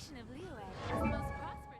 nation of Liyue is the most prosperous.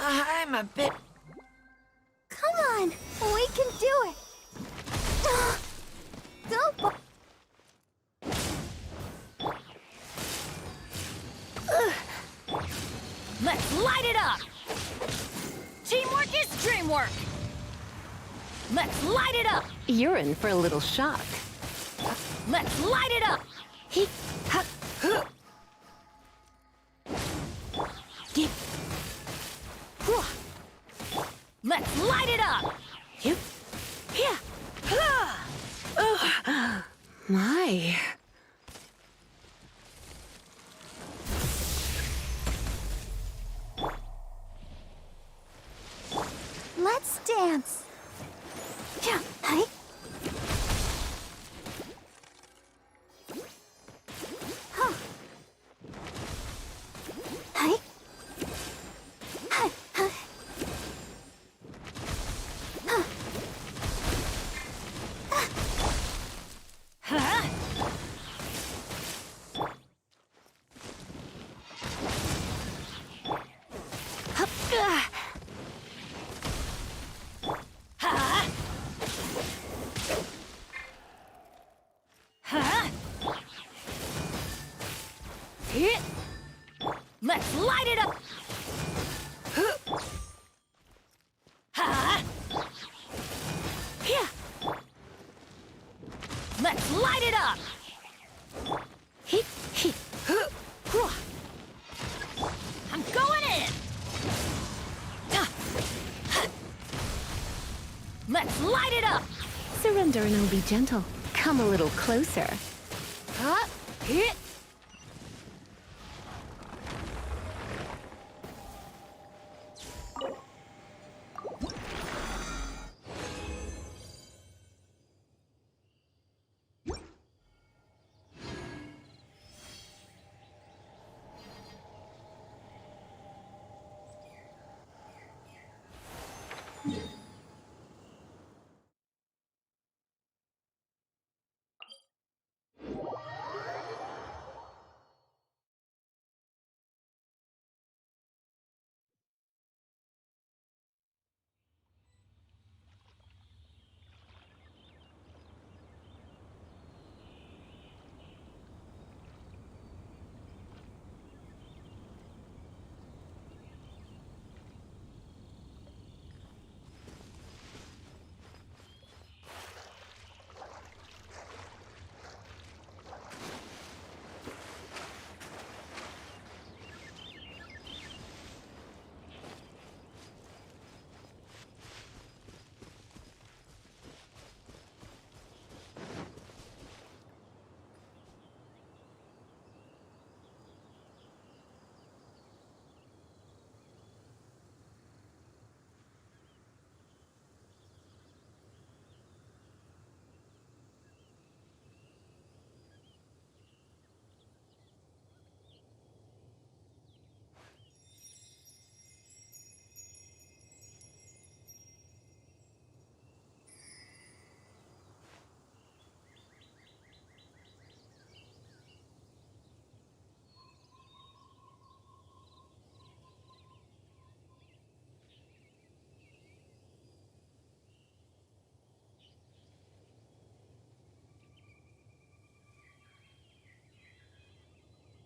I'm a bit... Come on, we can do it. Don't. Let's light it up! Teamwork is dreamwork! Let's light it up! You're in for a little shock. Let's light it up! He, ha, huh. He, whoa, Let's light it up! you, yeah, ha. Ugh. My. Let's dance. Yeah, hi. Huh. Hi. Hi. Hi. Huh. Huh? Hup, ah. Hit. Let's light it up. Ha. Yeah. Let's light it up. Hit, hit. I'm going in. Let's light it up. Surrender and I'll be gentle. Come a little closer. Hit.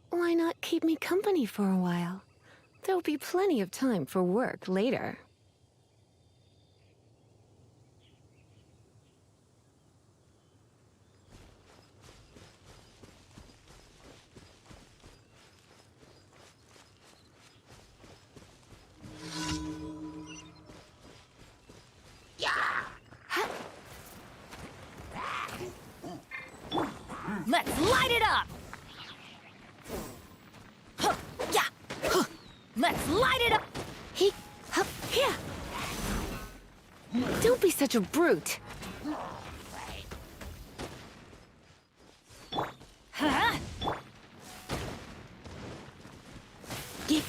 Why not keep me company for a while? There'll be plenty of time for work later. Let's light it up. Huh, yeah. Huh. Let's light it up. He, hup, here. Don't be such a brute. Huh? Ye-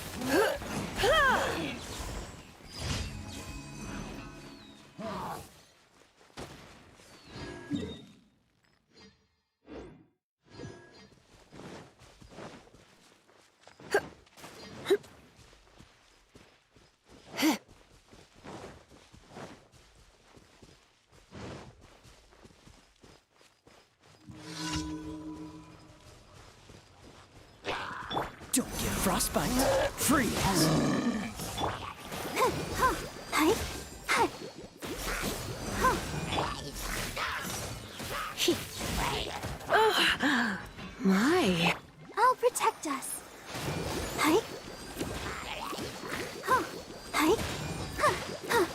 Don't get frostbite. Freeze. My. I'll protect us. Hi. Huh. Hi. Huh. Huh.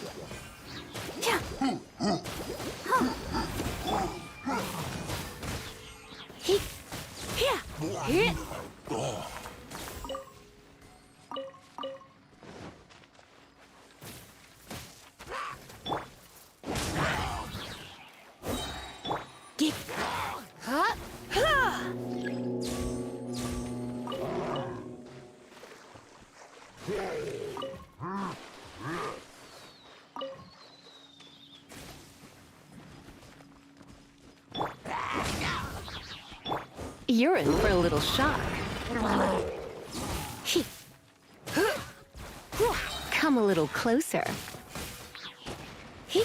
Yeah. He, Here. Hit. get. Huh? Huh. You're in for a little shock. He, come a little closer. He,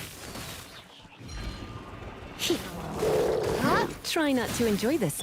try not to enjoy this.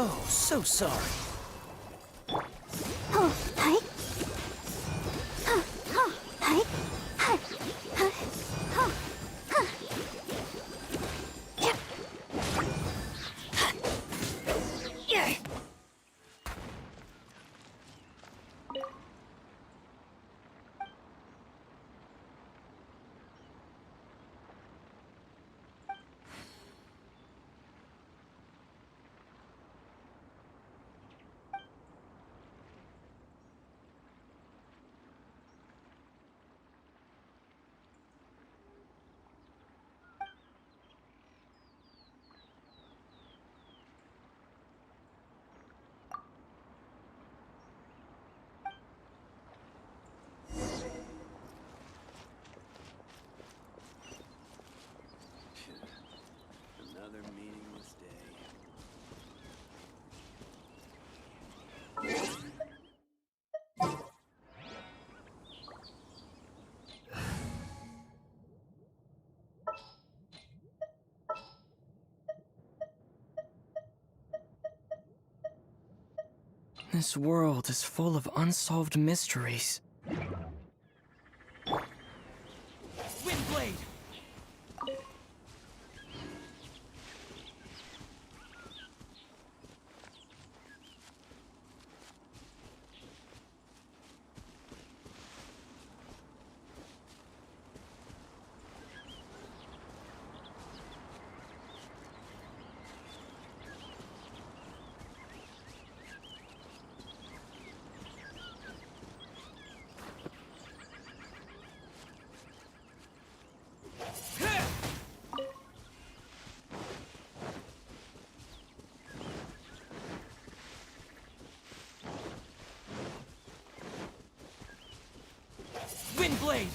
Oh, so sorry. Another meaningless day. This world is full of unsolved mysteries. Windblade! Windblade!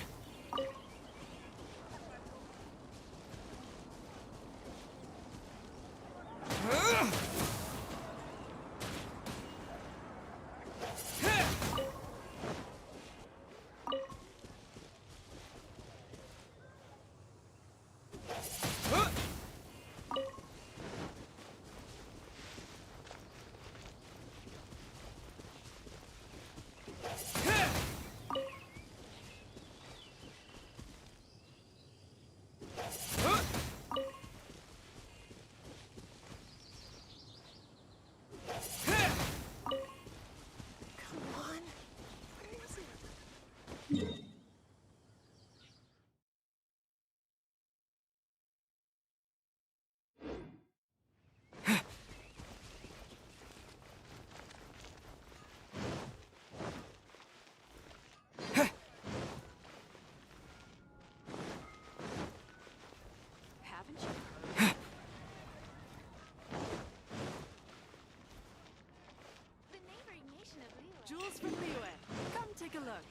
Jules from Liyue. Come take a look.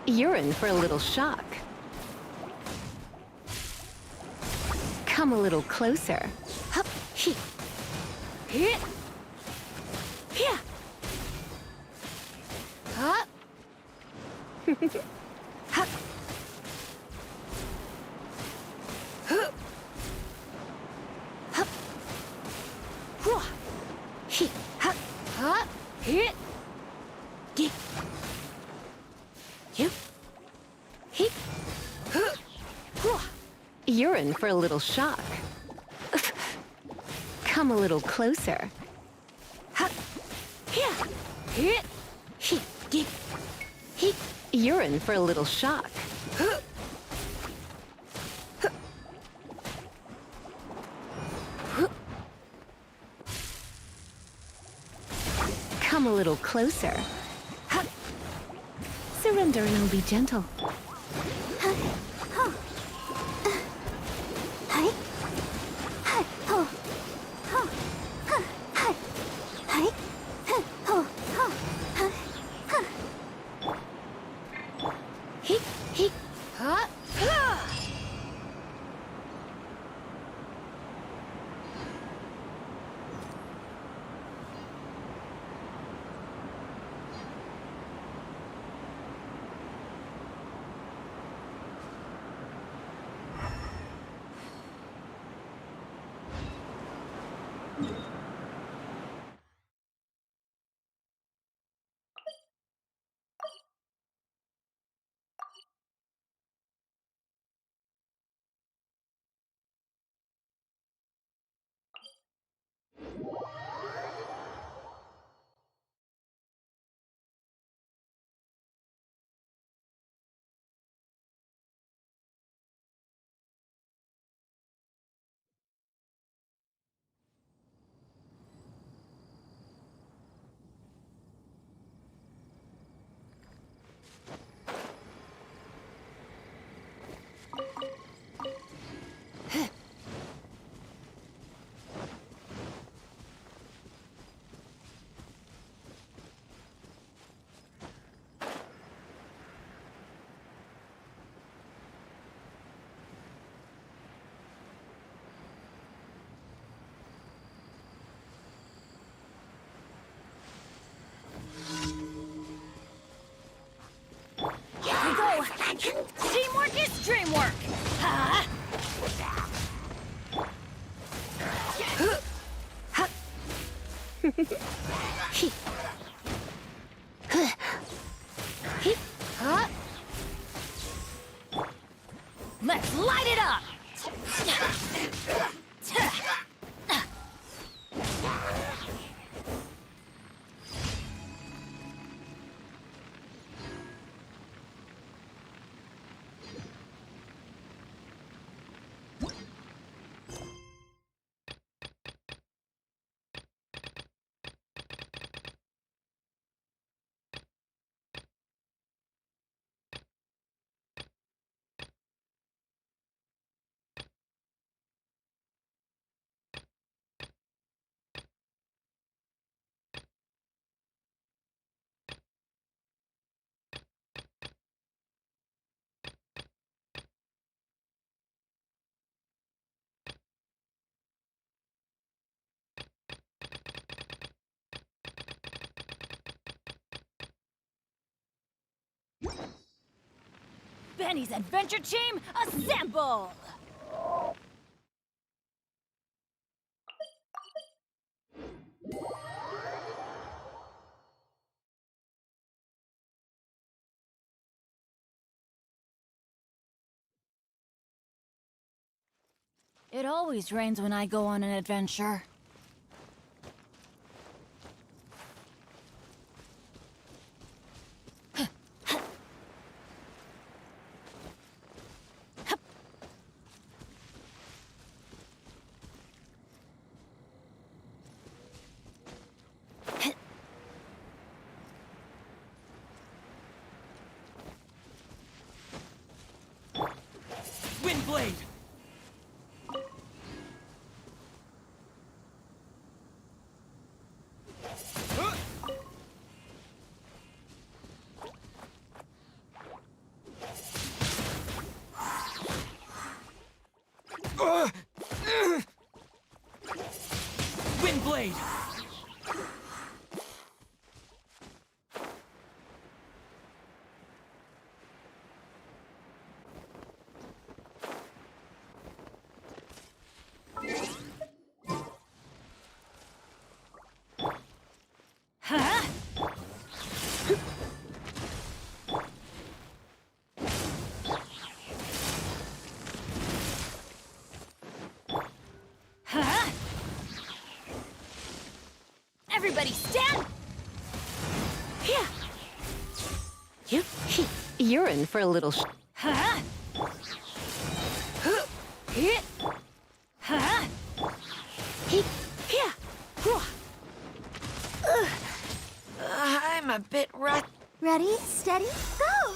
You're in for a little shock. Come a little closer. Hup, he. Hit. Yeah. Hup. Hup. Hup. Hup. Hua. He. Hup. Hup. Hit. Get. You. He. Huh. Hua. You're in for a little shock. Come a little closer. Hup. Yeah. Hit. He. Get. He. You're in for a little shock. Huh. Huh. Huh. Come a little closer. Hup. Surrender and I'll be gentle. He, huh? Here we go! Teamwork is dreamwork! Ha! He. Huh. He. Huh? Let's light it up! Benny's adventure team, assemble! It always rains when I go on an adventure. Windblade! Divine Blade! Huh? Huh? Everybody stand! Yeah. You're in for a little Huh? hit. Huh? Yeah. I'm a bit rusty. Ready, steady, go!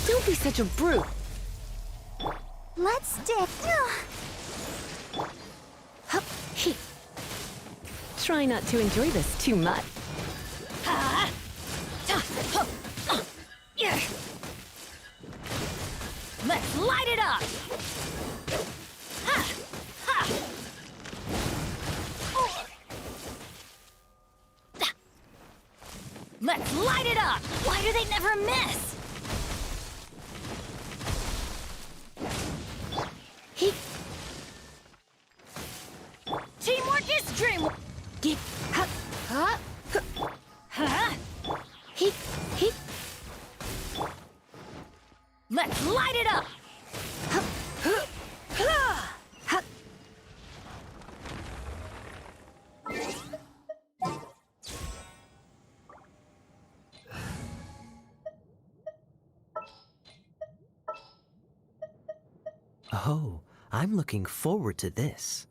Don't be such a brute. Let's dance. Hup, he. Try not to enjoy this too much. Huh? Yeah. Let's light it up! Ha! Ha! Let's light it up! Why do they never miss? He. Teamwork is dreamwork! Get. Hup. Hup. Huh? He. Let's light it up! Hup. Hup. Oh, I'm looking forward to this.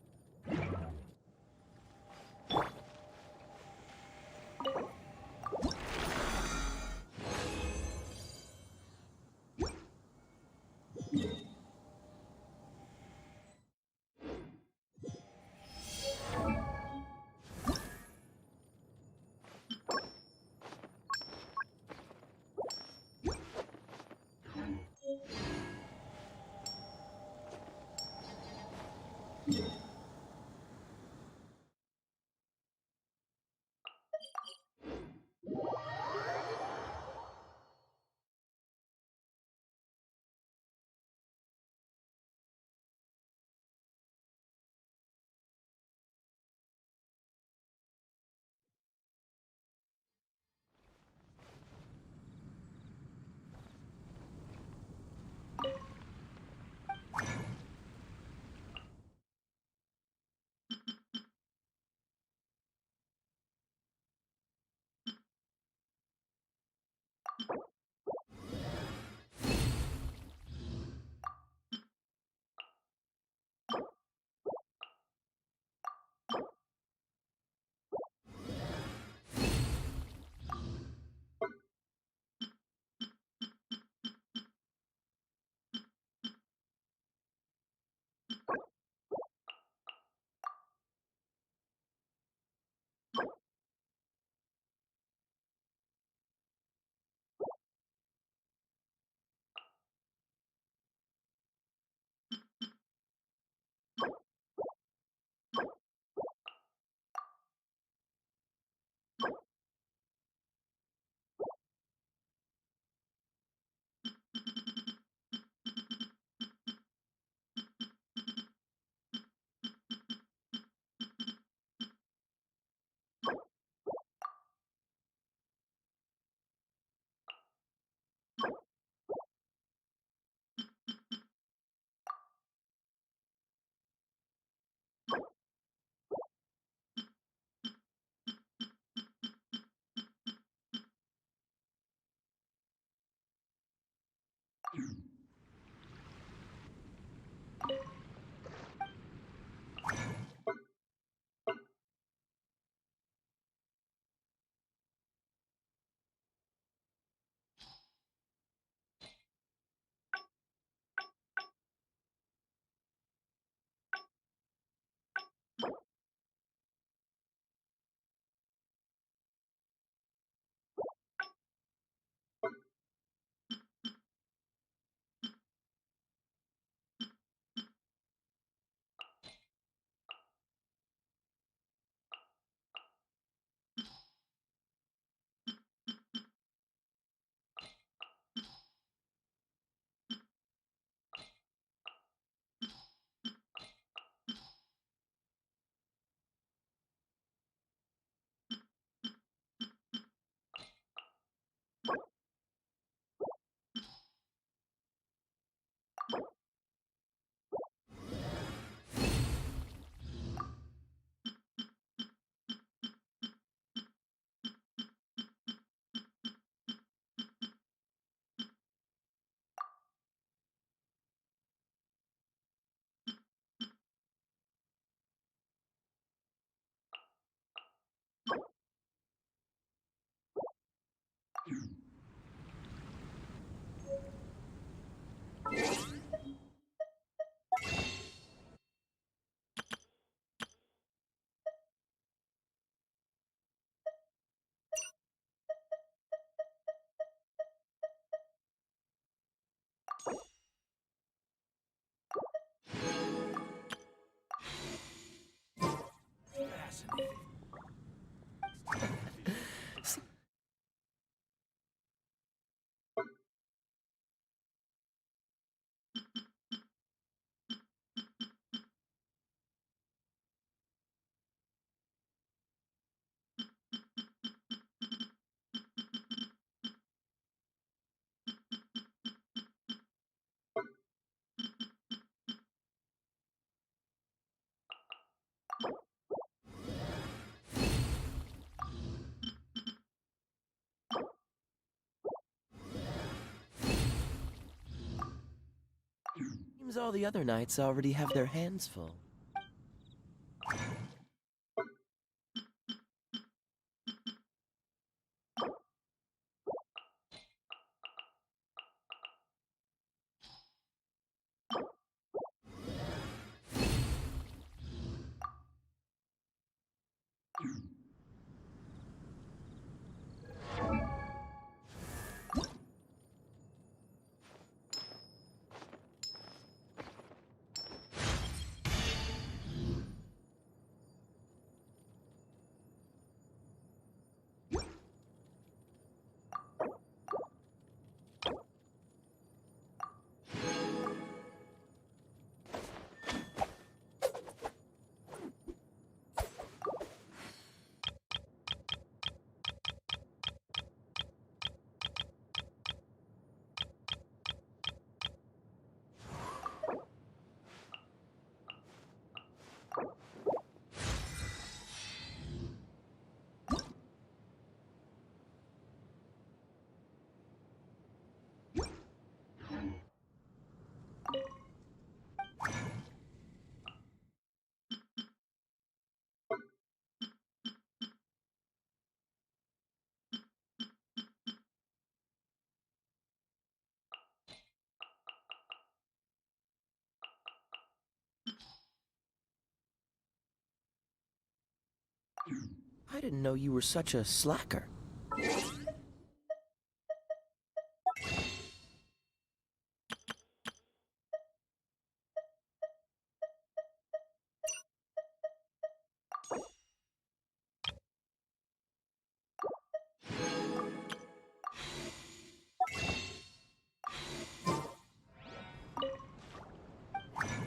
Seems all the other knights already have their hands full. I didn't know you were such a slacker.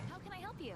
How can I help you?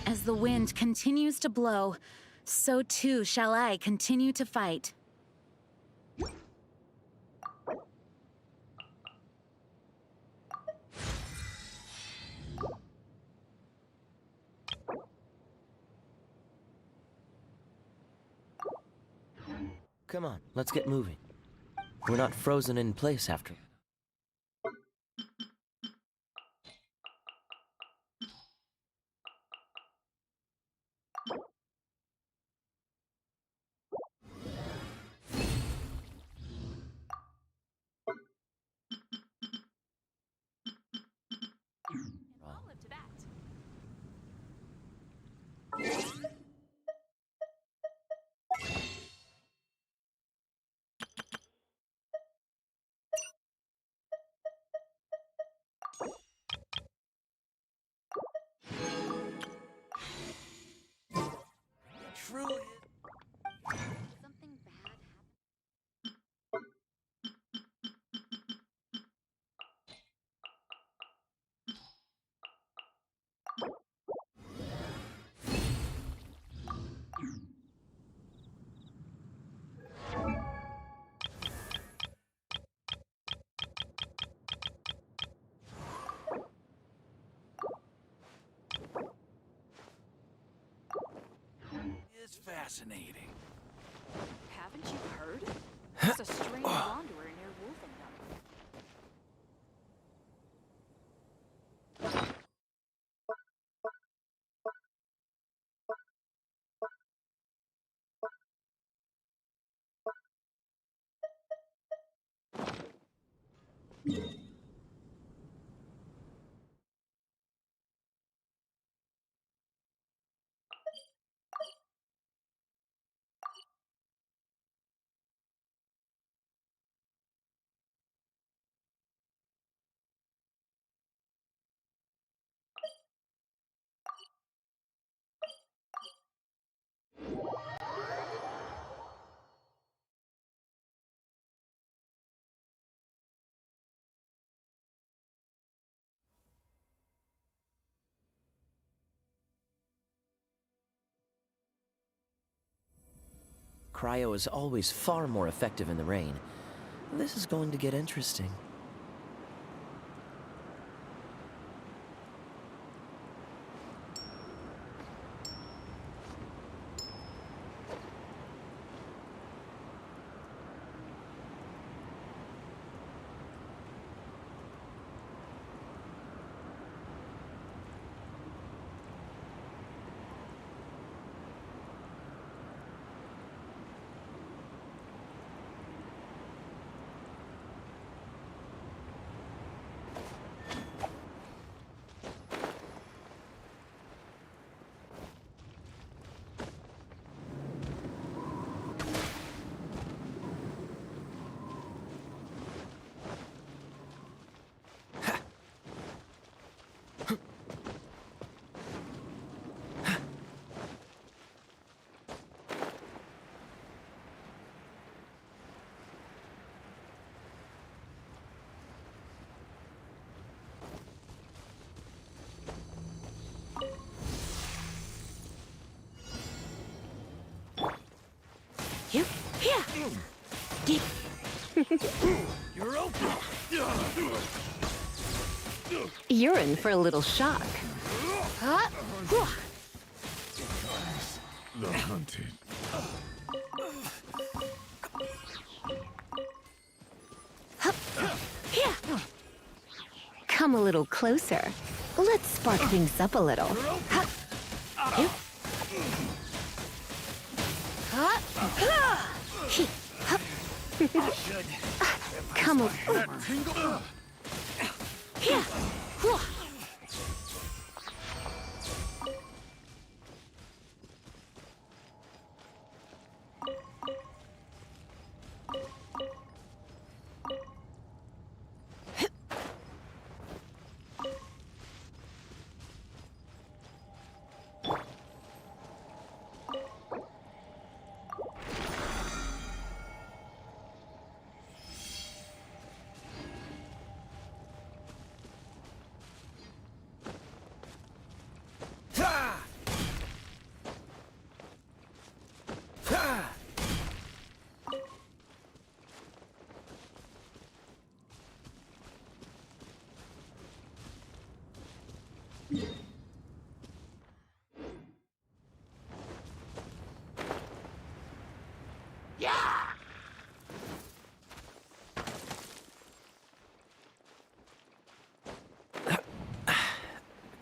As the wind continues to blow, so too shall I continue to fight. Come on, let's get moving. We're not frozen in place after. I'll live to that. Truly. Something bad happened. fascinating. Haven't you heard? There's a strange wanderer near Wolfendom. Cryo is always far more effective in the rain. This is going to get interesting. You, here. Deep. You're open. You're in for a little shock. The hunted. Here. Come a little closer. Let's spark things up a little. Here. Come on. Here.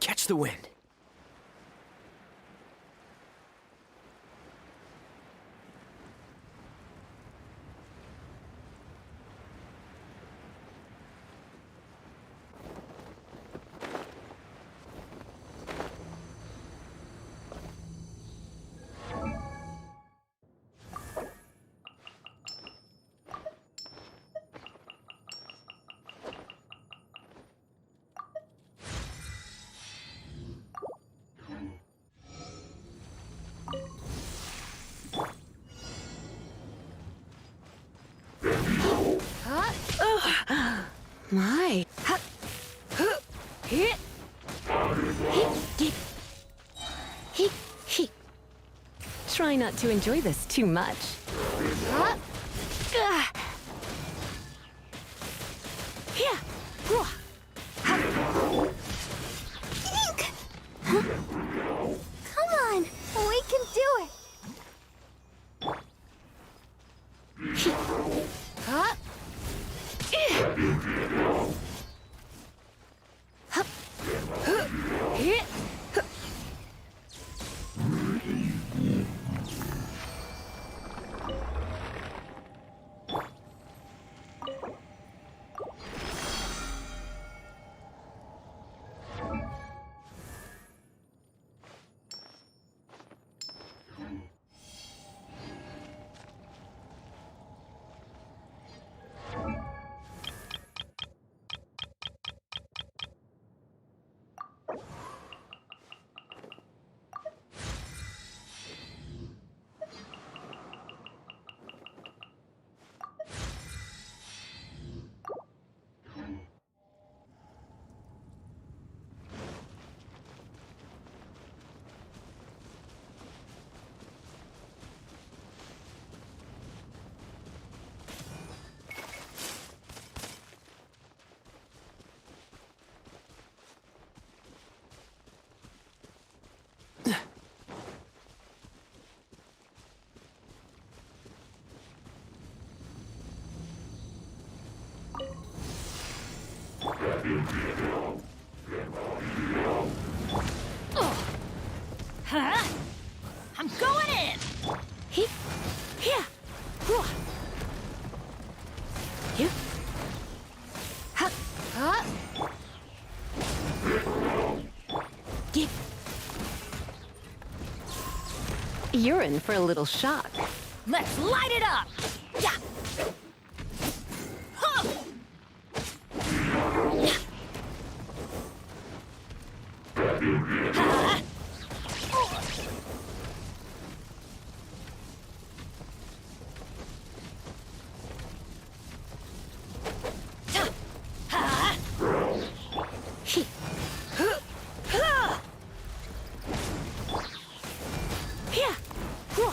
Catch the wind. My. Try not to enjoy this too much. Here. Come on, we can do it. Huh? I'm going in! He, here, Whoa. You, ha, ha, Get. You're in for a little shock. Let's light it up! Yeah! Huh! Ha! Ha! He, Ha! here, Whoa.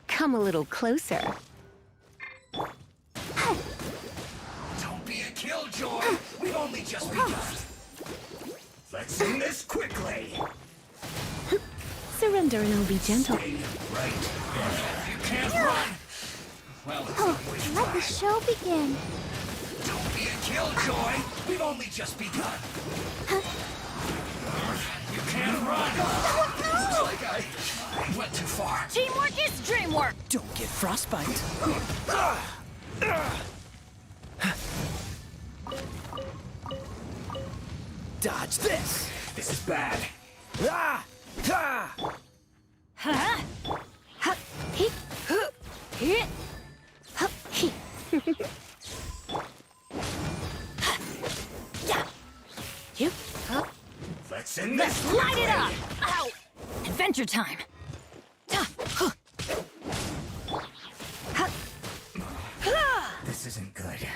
Come a little closer. Don't be a killjoy. We've only just begun. Let's end this quickly. Surrender and I'll be gentle. Right. You can't run. Well, it's Oh, always let the right. show begin. Don't be a killjoy. We've only just begun. You can't run. Looks like I went too far. Teamwork is dreamwork! Don't get frostbite. Dodge this. This is bad. Ah! Ah! Huh? Ha, he, Hit! ha, he. Yeah! You, ha, Let's end this Let's light it up! quickly. Ow! Adventure time! Ta- huh. ha, This isn't good.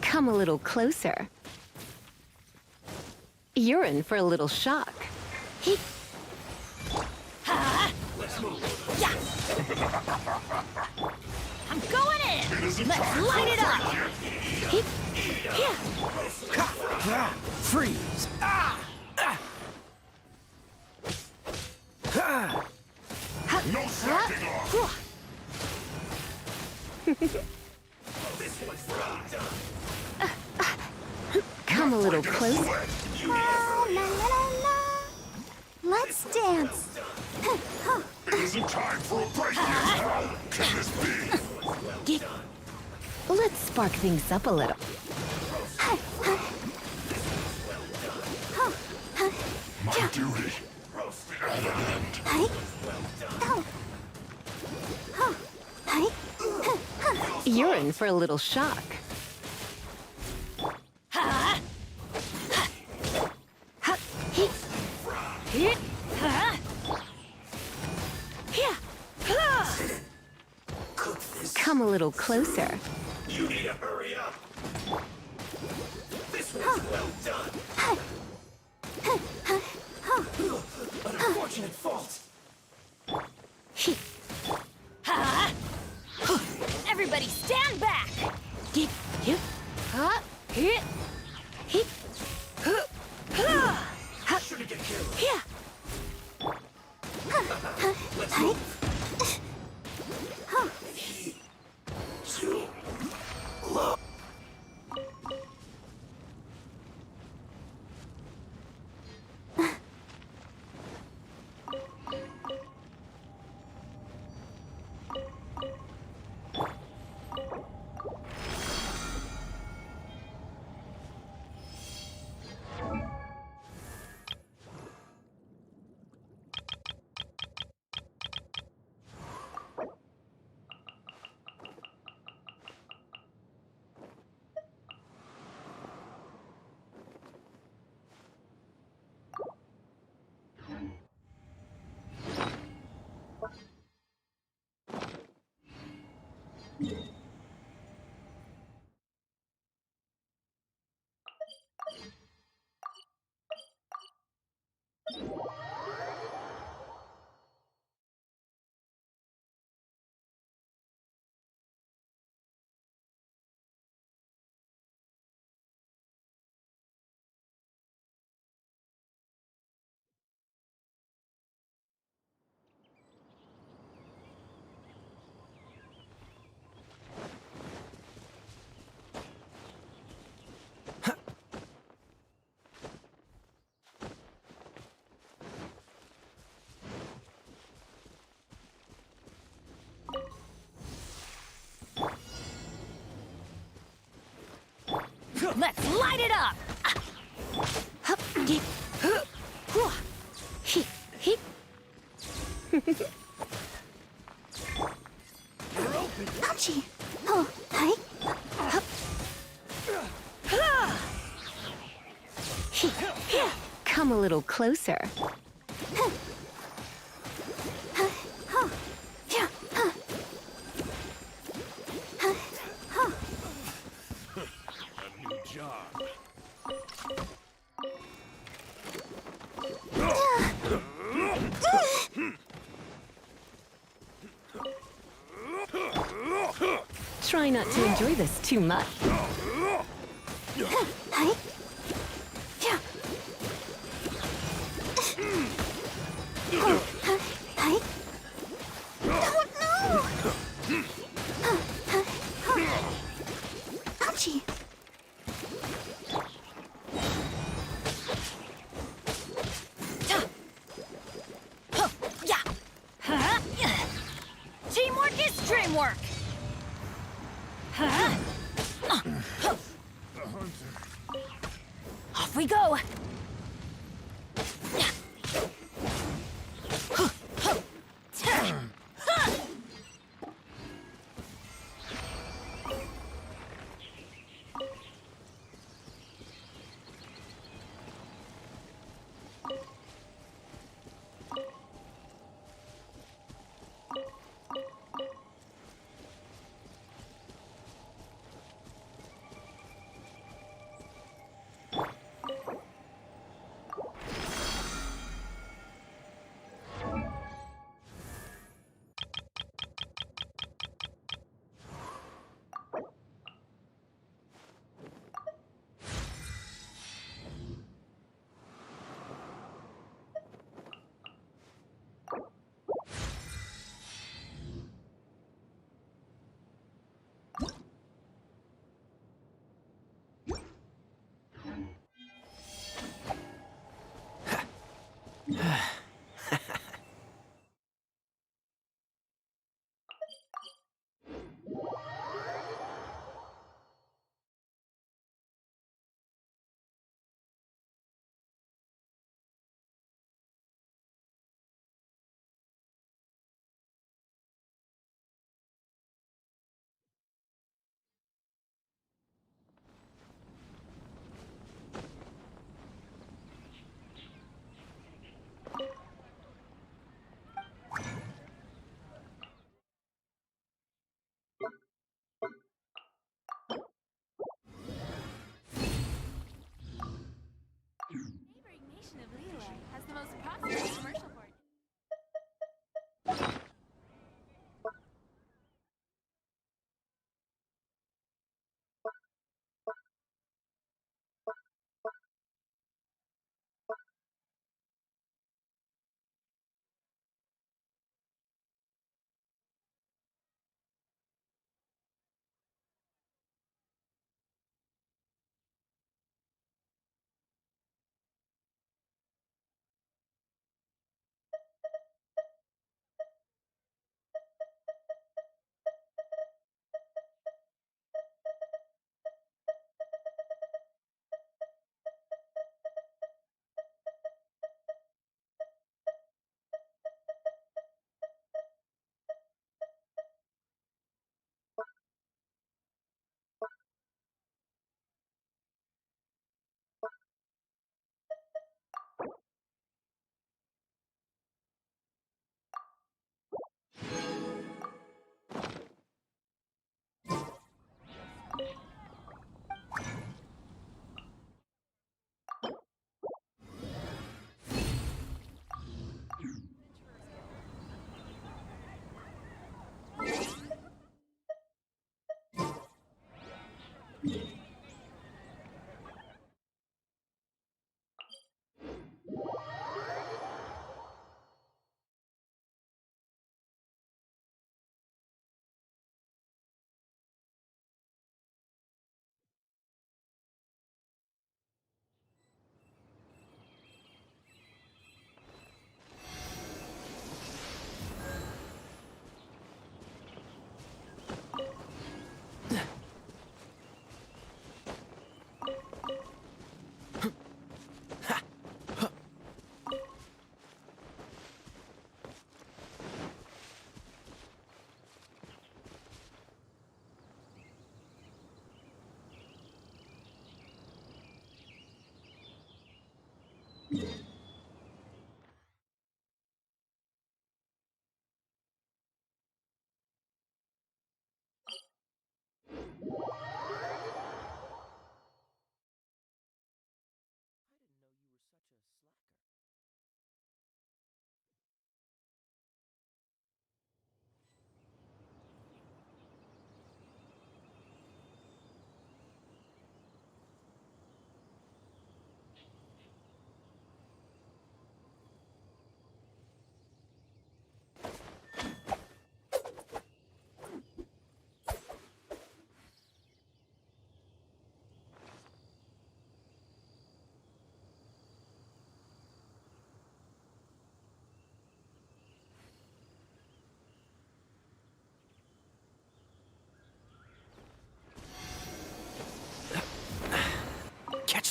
come a little closer. You're in for a little shock. He, Yeah! I'm going in! Let's light it up! he, here, Freeze! Ah! Ah! Ah! ha, come a little closer. La, la, la, la, la. Let's dance. It isn't time for a break. Can this be? Get, let's spark things up a little. My duty. At an end. Hey. Oh. Huh. Hey. You're in for a little shock. Ha! Ha, he, Hit! Ha! here, Cook this. come a little closer. You need to hurry up. This one's well done. An unfortunate fault. He, Ha! Everybody stand back! get, you, ha, Hit! he, Shouldn't get killed. here. Let's move. Too low. Let's light it up! Ouchie. Oh, hi. Come a little closer. New job. Try not to enjoy this too much. Hi. Yeah. Oh, hi. Oh, no! Ouchie. Teamwork is dreamwork! Off we go!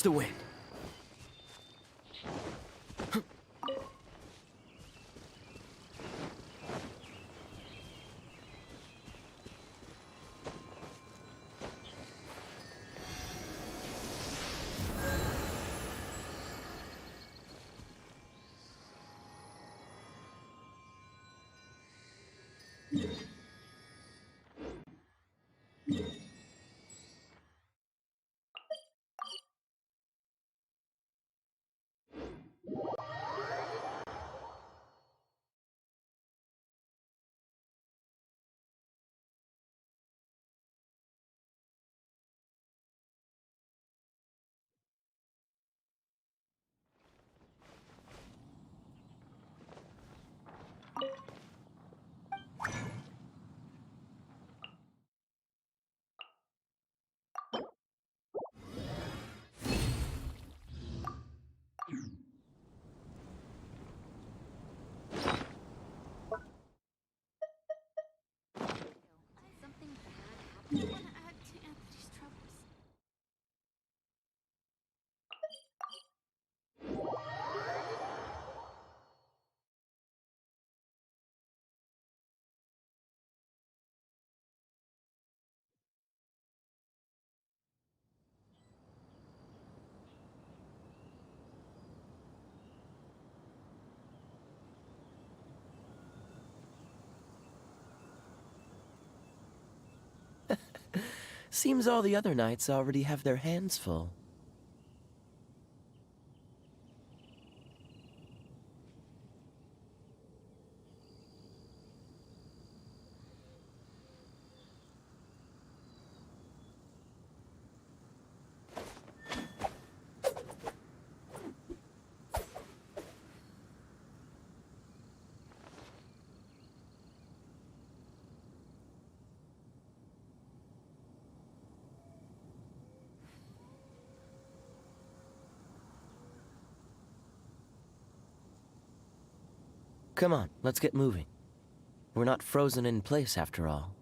Catch the wind. Something bad happened. I want to add to Anthony's troubles. Seems all the other knights already have their hands full. Come on, let's get moving. We're not frozen in place after all.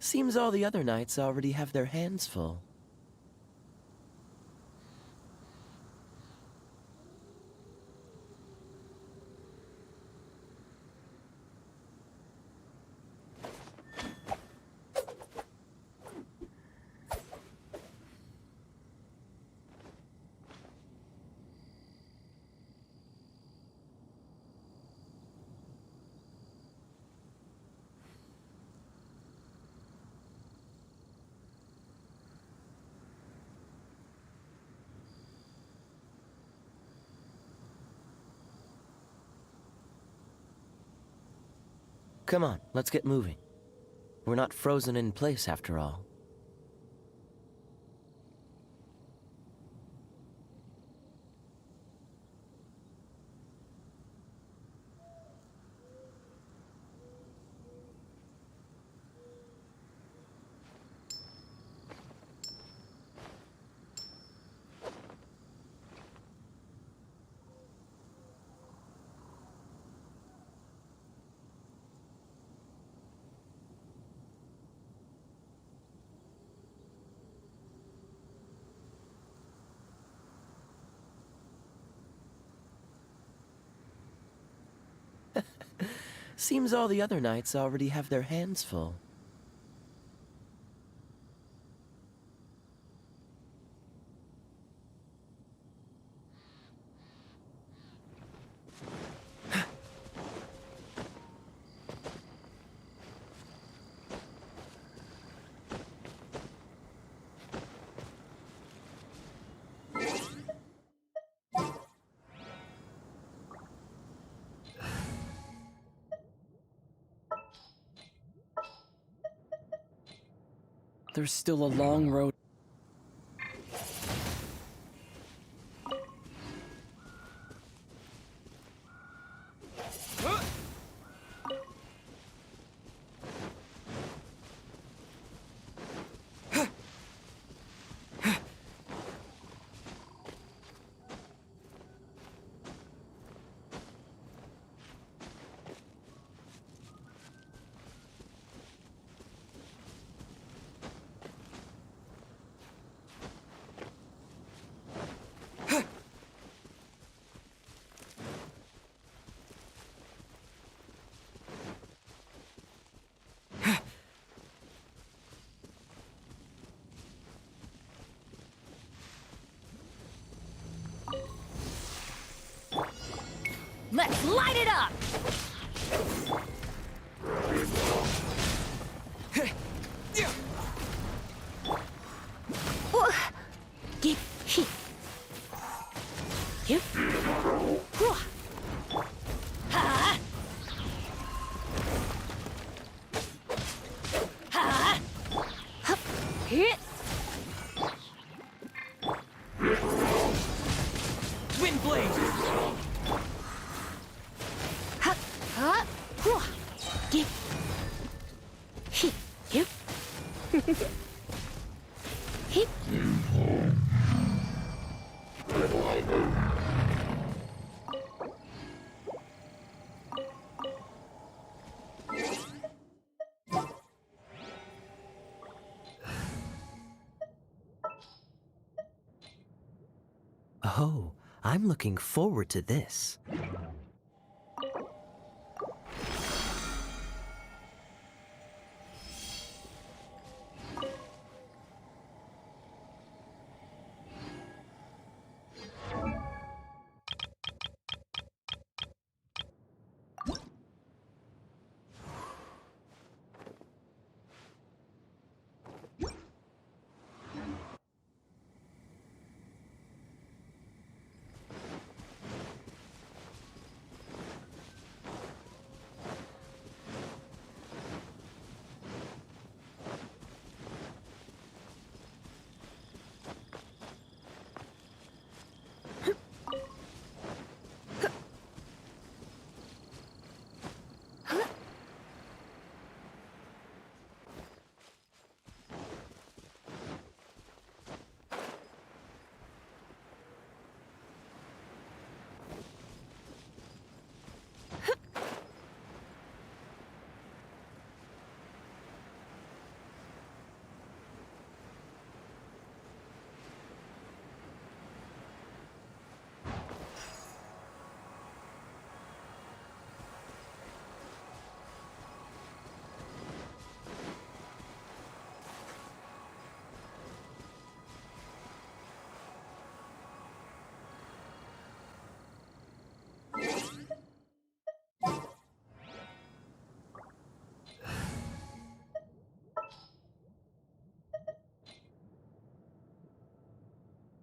Seems all the other knights already have their hands full. Come on, let's get moving. We're not frozen in place after all. Seems all the other knights already have their hands full. There's still a long road. Let's light it up! Get hit. Yep. Ha! Ha! Hit. Twin blade! Get hit. Yep. Hit. Oh, I'm looking forward to this.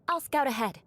I'll scout ahead.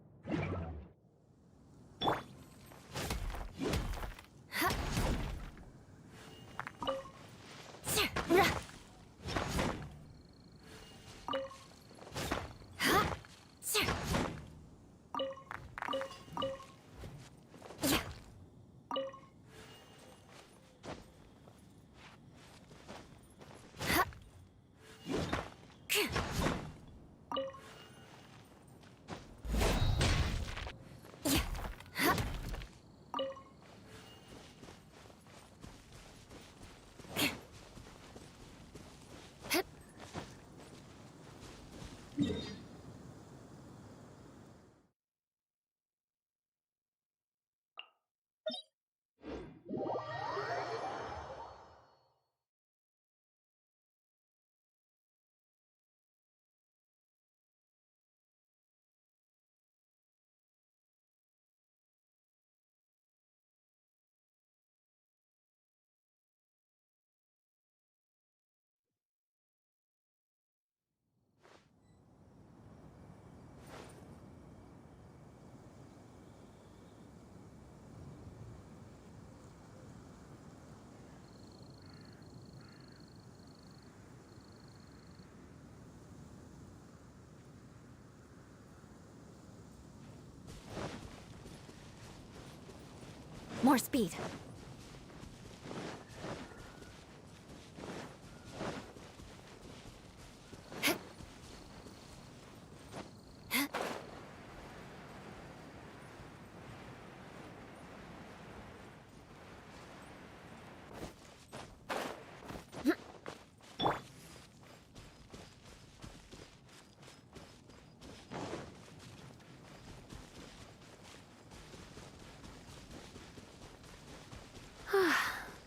More speed.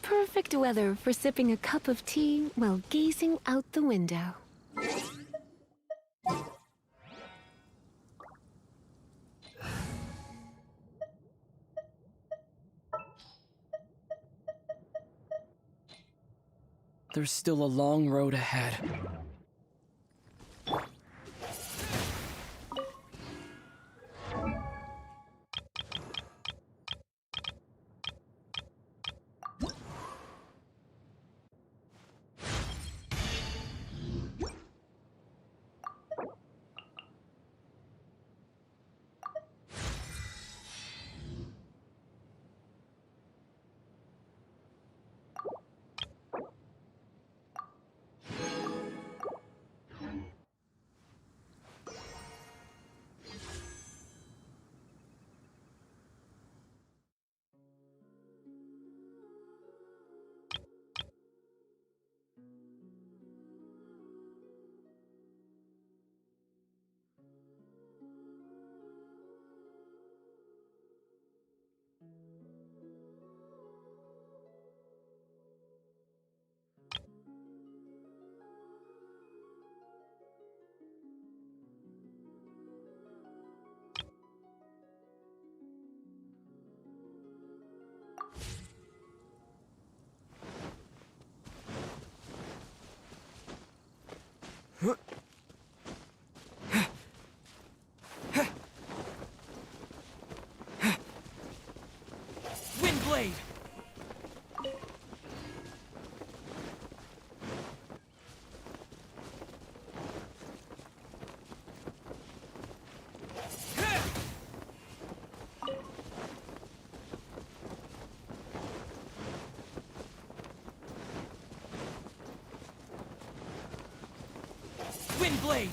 Perfect weather for sipping a cup of tea while gazing out the window. There's still a long road ahead. Windblade! Windblade!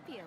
you.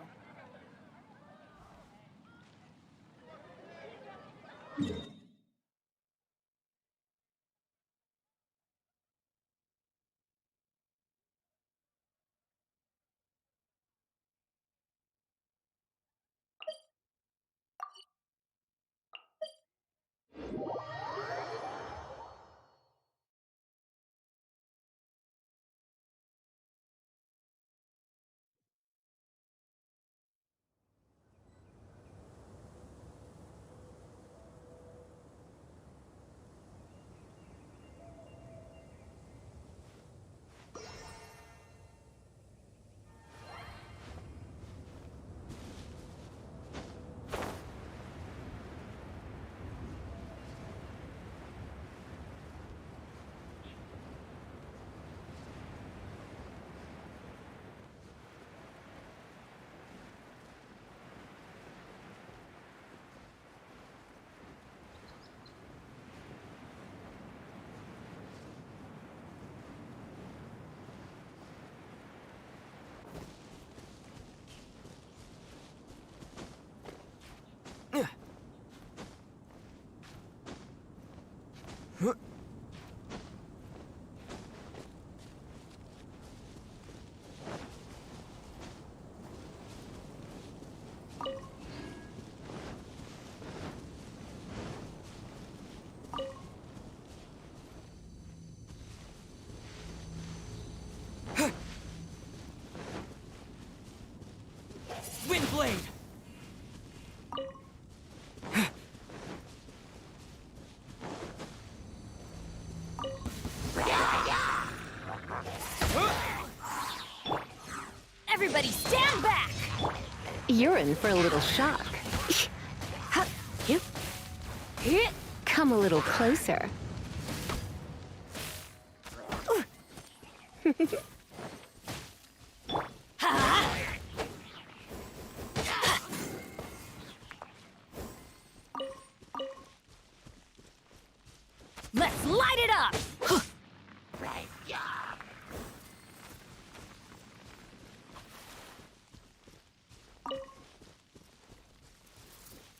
Windblade! Everybody stand back! You're in for a little shock. Come a little closer. Let's light it up!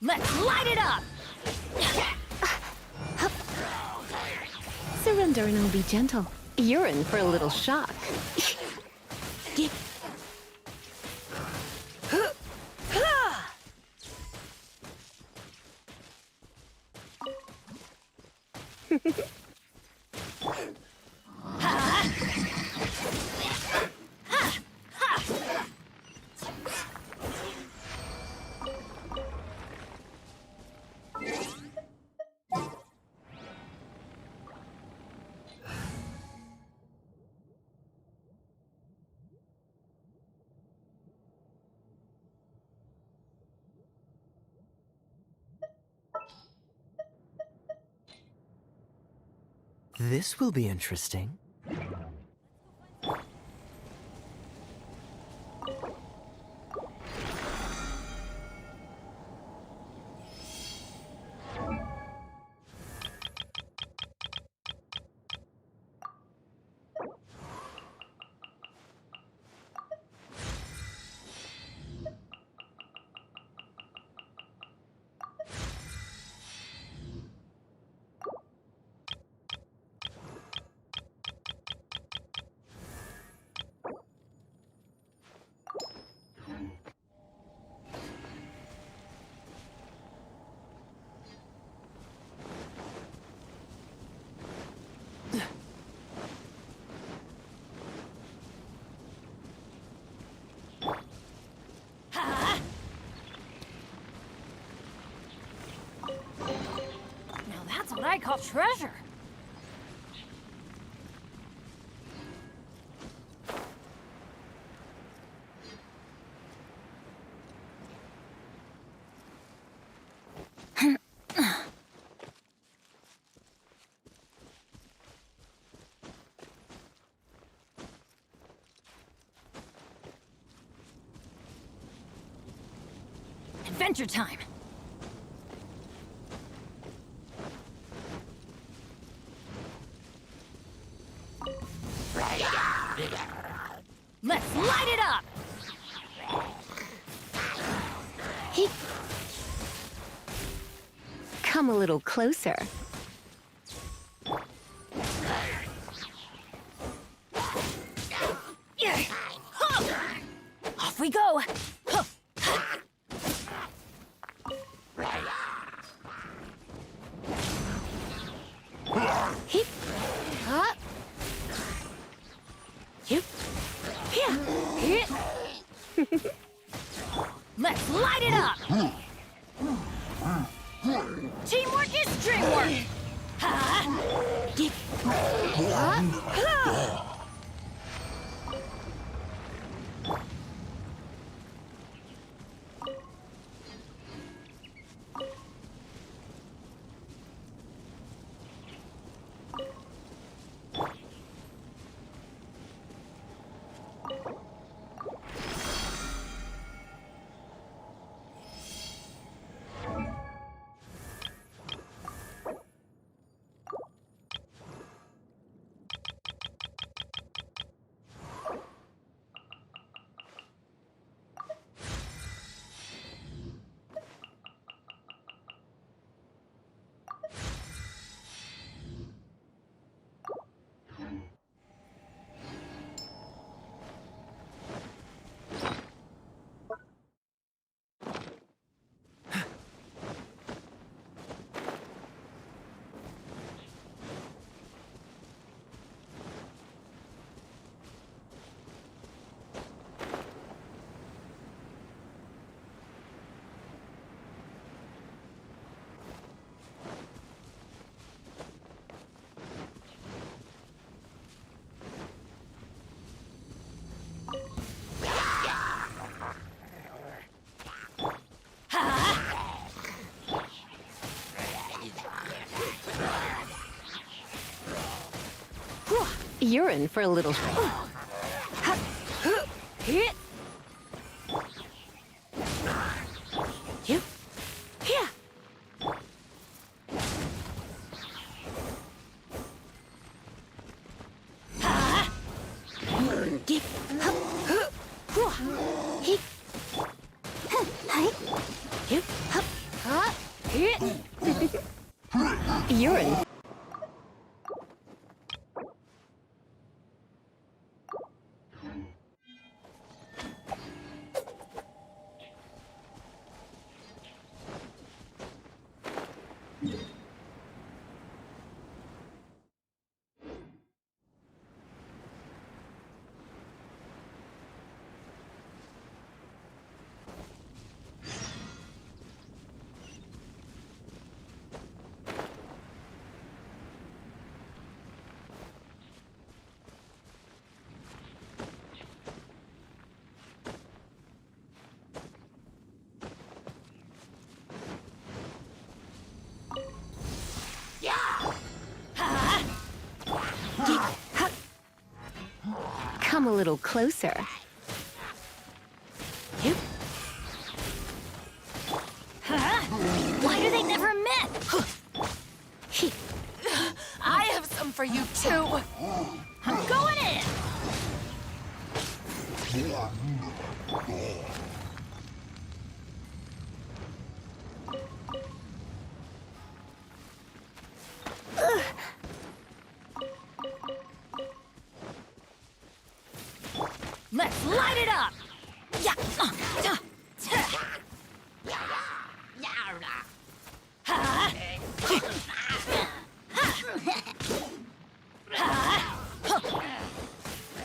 Let's light it up! Surrender and I'll be gentle. You're in for a little shock. This will be interesting. Now that's what I call treasure. Adventure time! Let's light it up! Come a little closer. Yeah. Huh. Off we go. Huh. Hip. Huh? Yep. Yeah. Hit. Let's light it up. Teamwork is dreamwork. Ha. Dip. Huh? You're in for a little. Hit. Yep. Yeah. Dip. Hip. Yep. Hit. You're in. Come a little closer. Yep. Huh? Why do they never met? I have some for you too. I'm going in. Let's light it up. Yeah.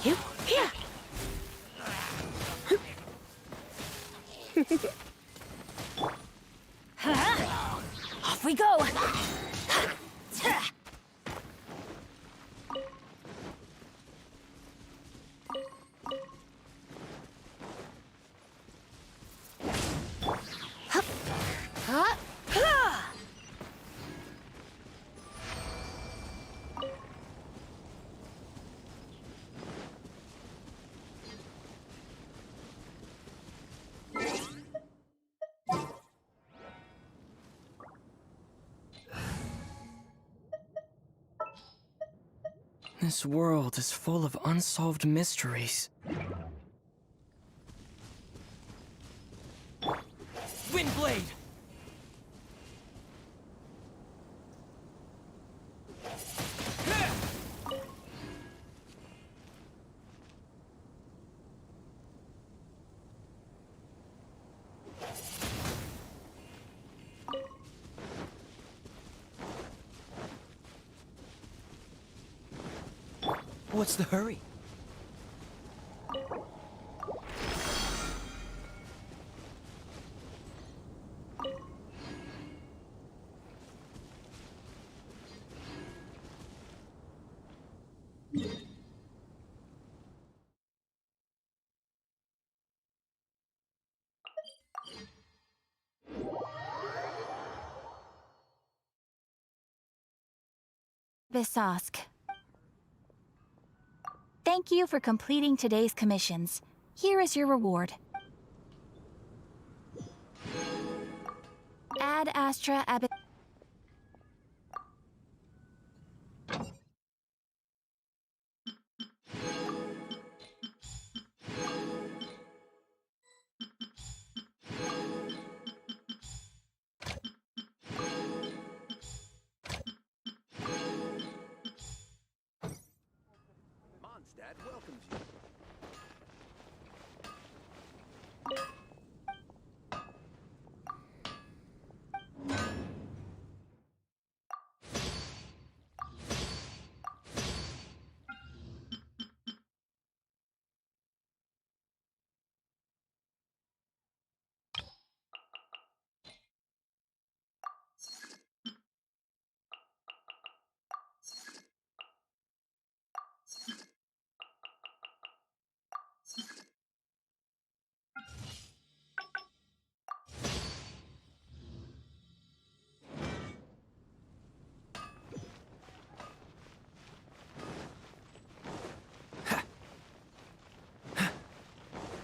Yep. Yeah. Off we go. This world is full of unsolved mysteries. Windblade! What's the hurry? Bisosk. Thank you for completing today's commissions. Here is your reward. Ad Astra Ab. Mondstadt welcomes you.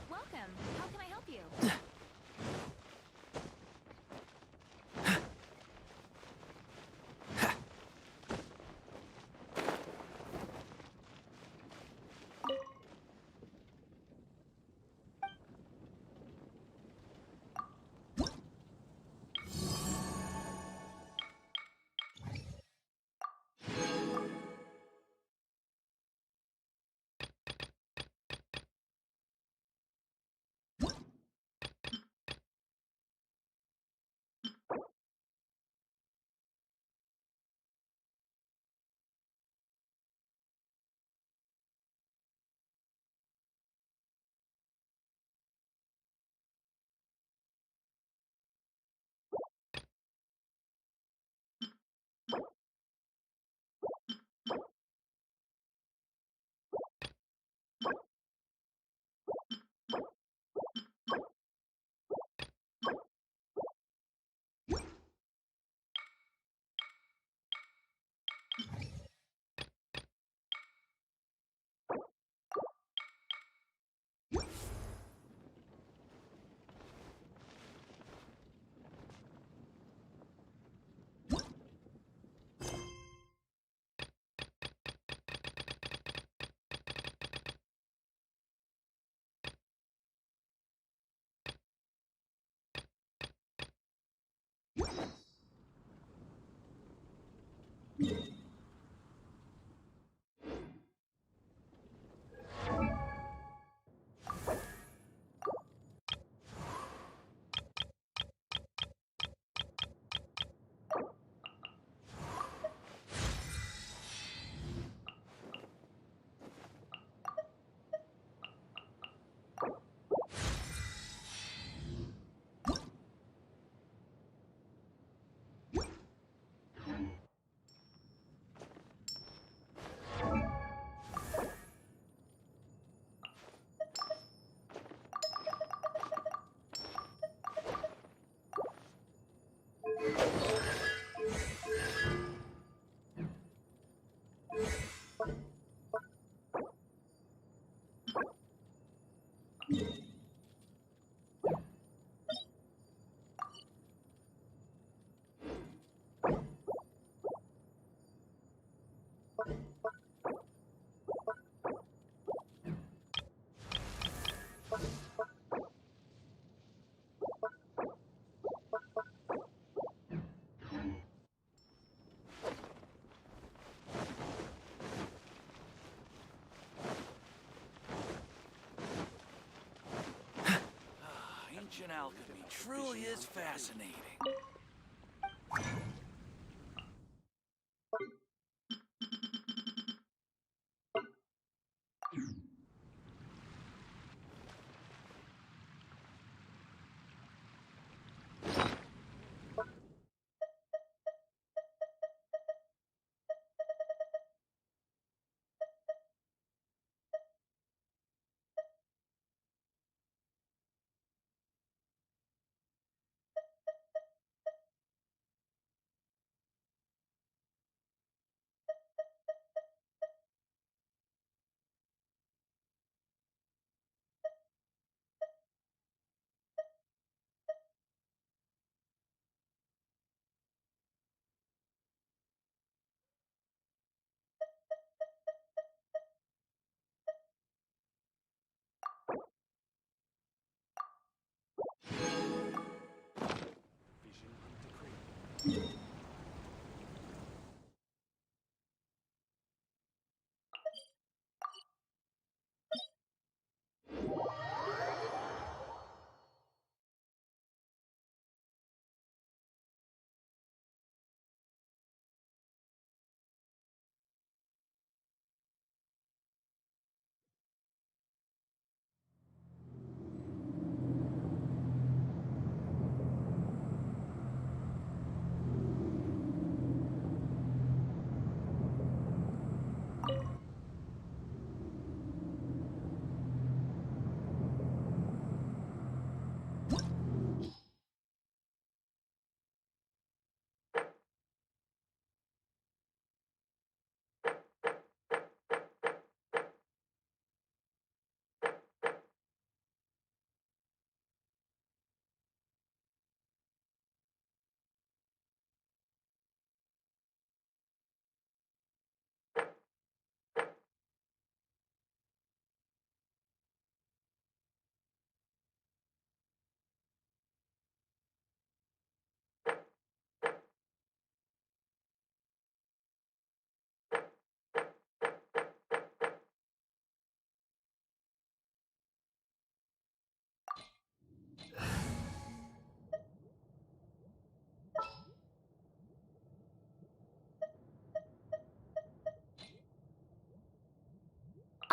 Welcome. How can I help you? Ancient alchemy truly is fascinating.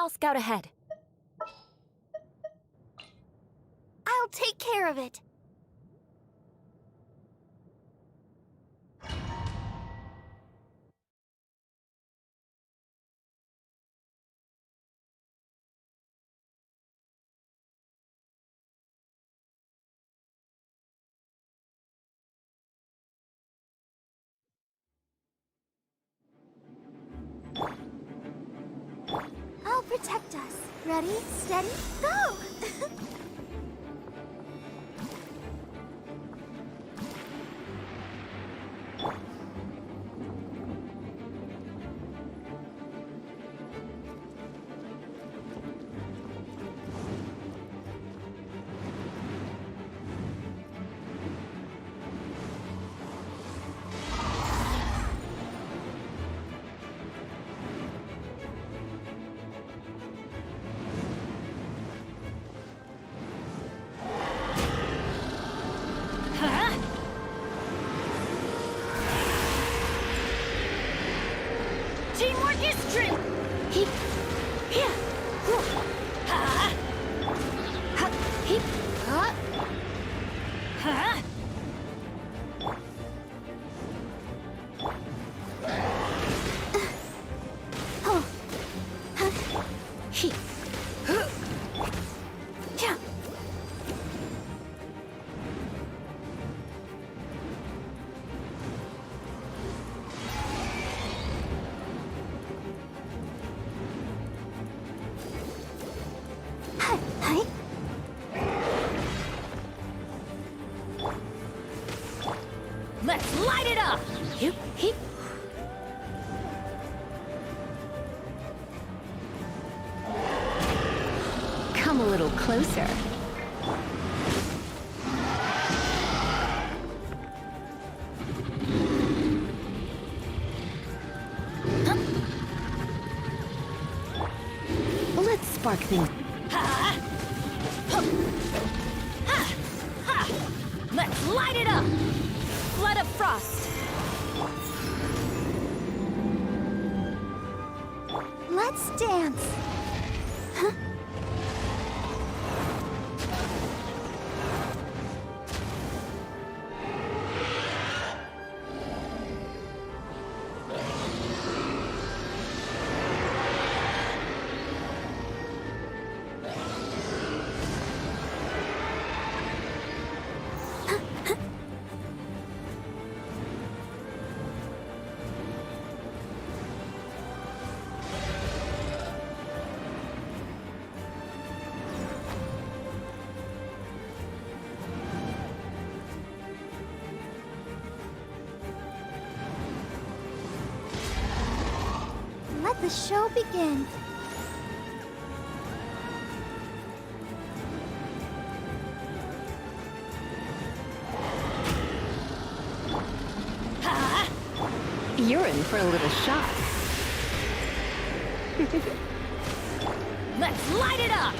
I'll scout ahead. I'll take care of it. I'll protect us. Ready, steady, go! Teamwork is strength! Heep. Yeah. Ha! Ha. Heep. Ha! Ha! Oh. Heep. Yeah. Hi, hi. Let's light it up! Heep. Heep. Come a little closer. Let's spark things. Ha! Huh. Ha! Ha! Let's light it up! Flood of frost! Let's dance. Huh? Let the show begin. You're in for a little shock. Let's light it up!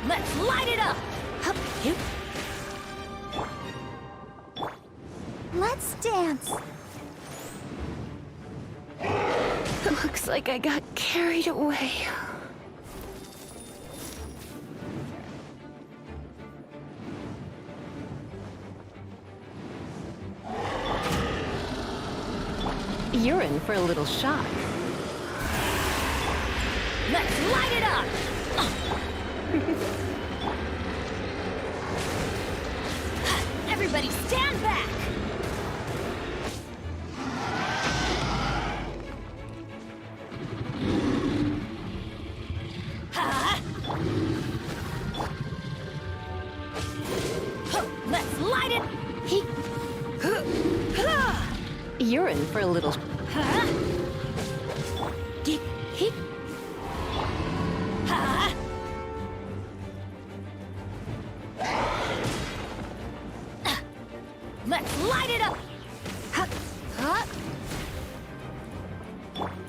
Let's light it up! Hup, you. Let's dance. Looks like I got carried away. You're in for a little shock. Let's light it up! Everybody stand back! Let's light it! You're in for a little. Let's light it up!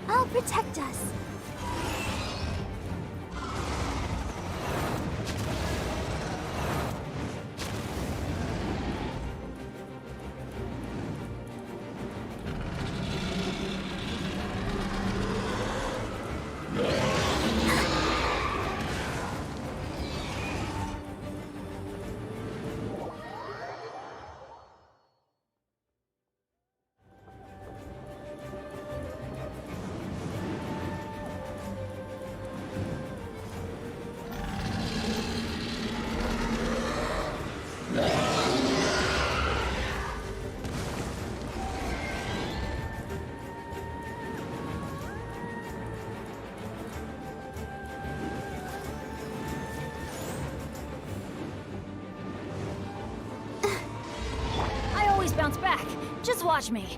I'll protect us. I always bounce back. Just watch me.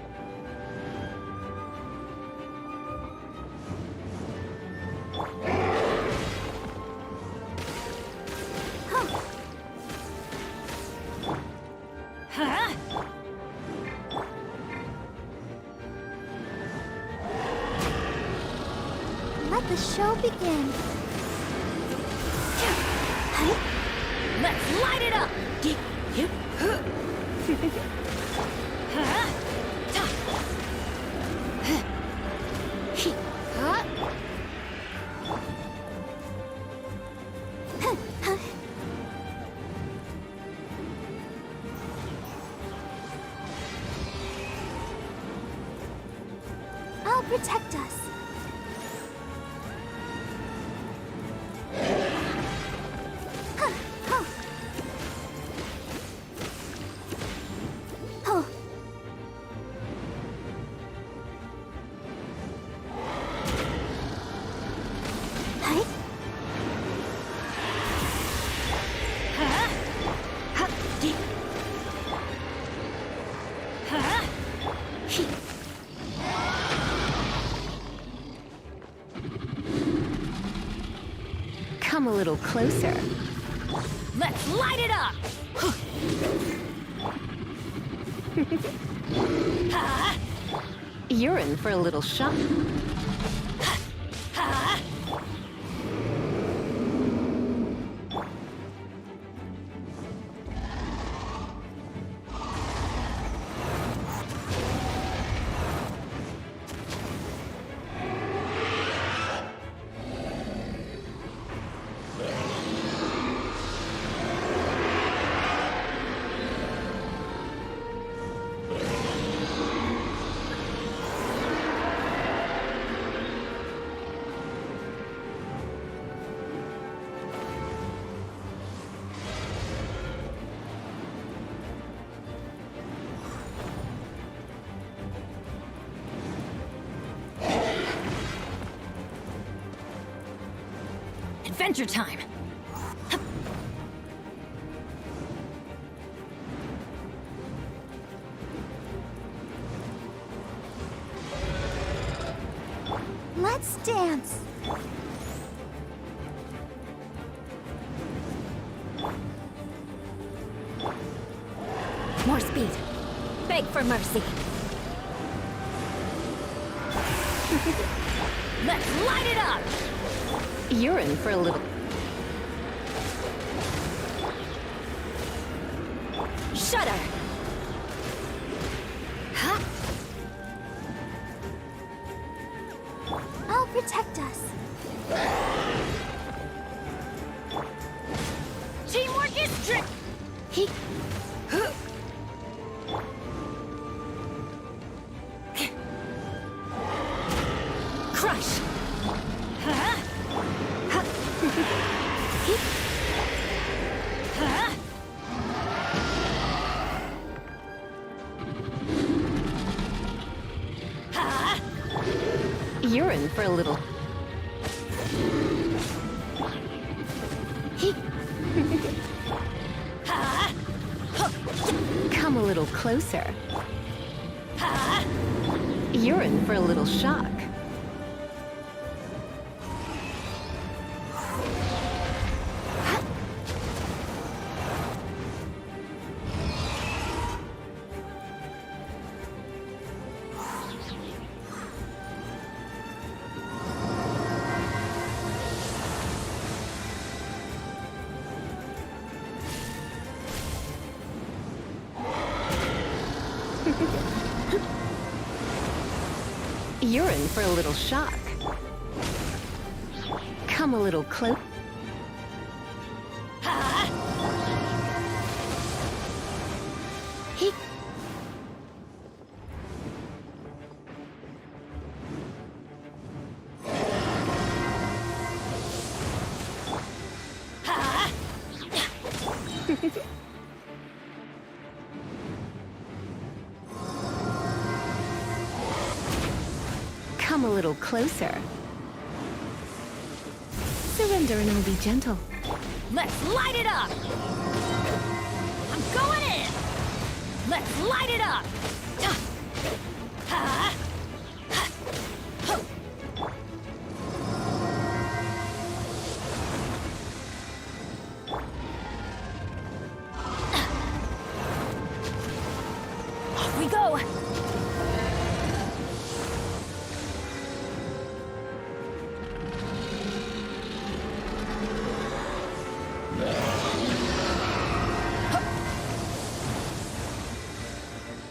Huh? Let the show begin. Let's light it up! I'll protect us. Come a little closer. Let's light it up! You're in for a little shock. Adventure time! Let's dance. More speed. beg for mercy. Let's light it up! You're in for a little... Shudder! Huh? I'll protect us. Teamwork is strict! He... Crush! Huh? Huh? Huh? You're in for a little... He... Huh? Come a little closer. Huh? You're in for a little shock. You're in for a little shock. Come a little close. Huh? He... Huh? Come a little closer. Surrender and I'll be gentle. Let's light it up! I'm going in! Let's light it up! Huh? Off we go!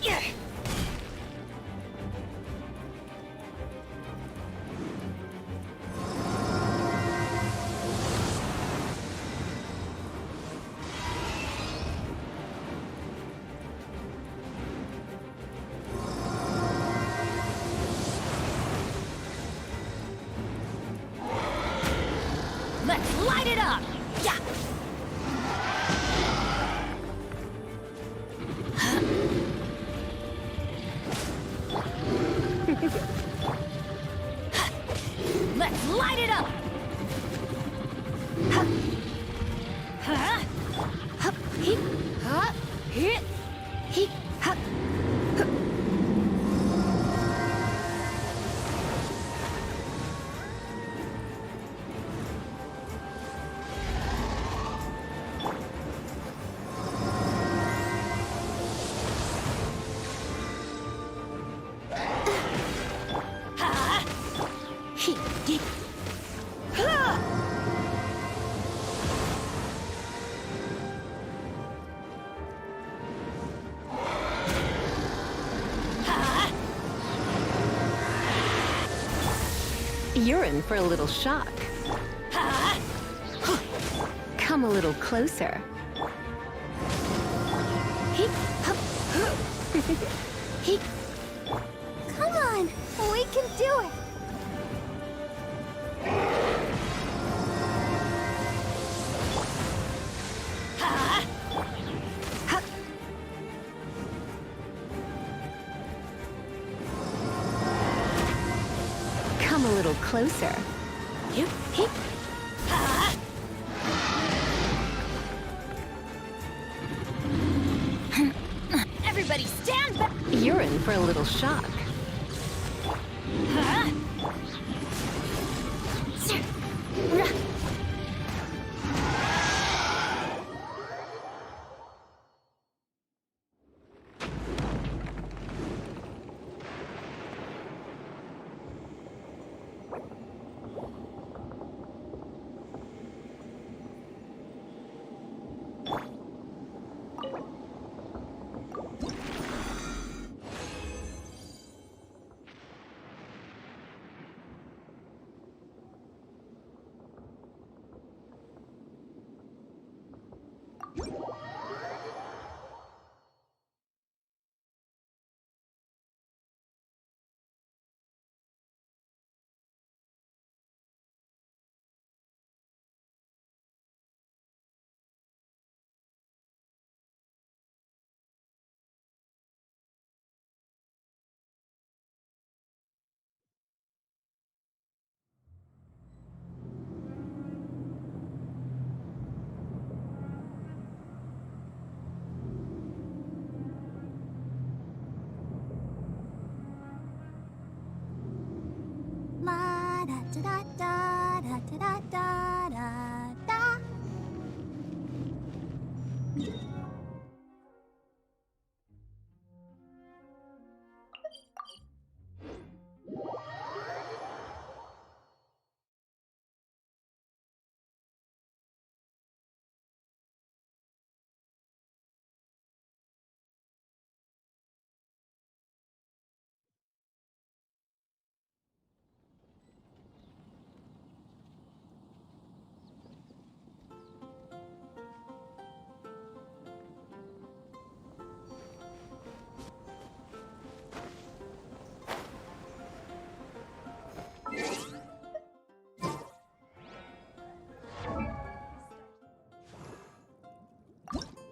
Yeah. Let's light it up! Yeah! Let's light it up! Huh? Hup, he... Huh? Hit! He... Hup. Huh? He... He... Huh? Huh? You're in for a little shock. Huh? Come a little closer. He... Hup. He... Come on, we can do it. Huh? Hup. Come a little closer. You? He... Huh? Everybody stand back! You're in for a little shock. Huh? da da da da da da da.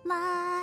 La.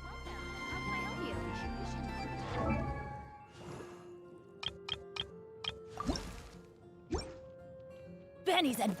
How can I help you? Benny's and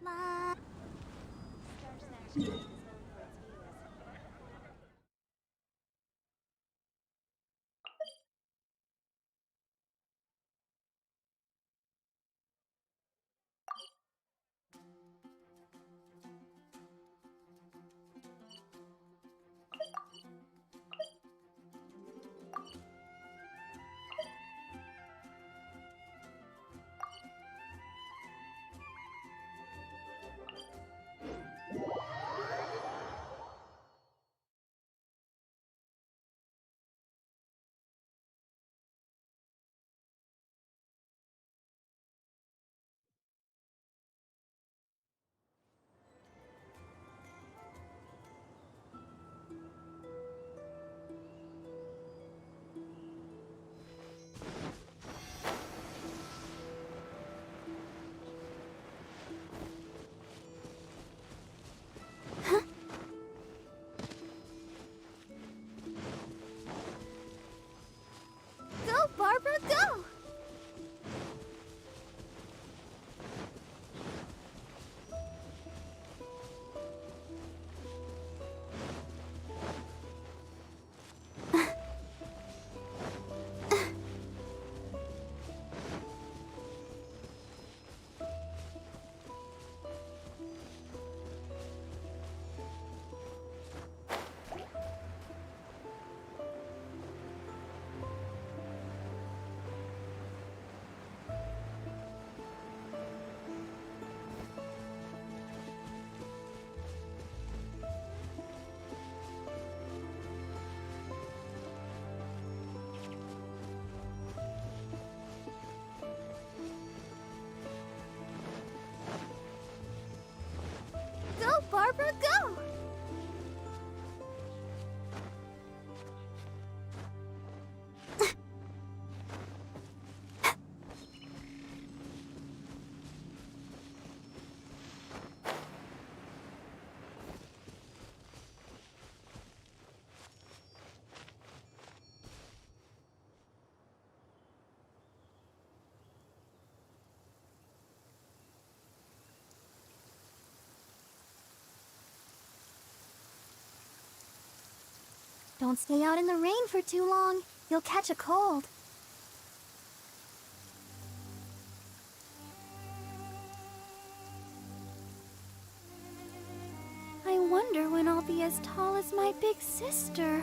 La. Don't stay out in the rain for too long. You'll catch a cold. I wonder when I'll be as tall as my big sister.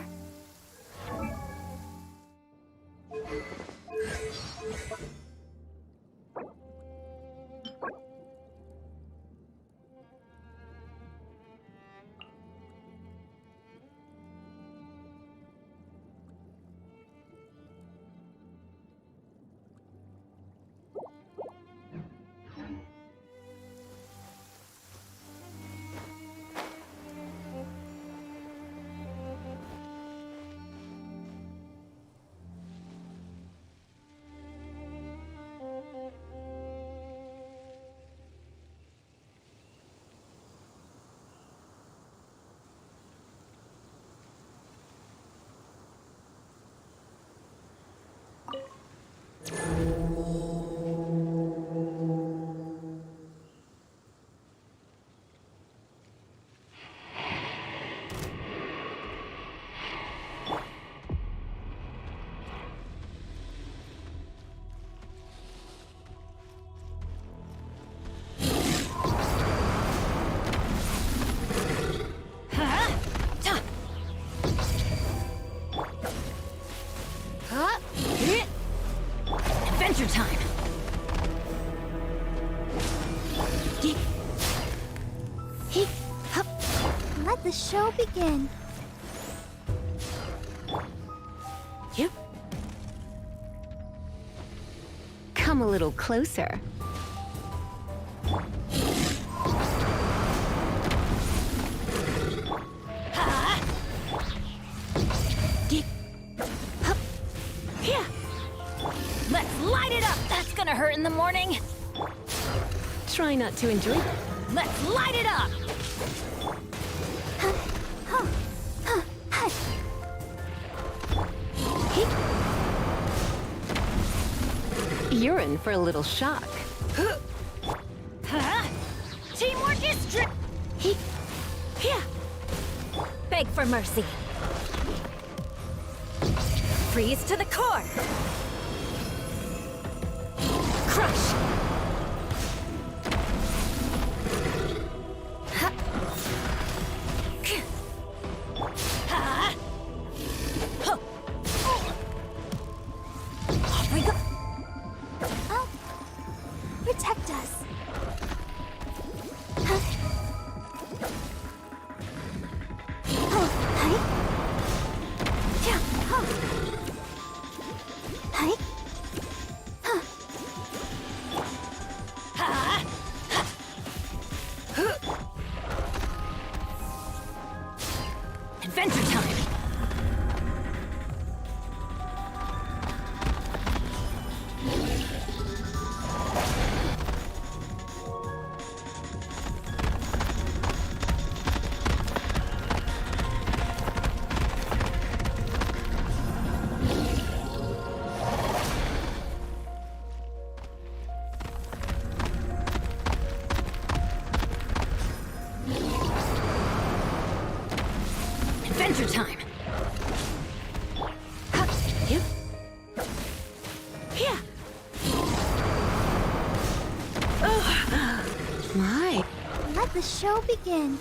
Adventure time! Let the show begin. Yep. Come a little closer. Let's light it up! That's gonna hurt in the morning! Try not to enjoy it. Let's light it up! You're in for a little shock. Teamwork is Beg for mercy. Freeze to the core. Crush. Off we go. Oh, protect us. Adventure time! Adventure time! My. Let the show begin.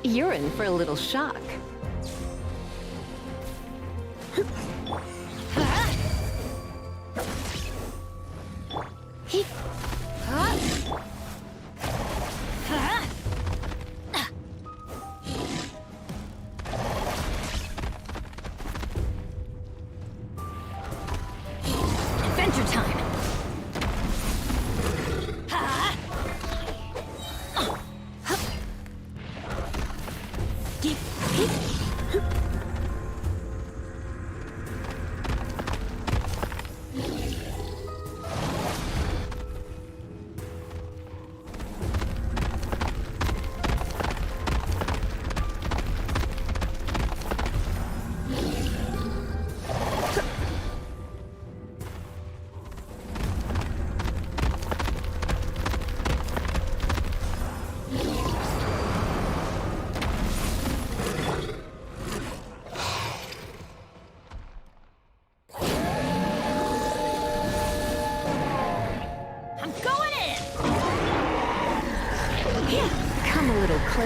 You're in for a little shock. Adventure time!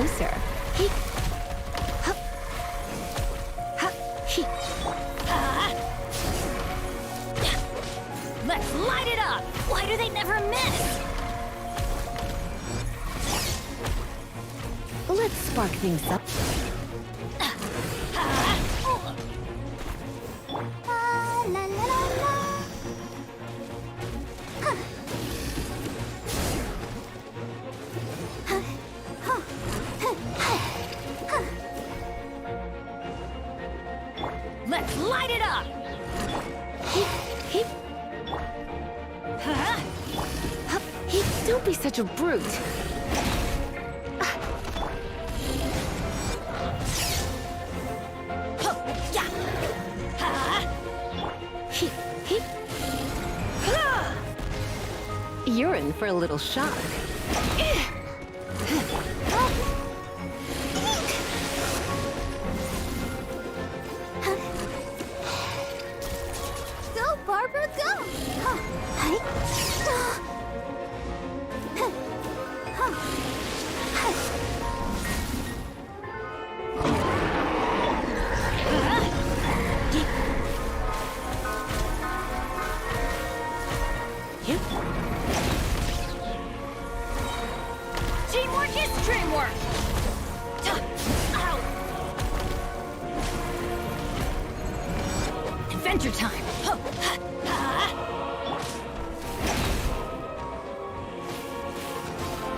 closer. He. Hup. Hup. He. Let's light it up! Why do they never miss? Let's spark things up. La la la la. Huh. Huh. Huh. Huh. Let's light it up! He. He. Hup. He. Don't be such a brute. You're in for a little shock. Go, Barbara, go! Huh. Hi. Huh. Huh. Huh. Teamwork is dreamwork! Ow! Adventure time!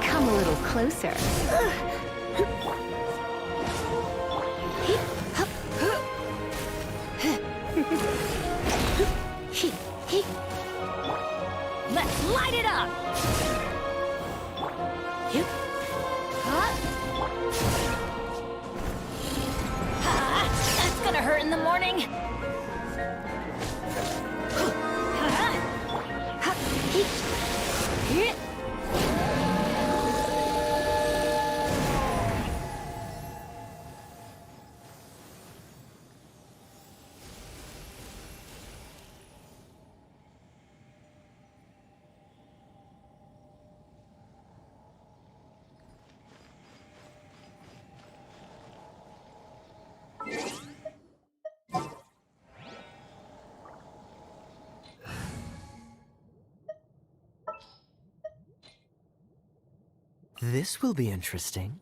Come a little closer. Let's light it up! That's gonna hurt in the morning. This will be interesting.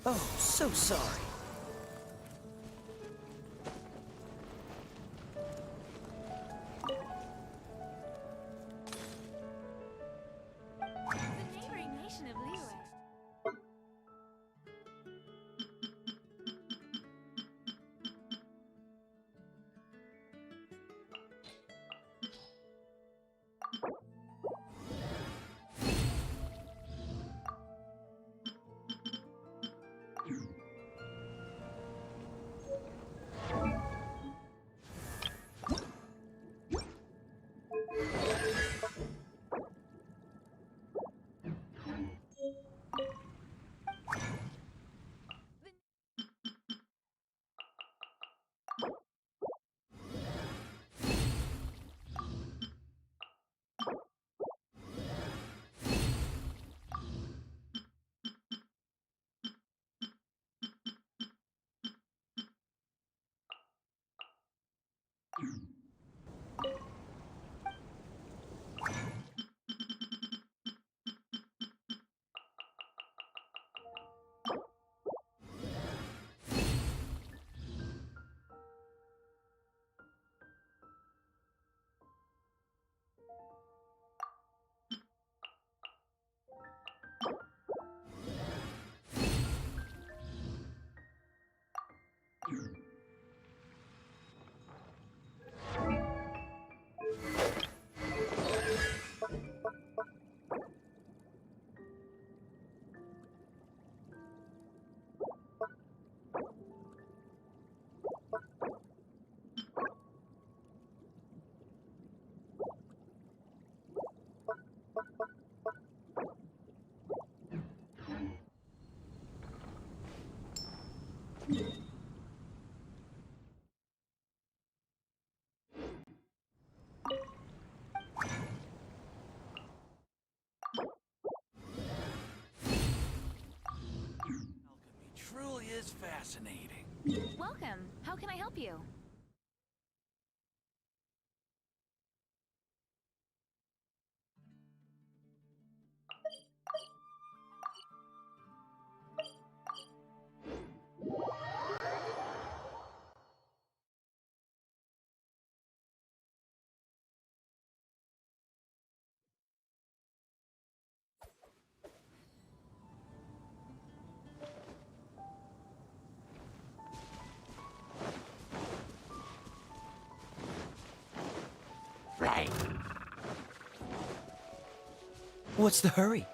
Oh, so sorry. The neighboring nation of Liyue. Alchemy truly is fascinating. Welcome. How can I help you? Right. What's the hurry?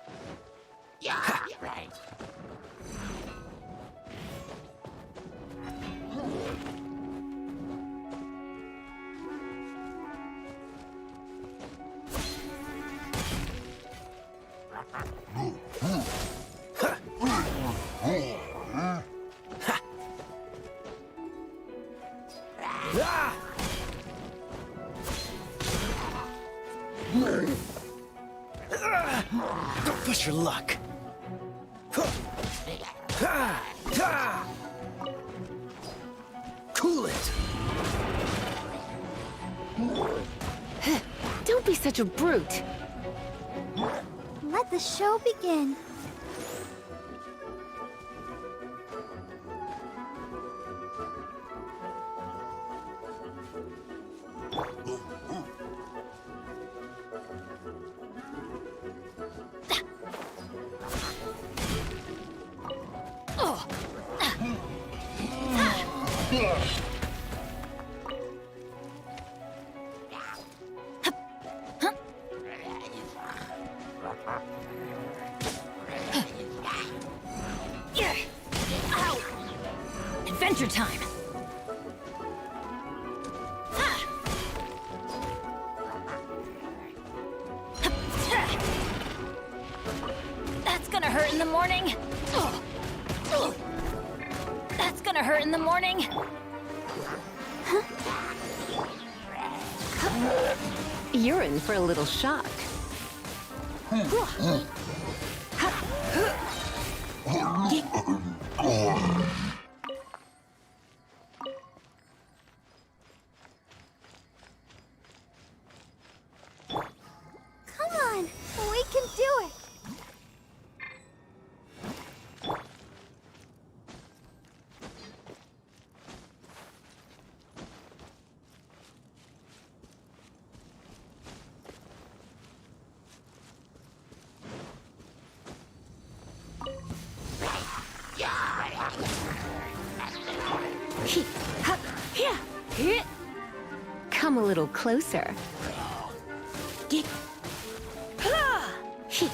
Yeah, right. Don't push your luck. Cool it. Don't be such a brute. Let the show begin. Ow! Adventure time! That's gonna hurt in the morning. That's gonna hurt in the morning. You're in for a little shock. Come on, we can do it. He, ha, yeah, hit. Come a little closer. Get, ha, he.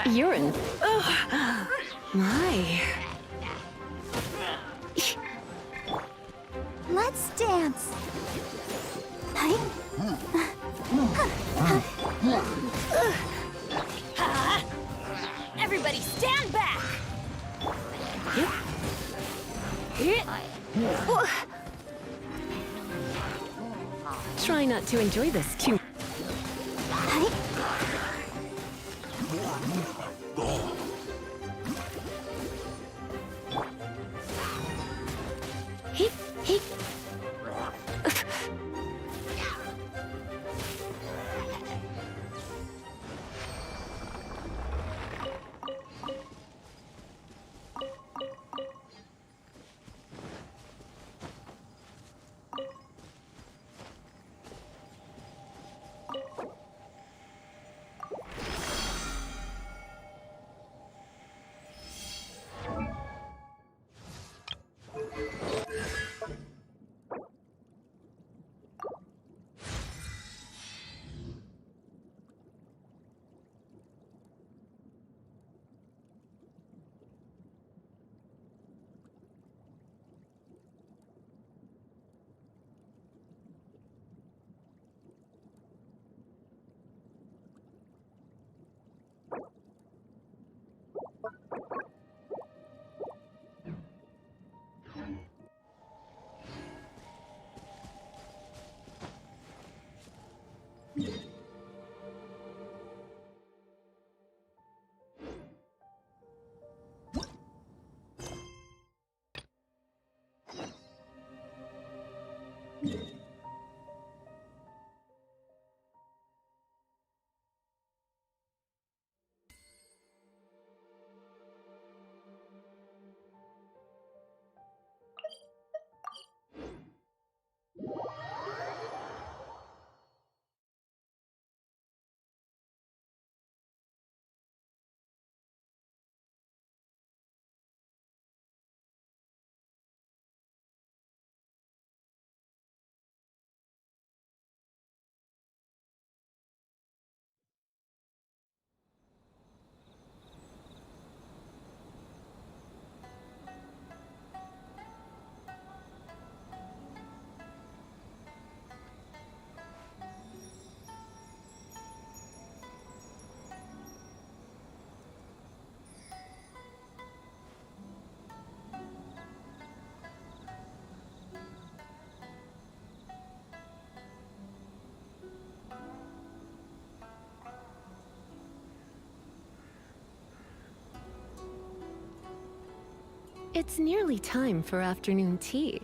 Urine. Ugh. My. Let's dance. Hi. Everybody stand back! Try not to enjoy this too. Hi. He, he. It's nearly time for afternoon tea.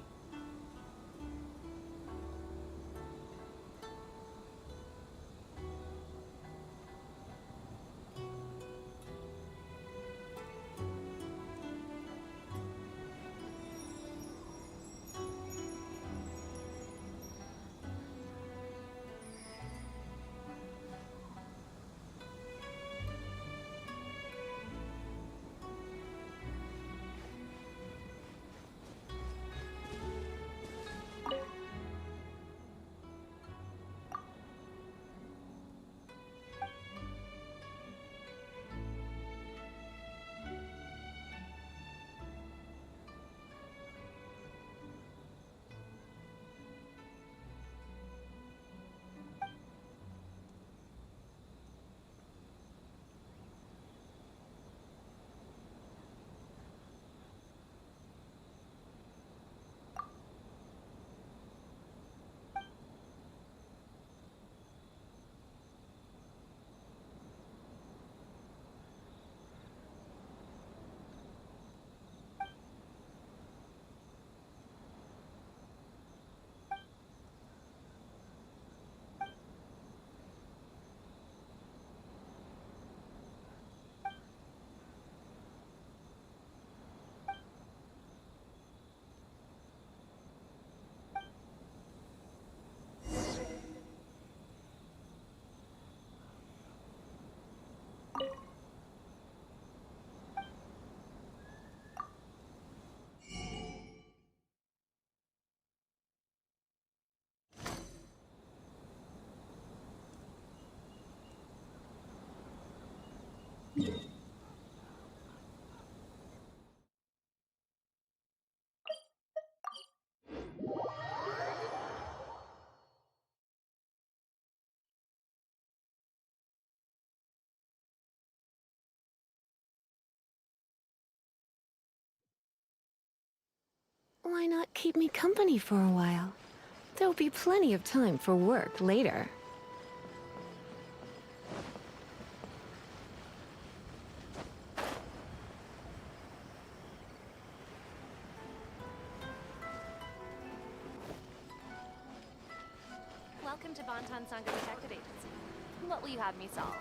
Why not keep me company for a while? There'll be plenty of time for work later. Welcome to Bonton Sangha Detective Agency. What will you have me solve?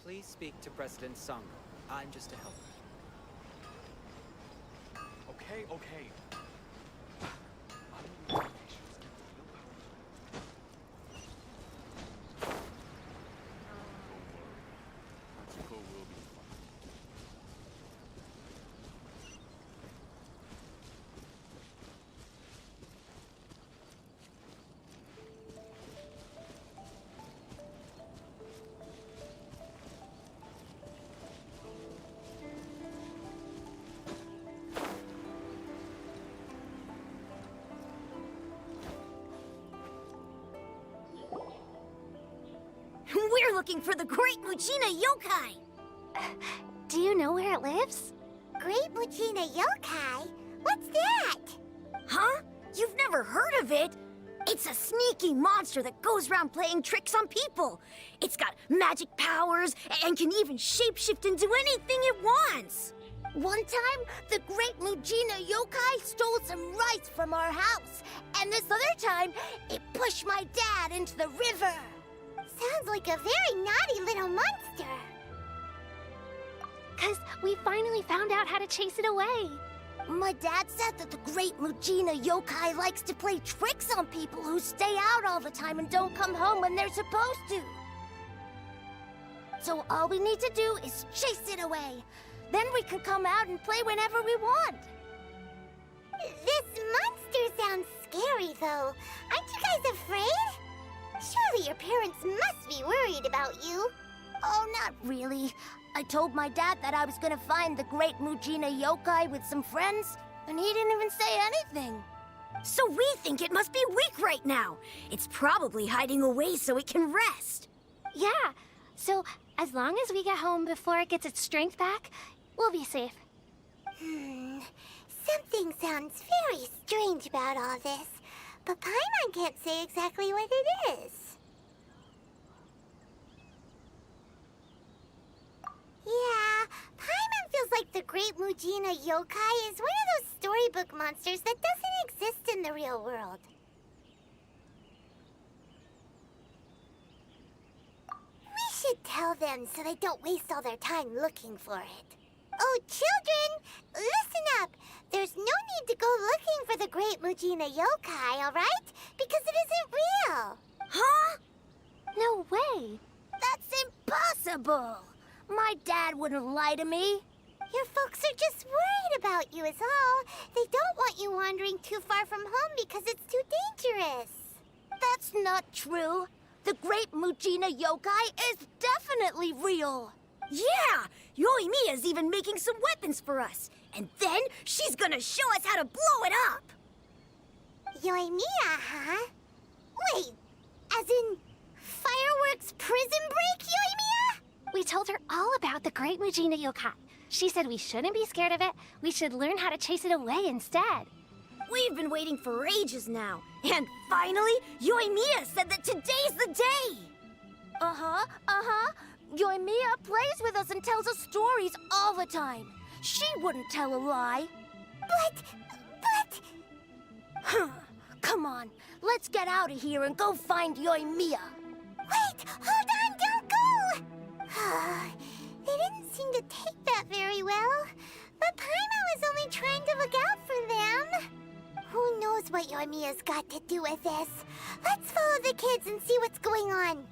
Please speak to President Sangha. I'm just a helper. Okay, okay. Mexico will be fine. We're looking for the Great Muchina Yokai! Do you know where it lives? Great Muchina Yokai? What's that? Huh? You've never heard of it? It's a sneaky monster that goes around playing tricks on people. It's got magic powers and can even shapeshift into anything it wants. One time, the Great Mujina Yokai stole some rice from our house. And this other time, it pushed my dad into the river. Sounds like a very naughty little monster. 'Cause we finally found out how to chase it away. My dad said that the Great Mujina Yokai likes to play tricks on people who stay out all the time and don't come home when they're supposed to. So all we need to do is chase it away. Then we can come out and play whenever we want. This monster sounds scary, though. Aren't you guys afraid? Surely your parents must be worried about you. Oh Not really. I told my dad that I was gonna find the great Mujina yokai with some friends, and he didn't even say anything. So we think it must be weak right now. It's probably hiding away so it can rest. Yeah, so as long as we get home before it gets its strength back, we'll be safe. Something sounds very strange about all this, but Paimon can't say exactly what it is. Yeah, Paimon feels like the Great Mujina yokai is one of those storybook monsters that doesn't exist in the real world. We should tell them so they don't waste all their time looking for it. Oh, children, listen up. There's no need to go looking for the Great Mujina yokai, all right? Because it isn't real. Huh? No way. That's impossible. My dad wouldn't lie to me. Your folks are just worried about you is all. They don't want you wandering too far from home because it's too dangerous. That's not true. The Great Mujina yokai is definitely real. Yeah! Yoimiya's even making some weapons for us. And then she's gonna show us how to blow it up! Yoimiya, huh? Wait, as in fireworks prison break, Yoimiya? We told her all about the Great Mujina yokai. She said we shouldn't be scared of it. We should learn how to chase it away instead. We've been waiting for ages now. And finally, Yoimiya said that today's the day! Uh-huh. Yoimiya plays with us and tells us stories all the time. She wouldn't tell a lie. But... Come on, let's get out of here and go find Yoimiya. Wait, hold on, don't go! They didn't seem to take that very well. But Paimon was only trying to look out for them. Who knows what Yoimiya's got to do with this? Let's follow the kids and see what's going on.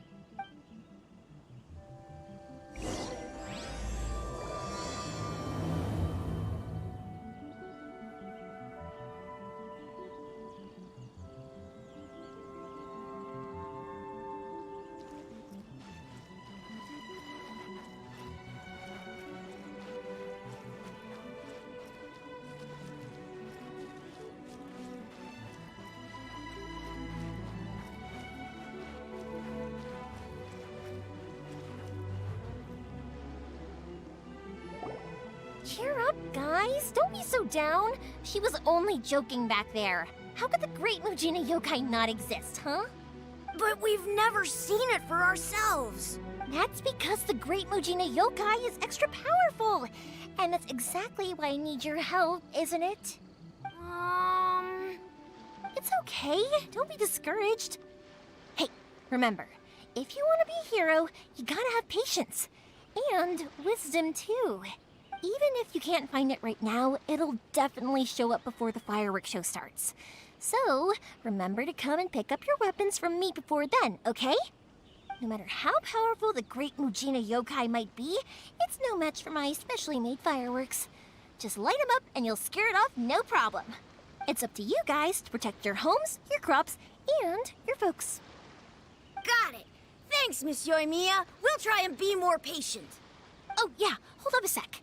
Cheer up, guys. Don't be so down. She was only joking back there. How could the Great Mujina yokai not exist, huh? But we've never seen it for ourselves. That's because the Great Mujina yokai is extra powerful. And that's exactly why I need your help, isn't it? It's okay. Don't be discouraged. Hey, remember, if you want to be a hero, you gotta have patience. And wisdom, too. Even if you can't find it right now, it'll definitely show up before the fireworks show starts. So, remember to come and pick up your weapons from me before then, okay? No matter how powerful the Great Mujina yokai might be, it's no match for my specially made fireworks. Just light them up and you'll scare it off no problem. It's up to you guys to protect your homes, your crops, and your folks. Got it. Thanks, Miss Yoimiya. We'll try and be more patient. Oh, yeah, hold up a sec.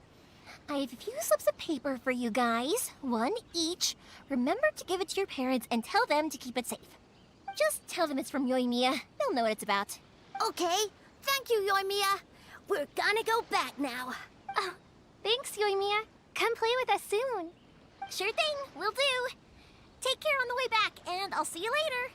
I have a few slips of paper for you guys, one each. Remember to give it to your parents and tell them to keep it safe. Just tell them it's from Yoimiya. They'll know what it's about. Okay, thank you, Yoimiya. We're gonna go back now. Oh, thanks, Yoimiya. Come play with us soon. Sure thing, will do. Take care on the way back, and I'll see you later.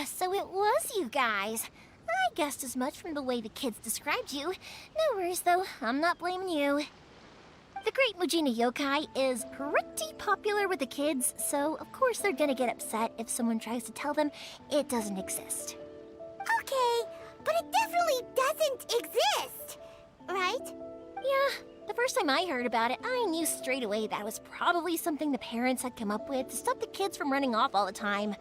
So it was you guys. I guessed as much from the way the kids described you. No worries, though. I'm not blaming you. The Great Mujina yokai is pretty popular with the kids, so of course they're gonna get upset if someone tries to tell them it doesn't exist. Okay, but it definitely doesn't exist, right? Yeah, the first time I heard about it, I knew straight away that was probably something the parents had come up with to stop the kids from running off all the time.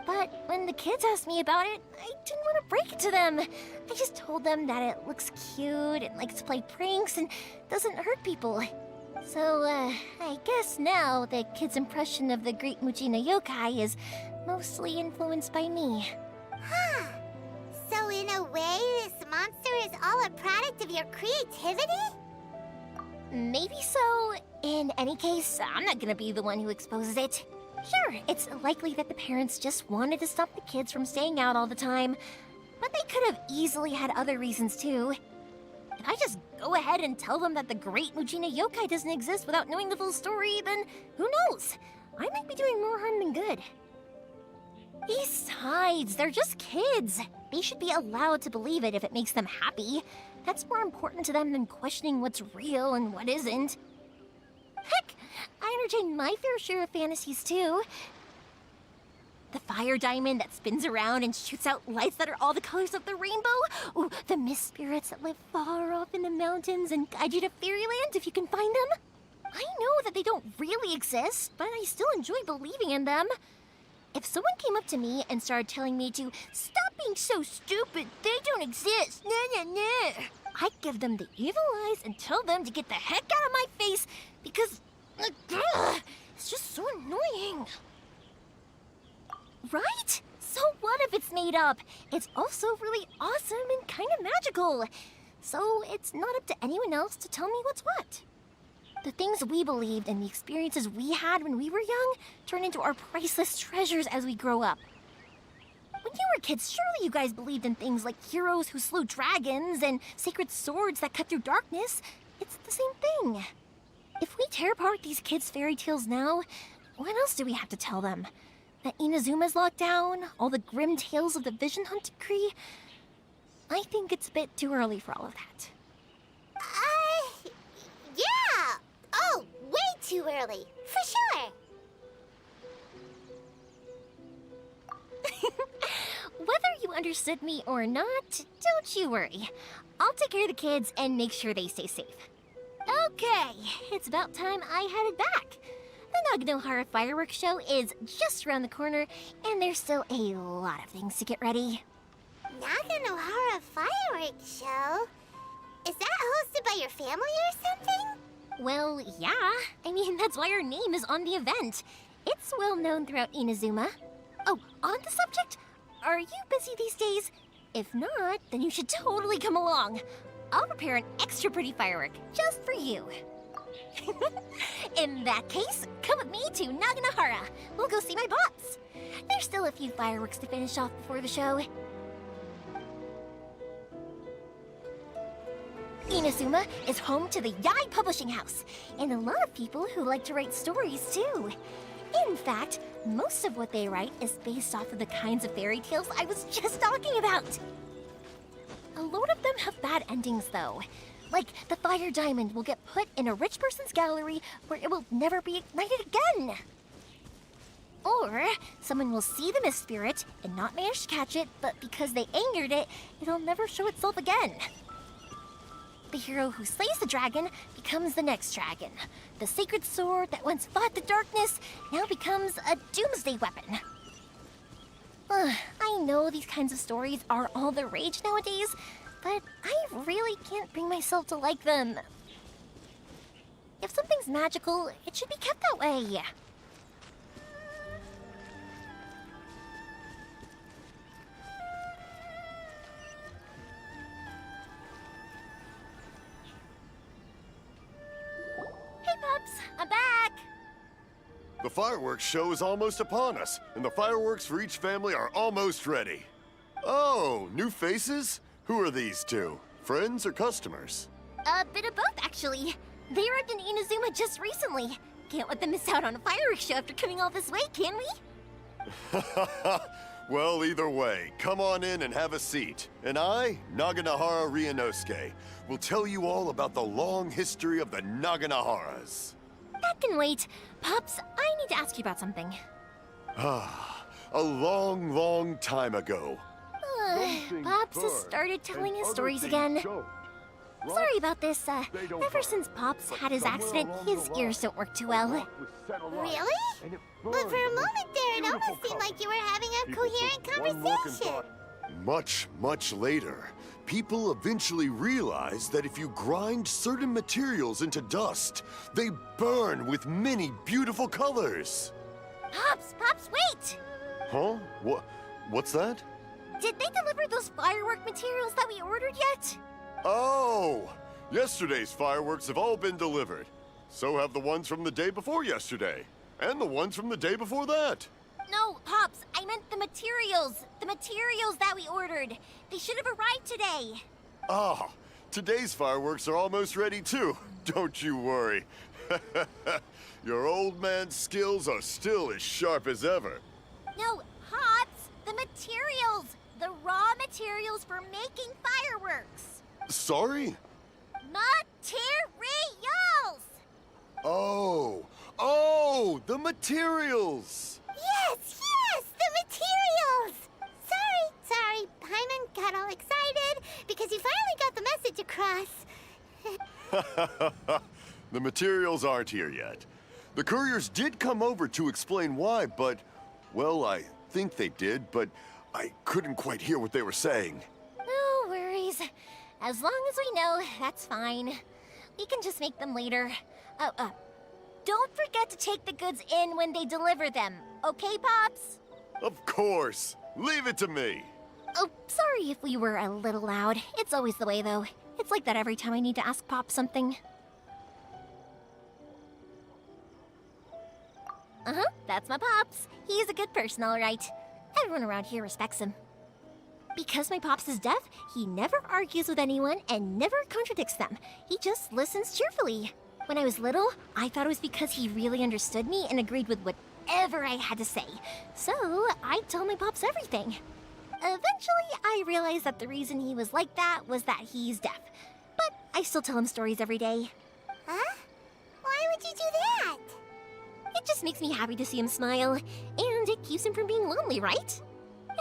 But when the kids asked me about it, I didn't want to break it to them. I just told them that it looks cute and likes to play pranks and doesn't hurt people. So, I guess now the kid's impression of the great Mujina yokai is mostly influenced by me. Huh. So in a way, this monster is all a product of your creativity? Maybe so. In any case, I'm not gonna be the one who exposes it. Sure, it's likely that the parents just wanted to stop the kids from staying out all the time, but they could have easily had other reasons too. If I just go ahead and tell them that the great Mujina yokai doesn't exist without knowing the full story, then who knows? I might be doing more harm than good. Besides, they're just kids. They should be allowed to believe it if it makes them happy. That's more important to them than questioning what's real and what isn't. Heck, I entertain my fair share of fantasies too. The fire diamond that spins around and shoots out lights that are all the colors of the rainbow. Ooh, the mist spirits that live far off in the mountains and guide you to fairyland if you can find them. I know that they don't really exist, but I still enjoy believing in them. If someone came up to me and started telling me to stop being so stupid, they don't exist, I'd give them the evil eyes and tell them to get the heck out of my face because it's just so annoying. Right? So what if it's made up? It's also really awesome and kind of magical. So it's not up to anyone else to tell me what's what. The things we believed and the experiences we had when we were young turn into our priceless treasures as we grow up. When you were kids, surely you guys believed in things like heroes who slew dragons and sacred swords that cut through darkness. It's the same thing. If we tear apart these kids' fairy tales now, what else do we have to tell them? That Inazuma's locked down? All the grim tales of the Vision Hunt decree? I think it's a bit too early for all of that. Yeah! Oh, way too early, for sure! Whether you understood me or not, don't you worry. I'll take care of the kids and make sure they stay safe. Okay, it's about time I headed back. The Naganohara fireworks show is just around the corner, and there's still a lot of things to get ready. Naganohara fireworks show? Is that hosted by your family or something? Well, yeah. I mean, that's why our name is on the event. It's well known throughout Inazuma. Oh, on the subject, are you busy these days? If not, then you should totally come along. I'll prepare an extra pretty firework just for you. In that case, come with me to Naganohara. We'll go see my pops. There's still a few fireworks to finish off before the show. Inazuma is home to the Yai Publishing House, and a lot of people who like to write stories too. In fact, most of what they write is based off of the kinds of fairy tales I was just talking about. A lot of them have bad endings though. Like, the fire diamond will get put in a rich person's gallery where it will never be ignited again. Or, someone will see the mist spirit and not manage to catch it, but because they angered it, it'll never show itself again. The hero who slays the dragon becomes the next dragon. The sacred sword that once fought the darkness now becomes a doomsday weapon. I know these kinds of stories are all the rage nowadays, but I really can't bring myself to like them. If something's magical, it should be kept that way. Hey, Pups, I'm back! The fireworks show is almost upon us, and the fireworks for each family are almost ready. Oh, new faces? Who are these two? Friends or customers? A bit of both, actually. They arrived in Inazuma just recently. Can't let them miss out on a fireworks show after coming all this way, can we? Well, either way, come on in and have a seat. And I, Naganohara Ryunosuke, will tell you all about the long history of the Naganoharas. That can wait. Pops, I need to ask you about something. A long, long time ago. Pops has started telling his stories again. Sorry about this. Ever since Pops had his accident, his ears don't work too well. Really? But for a moment there, it almost seemed like you were having a coherent conversation. Much, much later, people eventually realized that if you grind certain materials into dust, they burn with many beautiful colors. Pops, wait! Huh? What's that? Did they deliver those firework materials that we ordered yet? Oh! Yesterday's fireworks have all been delivered. So have the ones from the day before yesterday. And the ones from the day before that. No, Pops, I meant the materials. The materials that we ordered. They should have arrived today. Ah, today's fireworks are almost ready too. Don't you worry. Your old man's skills are still as sharp as ever. No, Pops, the materials. The raw materials for making fireworks. Sorry? Materials! Oh, the materials! Yes, the materials! Sorry, Paimon got all excited because he finally got the message across. The materials aren't here yet. The couriers did come over to explain why, but, well, I think they did, but I couldn't quite hear what they were saying. No worries. As long as we know, that's fine. We can just make them later. Don't forget to take the goods in when they deliver them, okay, Pops? Of course. Leave it to me. Oh, sorry if we were a little loud. It's always the way, though. It's like that every time I need to ask Pop something. That's my Pops. He's a good person, all right. Everyone around here respects him. Because my Pops is deaf, he never argues with anyone and never contradicts them. He just listens cheerfully. When I was little, I thought it was because he really understood me and agreed with whatever I had to say. So, I told my Pops everything. Eventually, I realized that the reason he was like that was that he's deaf. But I still tell him stories every day. Huh? Why would you do that? It just makes me happy to see him smile, and it keeps him from being lonely, right?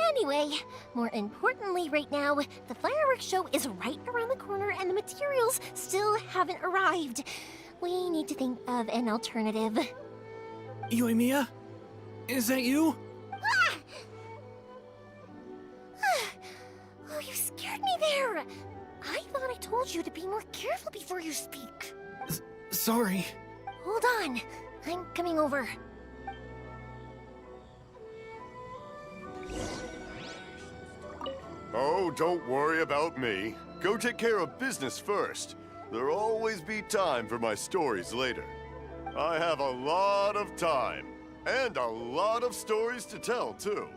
Anyway, more importantly right now, the fireworks show is right around the corner and the materials still haven't arrived. We need to think of an alternative. Yoimiya? Is that you? Oh, you scared me there! I thought I told you to be more careful before you speak. Sorry. Hold on, I'm coming over. Oh, don't worry about me. Go take care of business first. There'll always be time for my stories later. I have a lot of time, and a lot of stories to tell, too.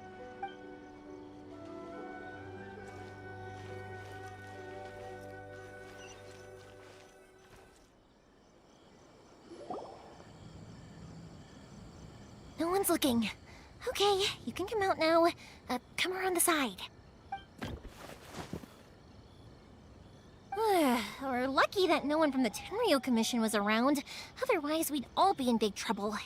No one's looking. Okay, you can come out now. Come around the side. We're lucky that no one from the Tenryo Commission was around. Otherwise, we'd all be in big trouble.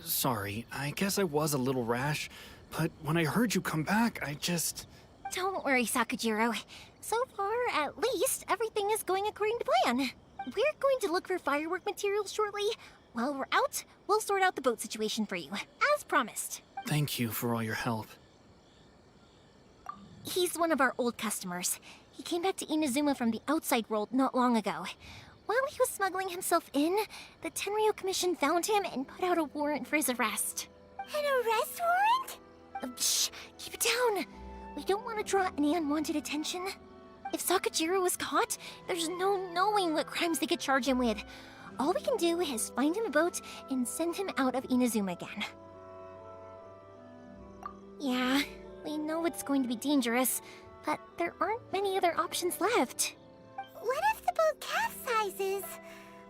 Sorry, I guess I was a little rash, but when I heard you come back, I just... Don't worry, Sakujiro. So far, at least, everything is going according to plan. We're going to look for firework materials shortly. While we're out, we'll sort out the boat situation for you, as promised. Thank you for all your help. He's one of our old customers. He came back to Inazuma from the outside world not long ago. While he was smuggling himself in, the Tenryo Commission found him and put out a warrant for his arrest. An arrest warrant? Shh! Keep it down! We don't want to draw any unwanted attention. If Sakujiro was caught, there's no knowing what crimes they could charge him with. All we can do is find him a boat and send him out of Inazuma again. Yeah, we know it's going to be dangerous, but there aren't many other options left. What if the boat capsizes?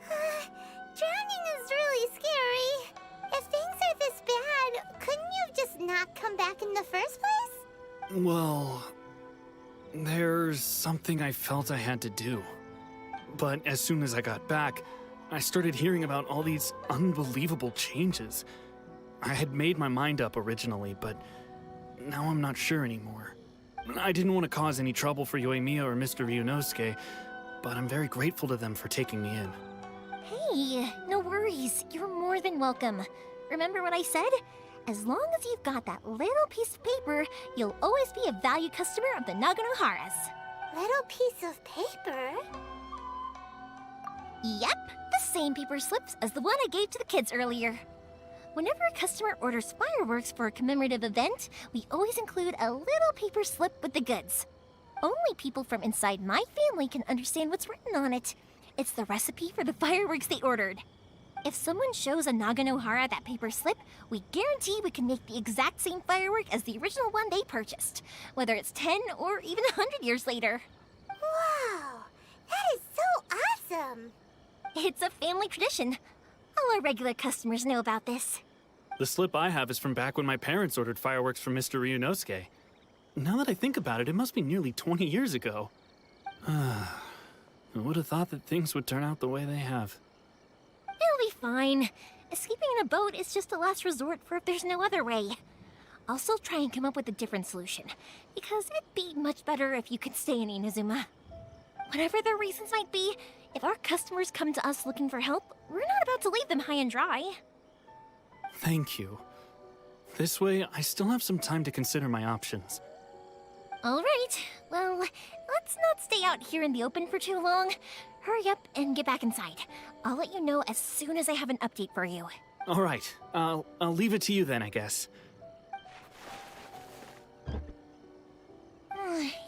Drowning is really scary. If things are this bad, couldn't you have just not come back in the first place? Well, there's something I felt I had to do. But as soon as I got back, I started hearing about all these unbelievable changes. I had made my mind up originally, but now I'm not sure anymore. I didn't want to cause any trouble for Yoimiya or Mr. Ryunosuke, but I'm very grateful to them for taking me in. Hey, no worries. You're more than welcome. Remember what I said? As long as you've got that little piece of paper, you'll always be a valued customer of the Naganoharas. Little piece of paper? Yep, the same paper slips as the one I gave to the kids earlier. Whenever a customer orders fireworks for a commemorative event, we always include a little paper slip with the goods. Only people from inside my family can understand what's written on it. It's the recipe for the fireworks they ordered. If someone shows a Naganohara that paper slip, we guarantee we can make the exact same firework as the original one they purchased, whether it's 10 or even 100 years later. Wow, that is so awesome! It's a family tradition. All our regular customers know about this. The slip I have is from back when my parents ordered fireworks from Mr. Ryunosuke. Now that I think about it, it must be nearly 20 years ago. I would have thought that things would turn out the way they have. It'll be fine. Escaping in a boat is just a last resort for if there's no other way. I'll still try and come up with a different solution, because it'd be much better if you could stay in Inazuma. Whatever their reasons might be, if our customers come to us looking for help, we're not about to leave them high and dry. Thank you. This way, I still have some time to consider my options. All right, well, let's not stay out here in the open for too long. Hurry up and get back inside. I'll let you know as soon as I have an update for you. All right, I'll leave it to you then, I guess.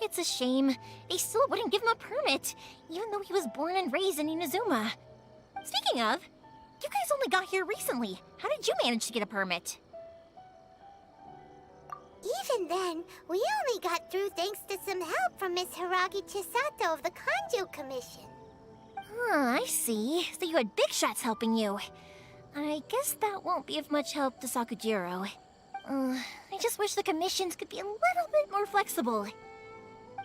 It's a shame. They still wouldn't give him a permit, even though he was born and raised in Inazuma. Speaking of, you guys only got here recently. How did you manage to get a permit? Even then, we only got through thanks to some help from Miss Hiragi Chisato of the Kanjo Commission. I see. So you had big shots helping you. I guess that won't be of much help to Sakujiro. I just wish the commissions could be a little bit more flexible.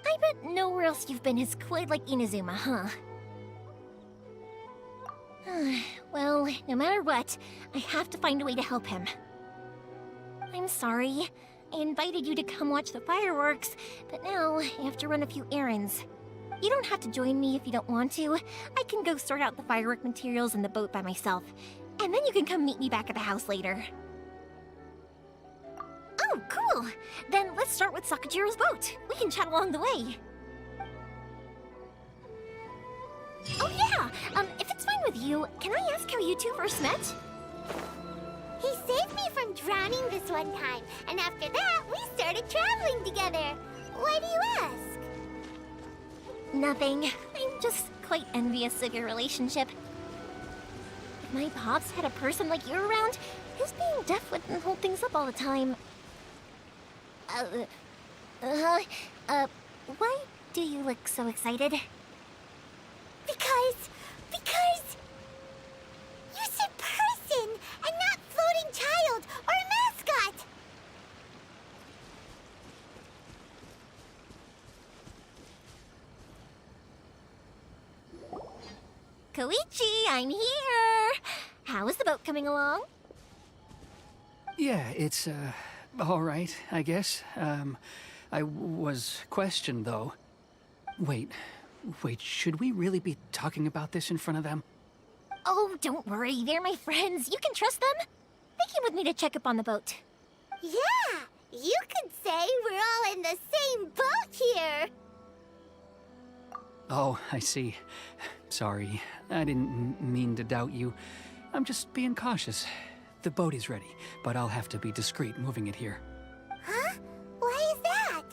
I bet nowhere else you've been has quite like Inazuma, huh? Well, no matter what, I have to find a way to help him. I'm sorry. I invited you to come watch the fireworks, but now I have to run a few errands. You don't have to join me if you don't want to. I can go sort out the firework materials in the boat by myself, and then you can come meet me back at the house later. Oh, cool! Then let's start with Sakujiro's boat. We can chat along the way. Oh yeah! If it's fine with you, can I ask how you two first met? He saved me from drowning this one time, and after that, we started traveling together. Why do you ask? Nothing. I'm just quite envious of your relationship. If my pops had a person like you around, his being deaf wouldn't hold things up all the time. Why do you look so excited? Because you said person and not floating child or mascot. Koichi, I'm here! How is the boat coming along? Yeah, it's, all right, I guess. I was questioned, though. Wait, should we really be talking about this in front of them? Oh, don't worry, they're my friends. You can trust them. They came with me to check up on the boat. Yeah, you could say we're all in the same boat here. Oh, I see. Sorry, I didn't mean to doubt you. I'm just being cautious. The boat is ready, but I'll have to be discreet moving it here. Huh? Why is that?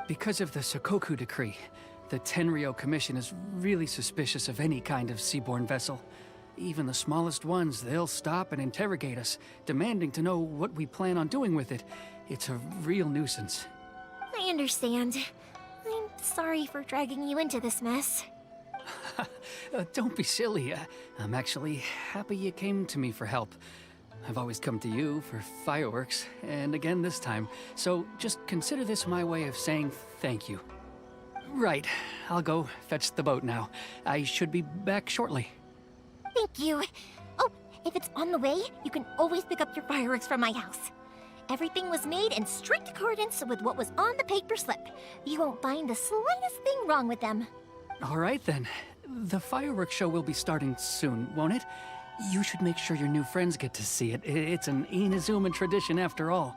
Because of the Sokoku decree, the Tenryo Commission is really suspicious of any kind of seaborne vessel. Even the smallest ones, they'll stop and interrogate us, demanding to know what we plan on doing with it. It's a real nuisance. I understand. I'm sorry for dragging you into this mess. Don't be silly. I'm actually happy you came to me for help. I've always come to you for fireworks, and again this time, so just consider this my way of saying thank you. Right, I'll go fetch the boat now. I should be back shortly. Thank you. Oh, if it's on the way, you can always pick up your fireworks from my house. Everything was made in strict accordance with what was on the paper slip. You won't find the slightest thing wrong with them. All right then. The fireworks show will be starting soon, won't it? You should make sure your new friends get to see it. It's an Inazuma tradition after all.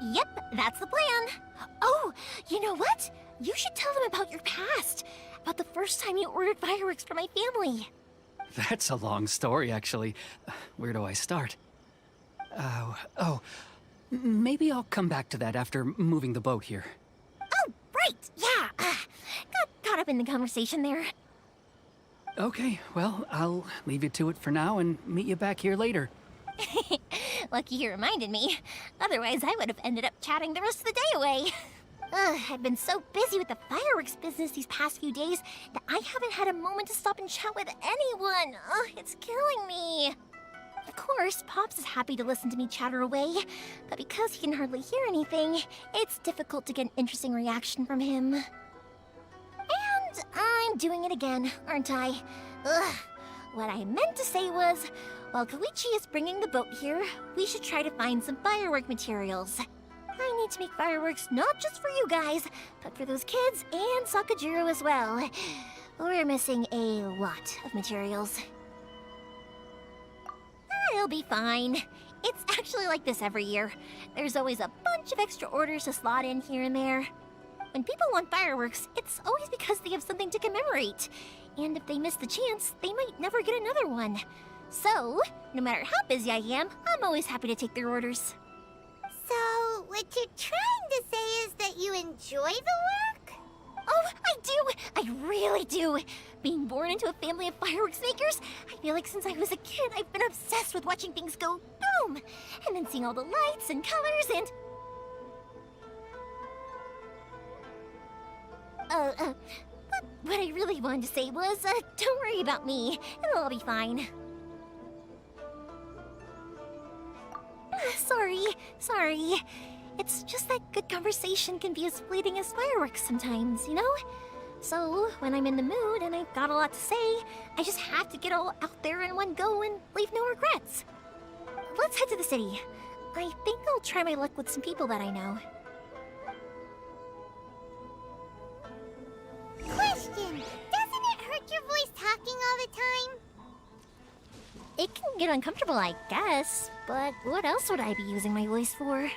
Yep, that's the plan. Oh, you know what? You should tell them about your past. About the first time you ordered fireworks for my family. That's a long story, actually. Where do I start? Maybe I'll come back to that after moving the boat here. Oh, right, yeah. Got caught up in the conversation there. Okay, well, I'll leave you to it for now and meet you back here later. Lucky you reminded me. Otherwise, I would have ended up chatting the rest of the day away. I've been so busy with the fireworks business these past few days that I haven't had a moment to stop and chat with anyone. It's killing me. Of course, Pops is happy to listen to me chatter away, but because he can hardly hear anything, it's difficult to get an interesting reaction from him. And I'm doing it again, aren't I? What I meant to say was, while Koichi is bringing the boat here, we should try to find some firework materials. I need to make fireworks not just for you guys, but for those kids and Sakajiro as well. We're missing a lot of materials. It'll be fine. It's actually like this every year. There's always a bunch of extra orders to slot in here and there. When people want fireworks, it's always because they have something to commemorate. And if they miss the chance, they might never get another one. So, no matter how busy I am, I'm always happy to take their orders. So, what you're trying to say is that you enjoy the work? Oh, I do! I really do! Being born into a family of fireworks makers, I feel like since I was a kid, I've been obsessed with watching things go boom! And then seeing all the lights and colors and... what I really wanted to say was, don't worry about me. It'll all be fine. Sorry. It's just that good conversation can be as fleeting as fireworks sometimes, you know? So, when I'm in the mood and I've got a lot to say, I just have to get all out there in one go and leave no regrets. Let's head to the city. I think I'll try my luck with some people that I know. Question! Doesn't it hurt your voice talking all the time? It can get uncomfortable, I guess, but what else would I be using my voice for?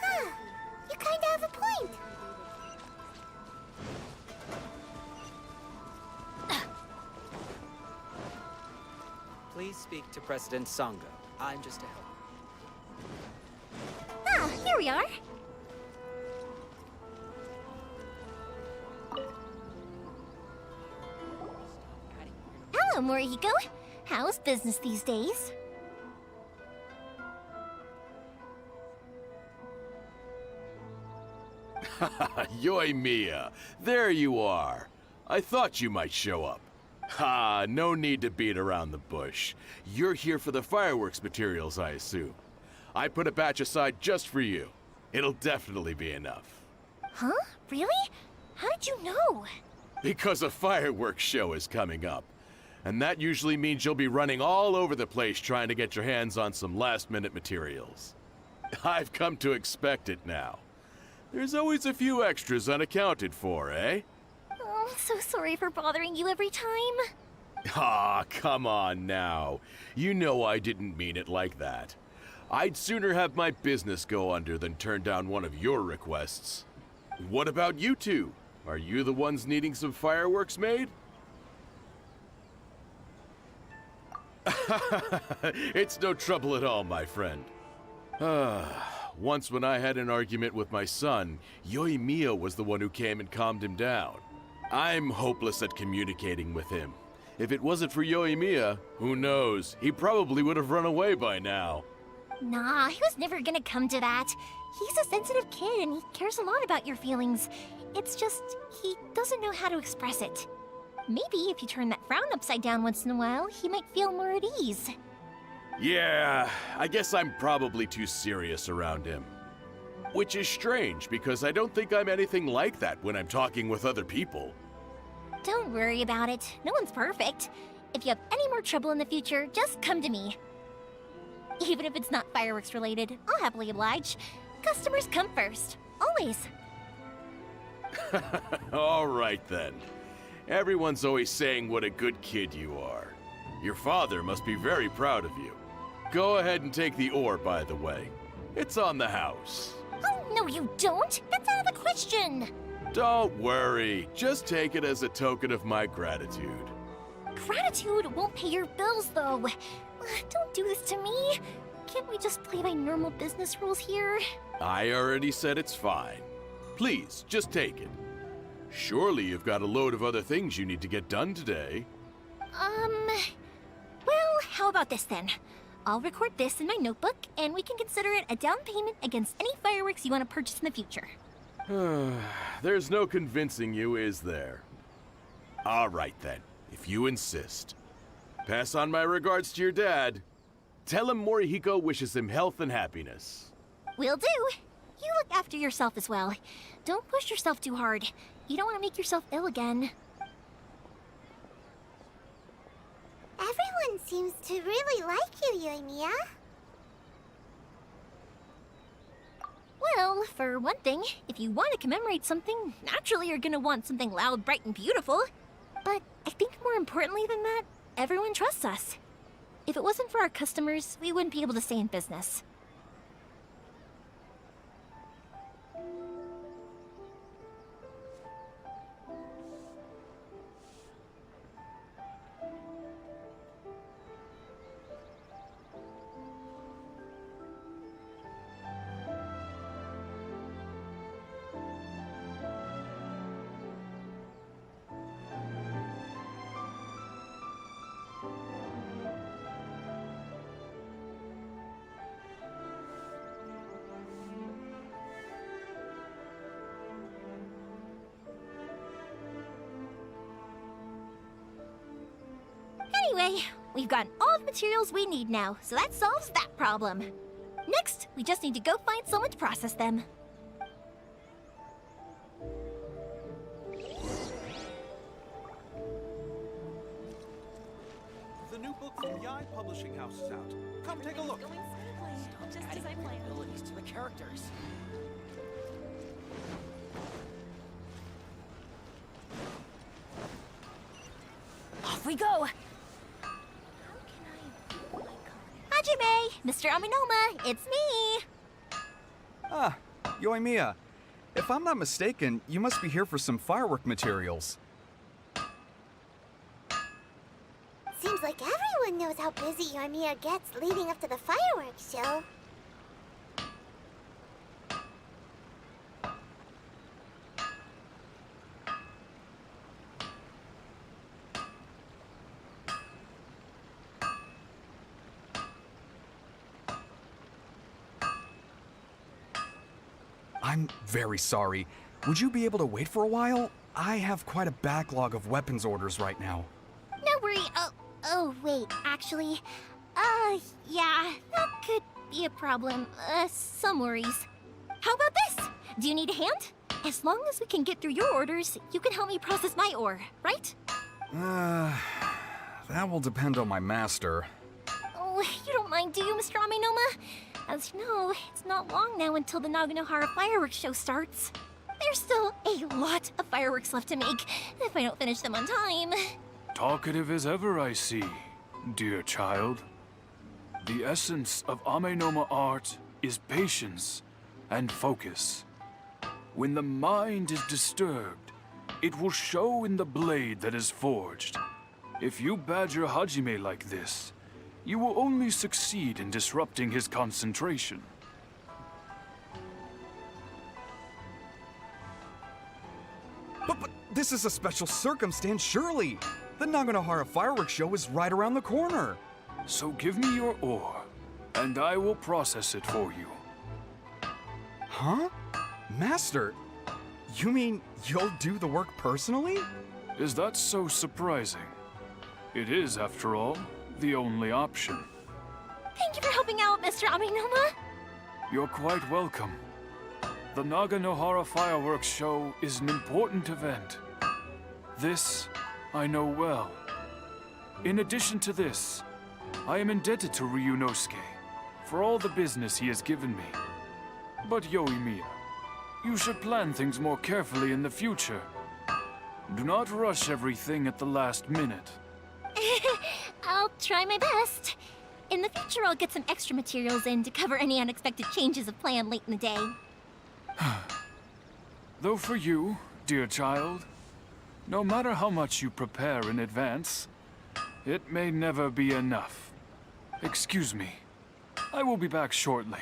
Huh, you kinda have a point. Please speak to President Sango. I'm just a helper. Ah, here we are. Hello, Morihiko. How's business these days? Yoimiya, there you are. I thought you might show up. Ha, no need to beat around the bush. You're here for the fireworks materials, I assume. I put a batch aside just for you. It'll definitely be enough. Huh? Really? How did you know? Because a fireworks show is coming up. And that usually means you'll be running all over the place trying to get your hands on some last-minute materials. I've come to expect it now. There's always a few extras unaccounted for, eh? Oh, I'm so sorry for bothering you every time. Ah, come on now. You know I didn't mean it like that. I'd sooner have my business go under than turn down one of your requests. What about you two? Are you the ones needing some fireworks made? It's no trouble at all, my friend. Once when I had an argument with my son, Yoimiya was the one who came and calmed him down. I'm hopeless at communicating with him. If it wasn't for Yoimiya, who knows, he probably would have run away by now. Nah, he was never gonna come to that. He's a sensitive kid and he cares a lot about your feelings. It's just, he doesn't know how to express it. Maybe if you turn that frown upside down once in a while, he might feel more at ease. Yeah, I guess I'm probably too serious around him. Which is strange, because I don't think I'm anything like that when I'm talking with other people. Don't worry about it. No one's perfect. If you have any more trouble in the future, just come to me. Even if it's not fireworks related, I'll happily oblige. Customers come first. Always. All right then. Everyone's always saying what a good kid you are. Your father must be very proud of you. Go ahead and take the ore, by the way. It's on the house. Oh, no, you don't. That's out of the question. Don't worry. Just take it as a token of my gratitude. Gratitude won't pay your bills, though. Don't do this to me. Can't we just play by normal business rules here? I already said it's fine. Please, just take it. Surely you've got a load of other things you need to get done today. Well, how about this then? I'll record this in my notebook, and we can consider it a down payment against any fireworks you want to purchase in the future. There's no convincing you, is there? All right then, if you insist. Pass on my regards to your dad. Tell him Morihiko wishes him health and happiness. Will do. You look after yourself as well. Don't push yourself too hard. You don't want to make yourself ill again. Everyone seems to really like you, Yoimiya. Well, for one thing, if you want to commemorate something, naturally you're gonna want something loud, bright, and beautiful. But I think more importantly than that, everyone trusts us. If it wasn't for our customers, we wouldn't be able to stay in business. Anyway, we've gotten all the materials we need now, so that solves that problem. Next, we just need to go find someone to process them. The new book from Yai Publishing House is out. Come take a look. Going smoothly, just as I planned. Abilities to the characters. Off we go! Hajime! Mr. Aminoma, it's me! Ah, Yoimiya. If I'm not mistaken, you must be here for some firework materials. Seems like everyone knows how busy Yoimiya gets leading up to the fireworks show. I'm very sorry. Would you be able to wait for a while? I have quite a backlog of weapons orders right now. No worry. Oh, wait, actually. Yeah, that could be a problem. Some worries. How about this? Do you need a hand? As long as we can get through your orders, you can help me process my ore, right? That will depend on my master. Oh, you don't mind, do you, Mr. Aminoma? As you know, it's not long now until the Naganohara fireworks show starts. There's still a lot of fireworks left to make, if I don't finish them on time. Talkative as ever, I see, dear child. The essence of Amenoma art is patience and focus. When the mind is disturbed, it will show in the blade that is forged. If you badger Hajime like this, you will only succeed in disrupting his concentration. But this is a special circumstance, surely. The Naganohara fireworks show is right around the corner. So give me your ore, and I will process it for you. Huh? Master, you mean you'll do the work personally? Is that so surprising? It is, after all, the only option. Thank you for helping out, Mr. Aminoma. You're quite welcome. The Naganohara fireworks show is an important event. This I know well. In addition to this, I am indebted to Ryunosuke for all the business he has given me. But Yoimiya, you should plan things more carefully in the future. Do not rush everything at the last minute. I'll try my best. In the future, I'll get some extra materials in to cover any unexpected changes of plan late in the day. Though for you, dear child, no matter how much you prepare in advance, it may never be enough. Excuse me. I will be back shortly.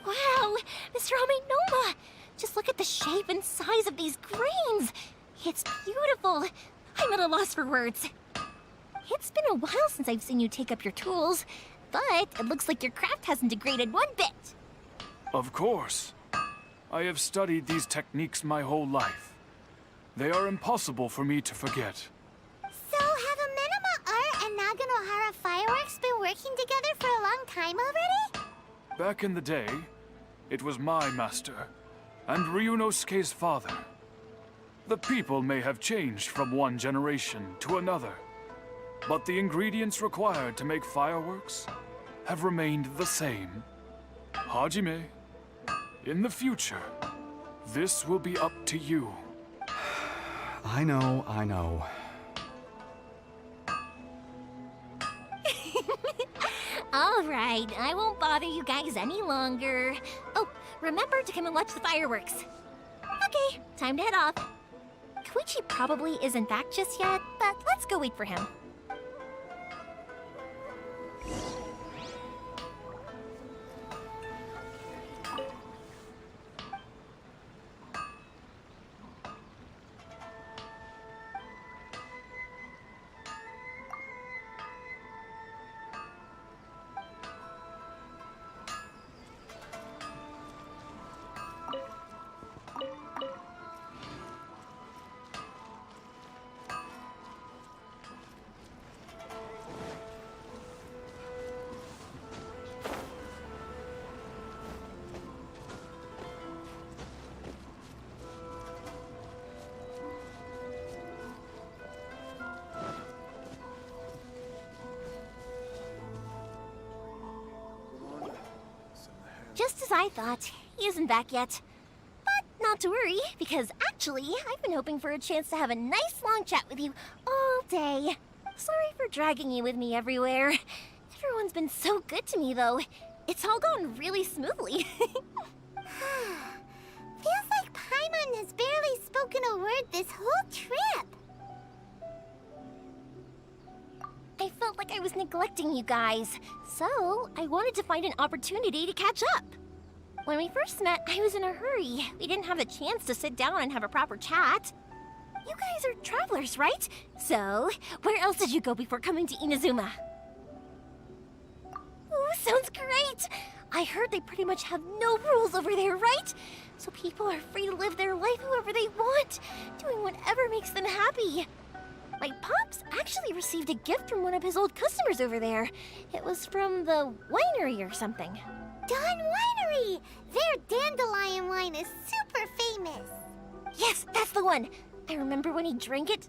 Wow, Mr. Amenoma! Just look at the shape and size of these grains! It's beautiful! I'm at a loss for words. It's been a while since I've seen you take up your tools, but it looks like your craft hasn't degraded one bit. Of course. I have studied these techniques my whole life. They are impossible for me to forget. So, have Amenoma Art and Naganohara Fireworks been working together for a long time already? Back in the day, it was my master, and Ryunosuke's father. The people may have changed from one generation to another, but the ingredients required to make fireworks have remained the same. Hajime, in the future, this will be up to you. I know, I know. All right, I won't bother you guys any longer. Oh, remember to come and watch the fireworks. Okay, time to head off. Koichi probably isn't back just yet, but let's go wait for him. Just as I thought, he isn't back yet. But not to worry, because actually, I've been hoping for a chance to have a nice long chat with you all day. Sorry for dragging you with me everywhere. Everyone's been so good to me, though. It's all gone really smoothly. Feels like Paimon has barely spoken a word this whole trip. I felt like I was neglecting you guys, so I wanted to find an opportunity to catch up. When we first met, I was in a hurry. We didn't have the chance to sit down and have a proper chat. You guys are travelers, right? So, where else did you go before coming to Inazuma? Ooh, sounds great! I heard they pretty much have no rules over there, right? So people are free to live their life however they want, doing whatever makes them happy. My pops actually received a gift from one of his old customers over there. It was from the winery or something. Dawn Winery! Their dandelion wine is super famous. Yes, that's the one. I remember when he drank it.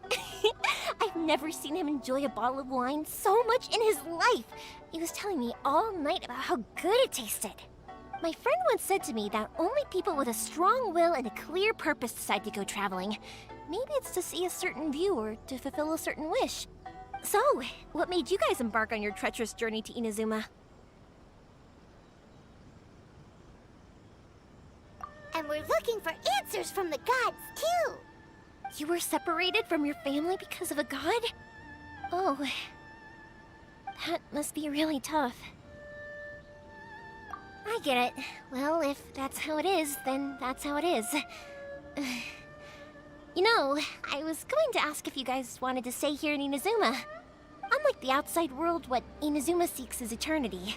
I've never seen him enjoy a bottle of wine so much in his life. He was telling me all night about how good it tasted. My friend once said to me that only people with a strong will and a clear purpose decide to go traveling. Maybe it's to see a certain view or to fulfill a certain wish. So, what made you guys embark on your treacherous journey to Inazuma? And we're looking for answers from the gods, too. You were separated from your family because of a god? Oh, that must be really tough. I get it. Well, if that's how it is, then that's how it is. You know, I was going to ask if you guys wanted to stay here in Inazuma. Unlike the outside world, what Inazuma seeks is eternity.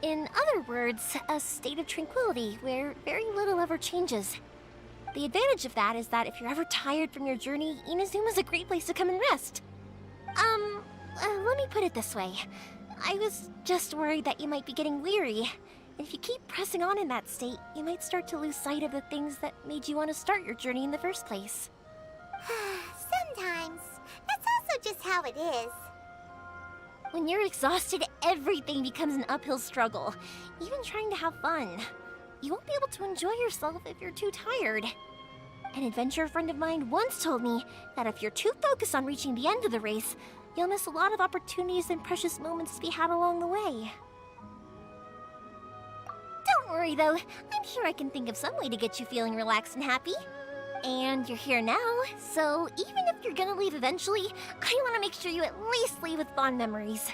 In other words, a state of tranquility where very little ever changes. The advantage of that is that if you're ever tired from your journey, Inazuma's a great place to come and rest. Let me put it this way. I was just worried that you might be getting weary. And if you keep pressing on in that state, you might start to lose sight of the things that made you want to start your journey in the first place. Sometimes. That's also just how it is. When you're exhausted, everything becomes an uphill struggle. Even trying to have fun. You won't be able to enjoy yourself if you're too tired. An adventurer friend of mine once told me that if you're too focused on reaching the end of the race, you'll miss a lot of opportunities and precious moments to be had along the way. Don't worry though, I'm sure I can think of some way to get you feeling relaxed and happy. And you're here now, so even if you're gonna leave eventually, I want to make sure you at least leave with fond memories.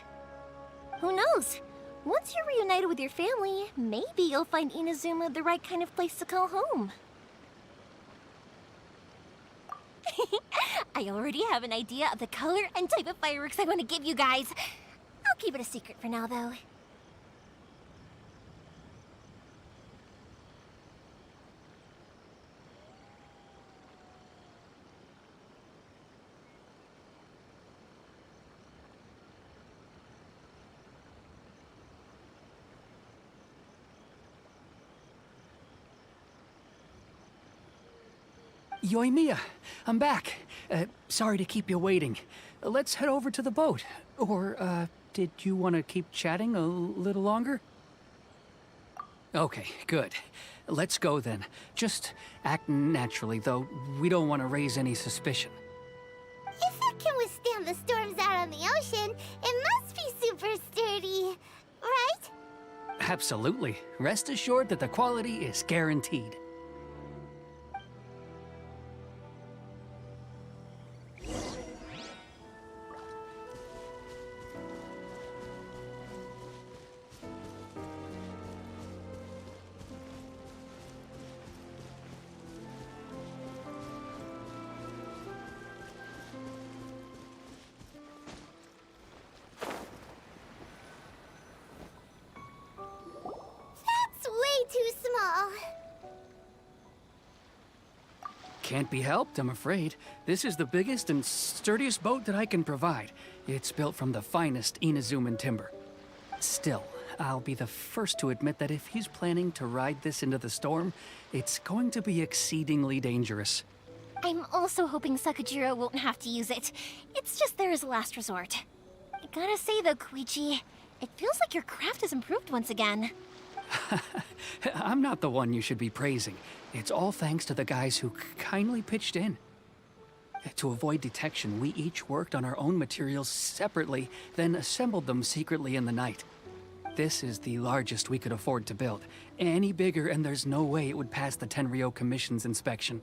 Who knows? Once you're reunited with your family, maybe you'll find Inazuma the right kind of place to call home. I already have an idea of the color and type of fireworks I want to give you guys. I'll keep it a secret for now, though. Yoimiya, I'm back. Sorry to keep you waiting. Let's head over to the boat. Or, did you want to keep chatting a little longer? Okay, good. Let's go then. Just act naturally, though. We don't want to raise any suspicion. If it can withstand the storms out on the ocean, it must be super sturdy, right? Absolutely. Rest assured that the quality is guaranteed. Too small. Can't be helped, I'm afraid. This is the biggest and sturdiest boat that I can provide. It's built from the finest Inazuman timber. Still, I'll be the first to admit that if he's planning to ride this into the storm, it's going to be exceedingly dangerous. I'm also hoping Sakajiro won't have to use it. It's just there as a last resort. I gotta say though, Koichi, it feels like your craft has improved once again. I'm not the one you should be praising. It's all thanks to the guys who kindly pitched in. To avoid detection, we each worked on our own materials separately, then assembled them secretly in the night. This is the largest we could afford to build. Any bigger and there's no way it would pass the Tenryou Commission's inspection.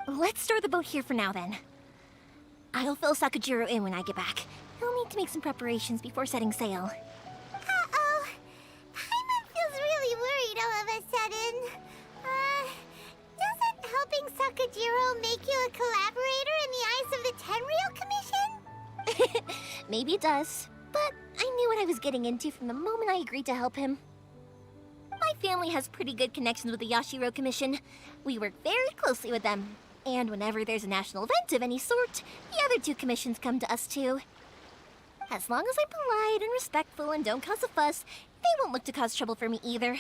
Let's store the boat here for now then. I'll fill Sakajiro in when I get back. He'll need to make some preparations before setting sail. Uh-oh. Paimon feels really worried all of a sudden. Doesn't helping Sakajiro make you a collaborator in the eyes of the Tenryou Commission? Maybe it does, but I knew what I was getting into from the moment I agreed to help him. My family has pretty good connections with the Yashiro Commission. We work very closely with them. And whenever there's a national event of any sort, the other two commissions come to us too. As long as I'm polite and respectful and don't cause a fuss, they won't look to cause trouble for me either.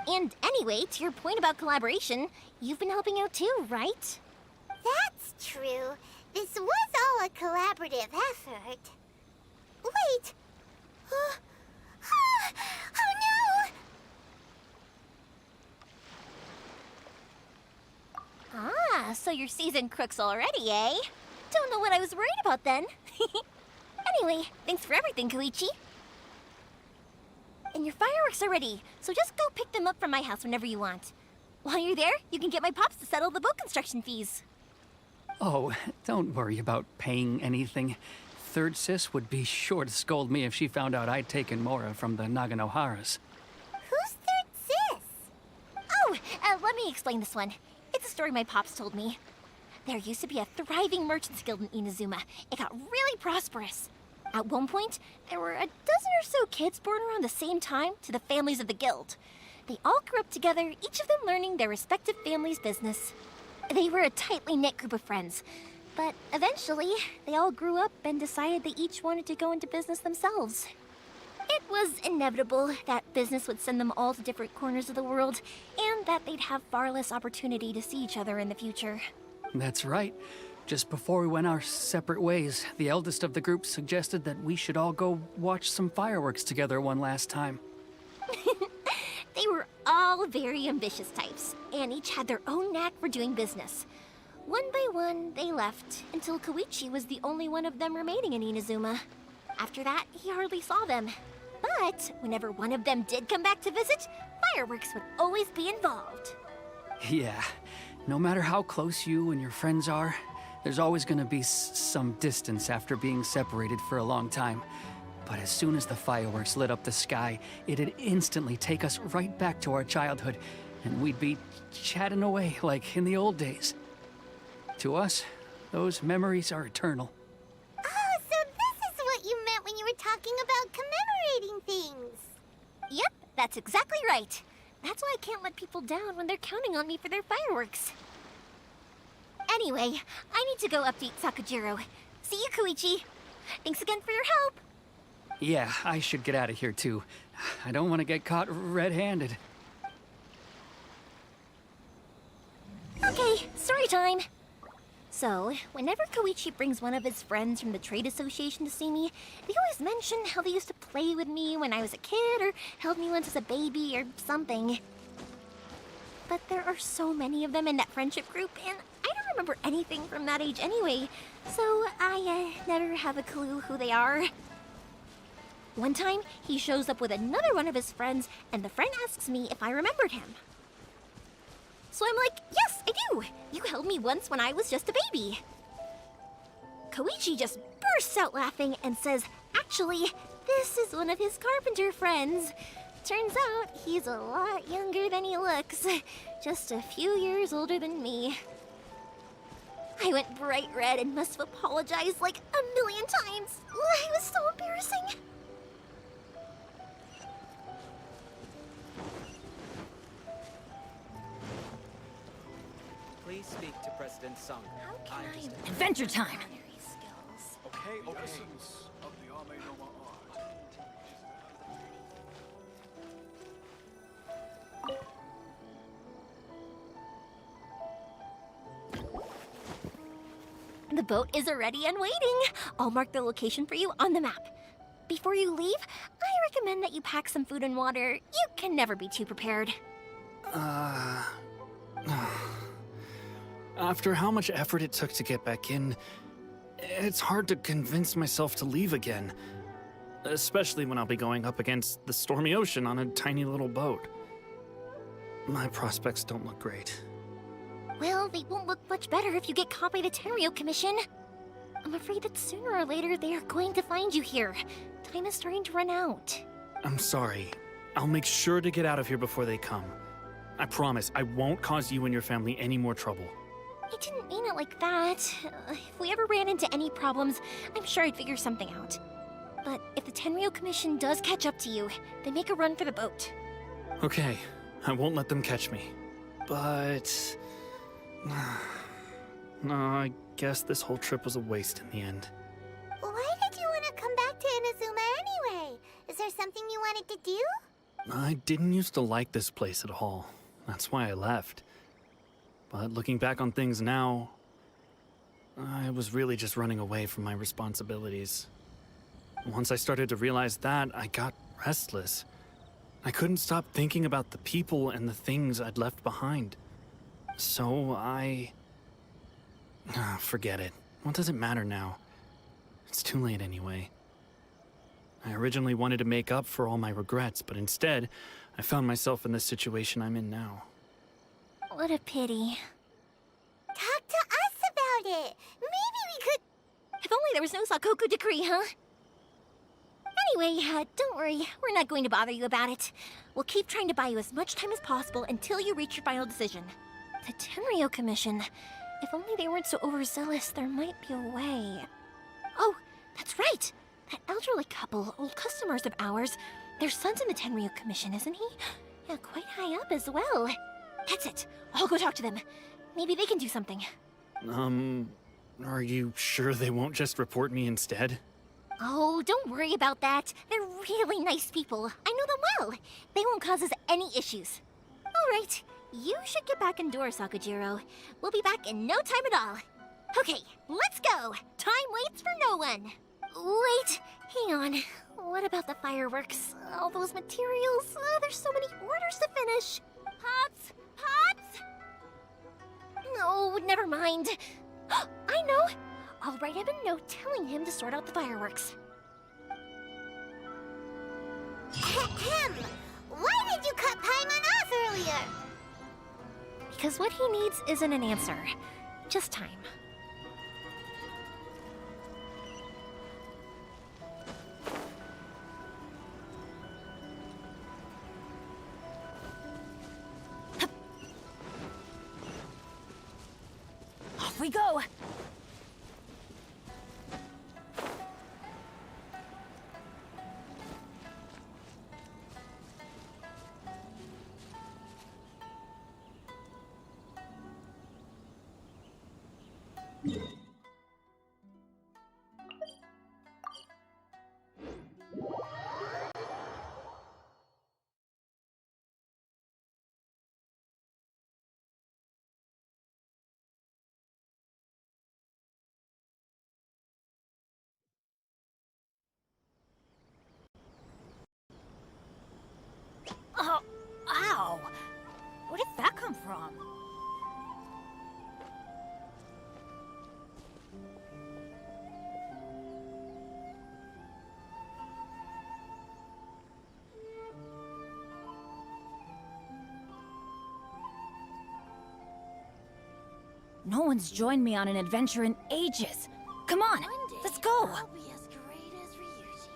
And anyway, to your point about collaboration, you've been helping out too, right? That's true. This was all a collaborative effort. Wait! Oh no! Ah, so you're seasoned crooks already, eh? Don't know what I was worried about then. Anyway, thanks for everything, Koichi. And your fireworks are ready, so just go pick them up from my house whenever you want. While you're there, you can get my pops to settle the boat construction fees. Oh, don't worry about paying anything. Third Sis would be sure to scold me if she found out I'd taken Mora from the Naganoharas. Who's Third Sis? Oh, let me explain this one. It's a story my pops told me. There used to be a thriving merchants guild in Inazuma. It got really prosperous. At one point, there were a dozen or so kids born around the same time to the families of the guild. They all grew up together, each of them learning their respective family's business. They were a tightly knit group of friends, but eventually, they all grew up and decided they each wanted to go into business themselves. It was inevitable that business would send them all to different corners of the world, and that they'd have far less opportunity to see each other in the future. That's right. Just before we went our separate ways, the eldest of the group suggested that we should all go watch some fireworks together one last time. They were all very ambitious types, and each had their own knack for doing business. One by one, they left, until Koichi was the only one of them remaining in Inazuma. After that, he hardly saw them. But whenever one of them did come back to visit, fireworks would always be involved. Yeah, no matter how close you and your friends are, there's always gonna be some distance after being separated for a long time. But as soon as the fireworks lit up the sky, it'd instantly take us right back to our childhood, and we'd be chatting away like in the old days. To us, those memories are eternal. Oh, so this is what you meant when you were talking about commemorating things. Yep, that's exactly right. That's why I can't let people down when they're counting on me for their fireworks. Anyway, I need to go update Sakujiro. See you, Koichi. Thanks again for your help. Yeah, I should get out of here too. I don't want to get caught red-handed. Okay, story time. So, whenever Koichi brings one of his friends from the trade association to see me, they always mention how they used to play with me when I was a kid or held me once as a baby or something. But there are so many of them in that friendship group, and I don't remember anything from that age anyway, so I never have a clue who they are. One time, he shows up with another one of his friends, and the friend asks me if I remembered him. So I'm like, yes, I do! You held me once when I was just a baby. Koichi just bursts out laughing and says, actually, this is one of his carpenter friends. Turns out he's a lot younger than he looks, just a few years older than me. I went bright red and must have apologized like a million times. It was so embarrassing. Please speak to President Sangha. How can I... Adventure time! Okay. Essence of the Ame Noma art. The boat is ready and waiting. I'll mark the location for you on the map. Before you leave, I recommend that you pack some food and water. You can never be too prepared. After how much effort it took to get back in, it's hard to convince myself to leave again. Especially when I'll be going up against the stormy ocean on a tiny little boat. My prospects don't look great. Well, they won't look much better if you get caught by the Tenryou Commission. I'm afraid that sooner or later they are going to find you here. Time is starting to run out. I'm sorry. I'll make sure to get out of here before they come. I promise I won't cause you and your family any more trouble. I didn't mean it like that. If we ever ran into any problems, I'm sure I'd figure something out. But if the Tenryou Commission does catch up to you, they make a run for the boat. Okay, I won't let them catch me. But... no, I guess this whole trip was a waste in the end. Why did you want to come back to Inazuma anyway? Is there something you wanted to do? I didn't used to like this place at all. That's why I left. But looking back on things now, I was really just running away from my responsibilities. Once I started to realize that, I got restless. I couldn't stop thinking about the people and the things I'd left behind. So forget it. What does it matter now? It's too late anyway. I originally wanted to make up for all my regrets, but instead, I found myself in the situation I'm in now. What a pity. Talk to us about it. Maybe we could... If only there was no Sakoku decree, huh? Anyway, don't worry. We're not going to bother you about it. We'll keep trying to buy you as much time as possible until you reach your final decision. The Tenryou Commission. If only they weren't so overzealous, there might be a way. Oh, that's right! That elderly couple, old customers of ours, their son's in the Tenryou Commission, isn't he? Yeah, quite high up as well. That's it. I'll go talk to them. Maybe they can do something. Are you sure they won't just report me instead? Oh, don't worry about that. They're really nice people. I know them well. They won't cause us any issues. All right. You should get back indoors, Sakujiro. We'll be back in no time at all. Okay, let's go. Time waits for no one. Wait, hang on. What about the fireworks? All those materials? There's so many orders to finish. Pops! Pops! No, never mind. I know! I'll write him a note telling him to sort out the fireworks. Ahem! Why did you cut Paimon off earlier? Because what he needs isn't an answer, just time. Off we go! Oh, ow! Where did that come from? No one's joined me on an adventure in ages. Come on, let's go! I'll be as great as Ryuji.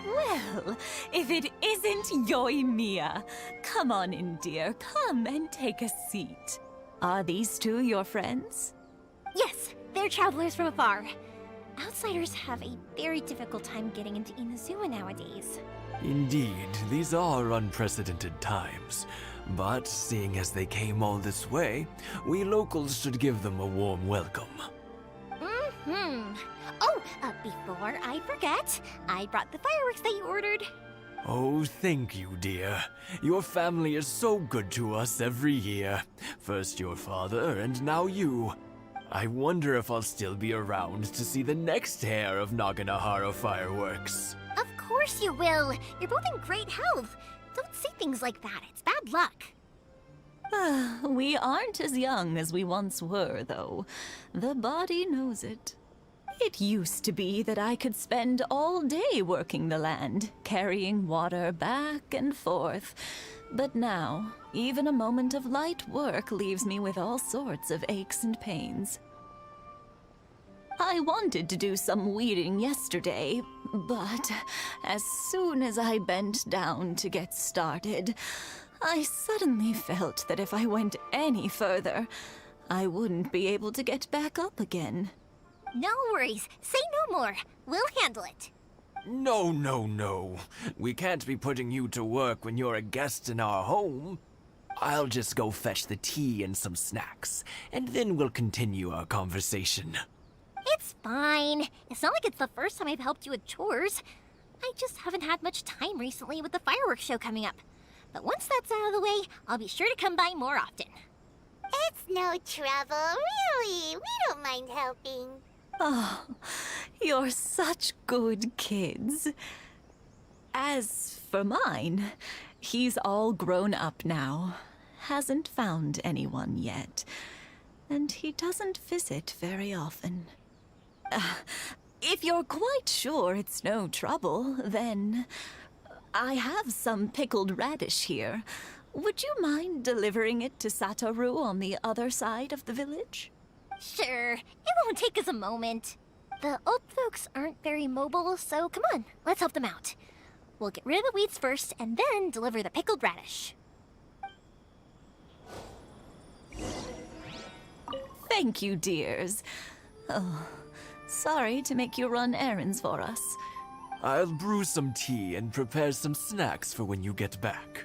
Well, if it isn't Yoimiya. Come on in, dear. Come and take a seat. Are these two your friends? Yes, they're travelers from afar. Outsiders have a very difficult time getting into Inazuma nowadays. Indeed, these are unprecedented times. But seeing as they came all this way, we locals should give them a warm welcome. Oh, before I forget, I brought the fireworks that you ordered. Oh, thank you, dear. Your family is so good to us every year. First your father, and now you. I wonder if I'll still be around to see the next hair of Naganahara fireworks. Of course you will. You're both in great health. Don't say things like that. It's bad luck. We aren't as young as we once were, though. The body knows it. It used to be that I could spend all day working the land, carrying water back and forth. But now, even a moment of light work leaves me with all sorts of aches and pains. I wanted to do some weeding yesterday, but as soon as I bent down to get started, I suddenly felt that if I went any further, I wouldn't be able to get back up again. No worries. Say no more. We'll handle it. No, no, no. We can't be putting you to work when you're a guest in our home. I'll just go fetch the tea and some snacks, and then we'll continue our conversation. It's fine. It's not like it's the first time I've helped you with chores. I just haven't had much time recently with the fireworks show coming up. But once that's out of the way, I'll be sure to come by more often. It's no trouble, really. We don't mind helping. Oh, you're such good kids. As for mine, he's all grown up now. Hasn't found anyone yet. And he doesn't visit very often. If you're quite sure it's no trouble, then I have some pickled radish here. Would you mind delivering it to Satoru on the other side of the village? Sure. It won't take us a moment. The old folks aren't very mobile, so come on, let's help them out. We'll get rid of the weeds first and then deliver the pickled radish. Thank you, dears. Oh, sorry to make you run errands for us. I'll brew some tea and prepare some snacks for when you get back.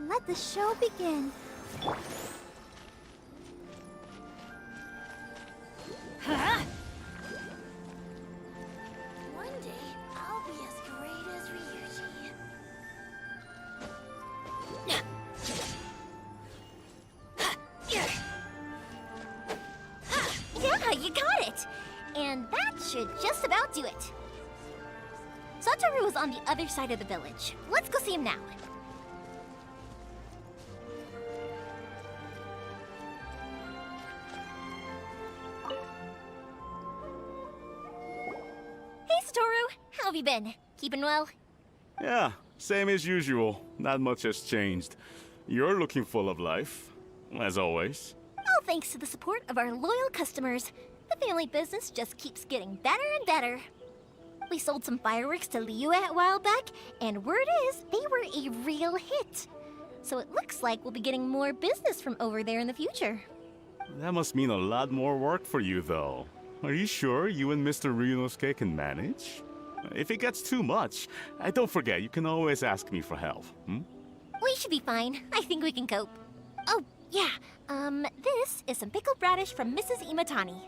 Let the show begin. One day, I'll be as great as Ryuji. Yeah, you got it! And that should just about do it. Satoru is on the other side of the village. Let's go see him now. Hey, Satoru! How have you been? Keeping well? Yeah, same as usual. Not much has changed. You're looking full of life, as always. All thanks to the support of our loyal customers. The family business just keeps getting better and better. We sold some fireworks to Liyue a while back, and word is they were a real hit. So it looks like we'll be getting more business from over there in the future. That must mean a lot more work for you, though. Are you sure you and Mr. Ryunosuke can manage? If it gets too much, don't forget, you can always ask me for help, We should be fine. I think we can cope. Oh, yeah. This is some pickled radish from Mrs. Imatani.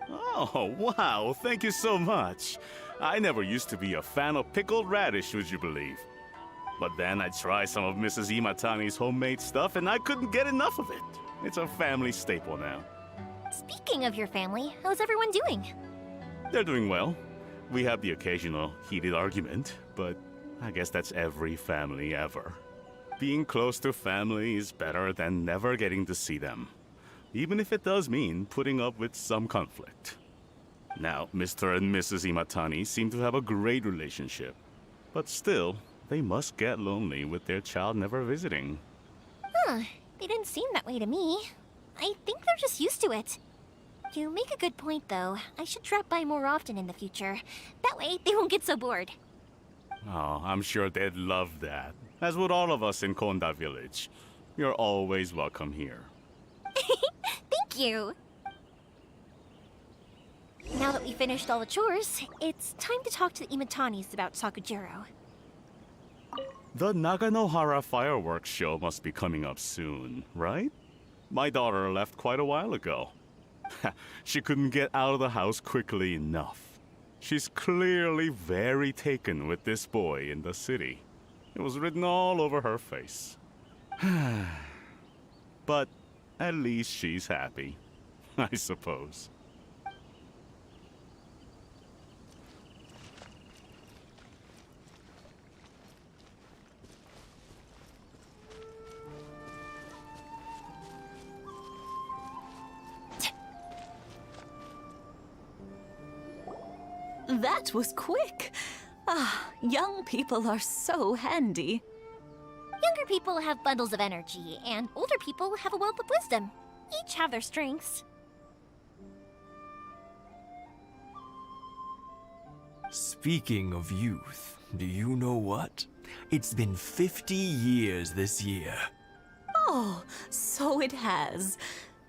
Oh, wow, thank you so much. I never used to be a fan of pickled radish, would you believe? But then I tried some of Mrs. Imatani's homemade stuff and I couldn't get enough of it. It's a family staple now. Speaking of your family, how's everyone doing? They're doing well. We have the occasional heated argument, but I guess that's every family ever. Being close to family is better than never getting to see them, even if it does mean putting up with some conflict. Now, Mr. and Mrs. Imatani seem to have a great relationship, but still, they must get lonely with their child never visiting. Huh, they didn't seem that way to me. I think they're just used to it. You make a good point, though. I should drop by more often in the future. That way, they won't get so bored. Oh, I'm sure they'd love that, as would all of us in Konda Village. You're always welcome here. Thank you! Now that we finished all the chores, it's time to talk to the Imatanis about Sakujiro. The Naganohara fireworks show must be coming up soon, right? My daughter left quite a while ago. She couldn't get out of the house quickly enough. She's clearly very taken with this boy in the city. It was written all over her face. But at least she's happy, I suppose. That was quick. Ah, young people are so handy. Younger people have bundles of energy, and older people have a wealth of wisdom. Each have their strengths. Speaking of youth, do you know what? It's been 50 years this year. Oh, so it has.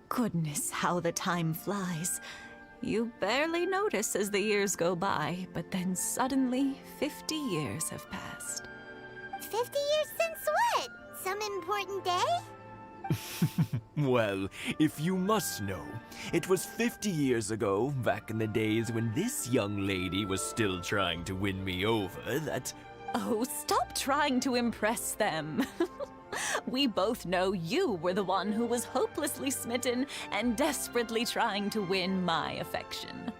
Goodness, how the time flies. You barely notice as the years go by, but then suddenly 50 years have passed. 50 years since what? Some important day? Well, if you must know, it was 50 years ago, back in the days when this young lady was still trying to win me over, that... Oh, stop trying to impress them. We both know you were the one who was hopelessly smitten and desperately trying to win my affection.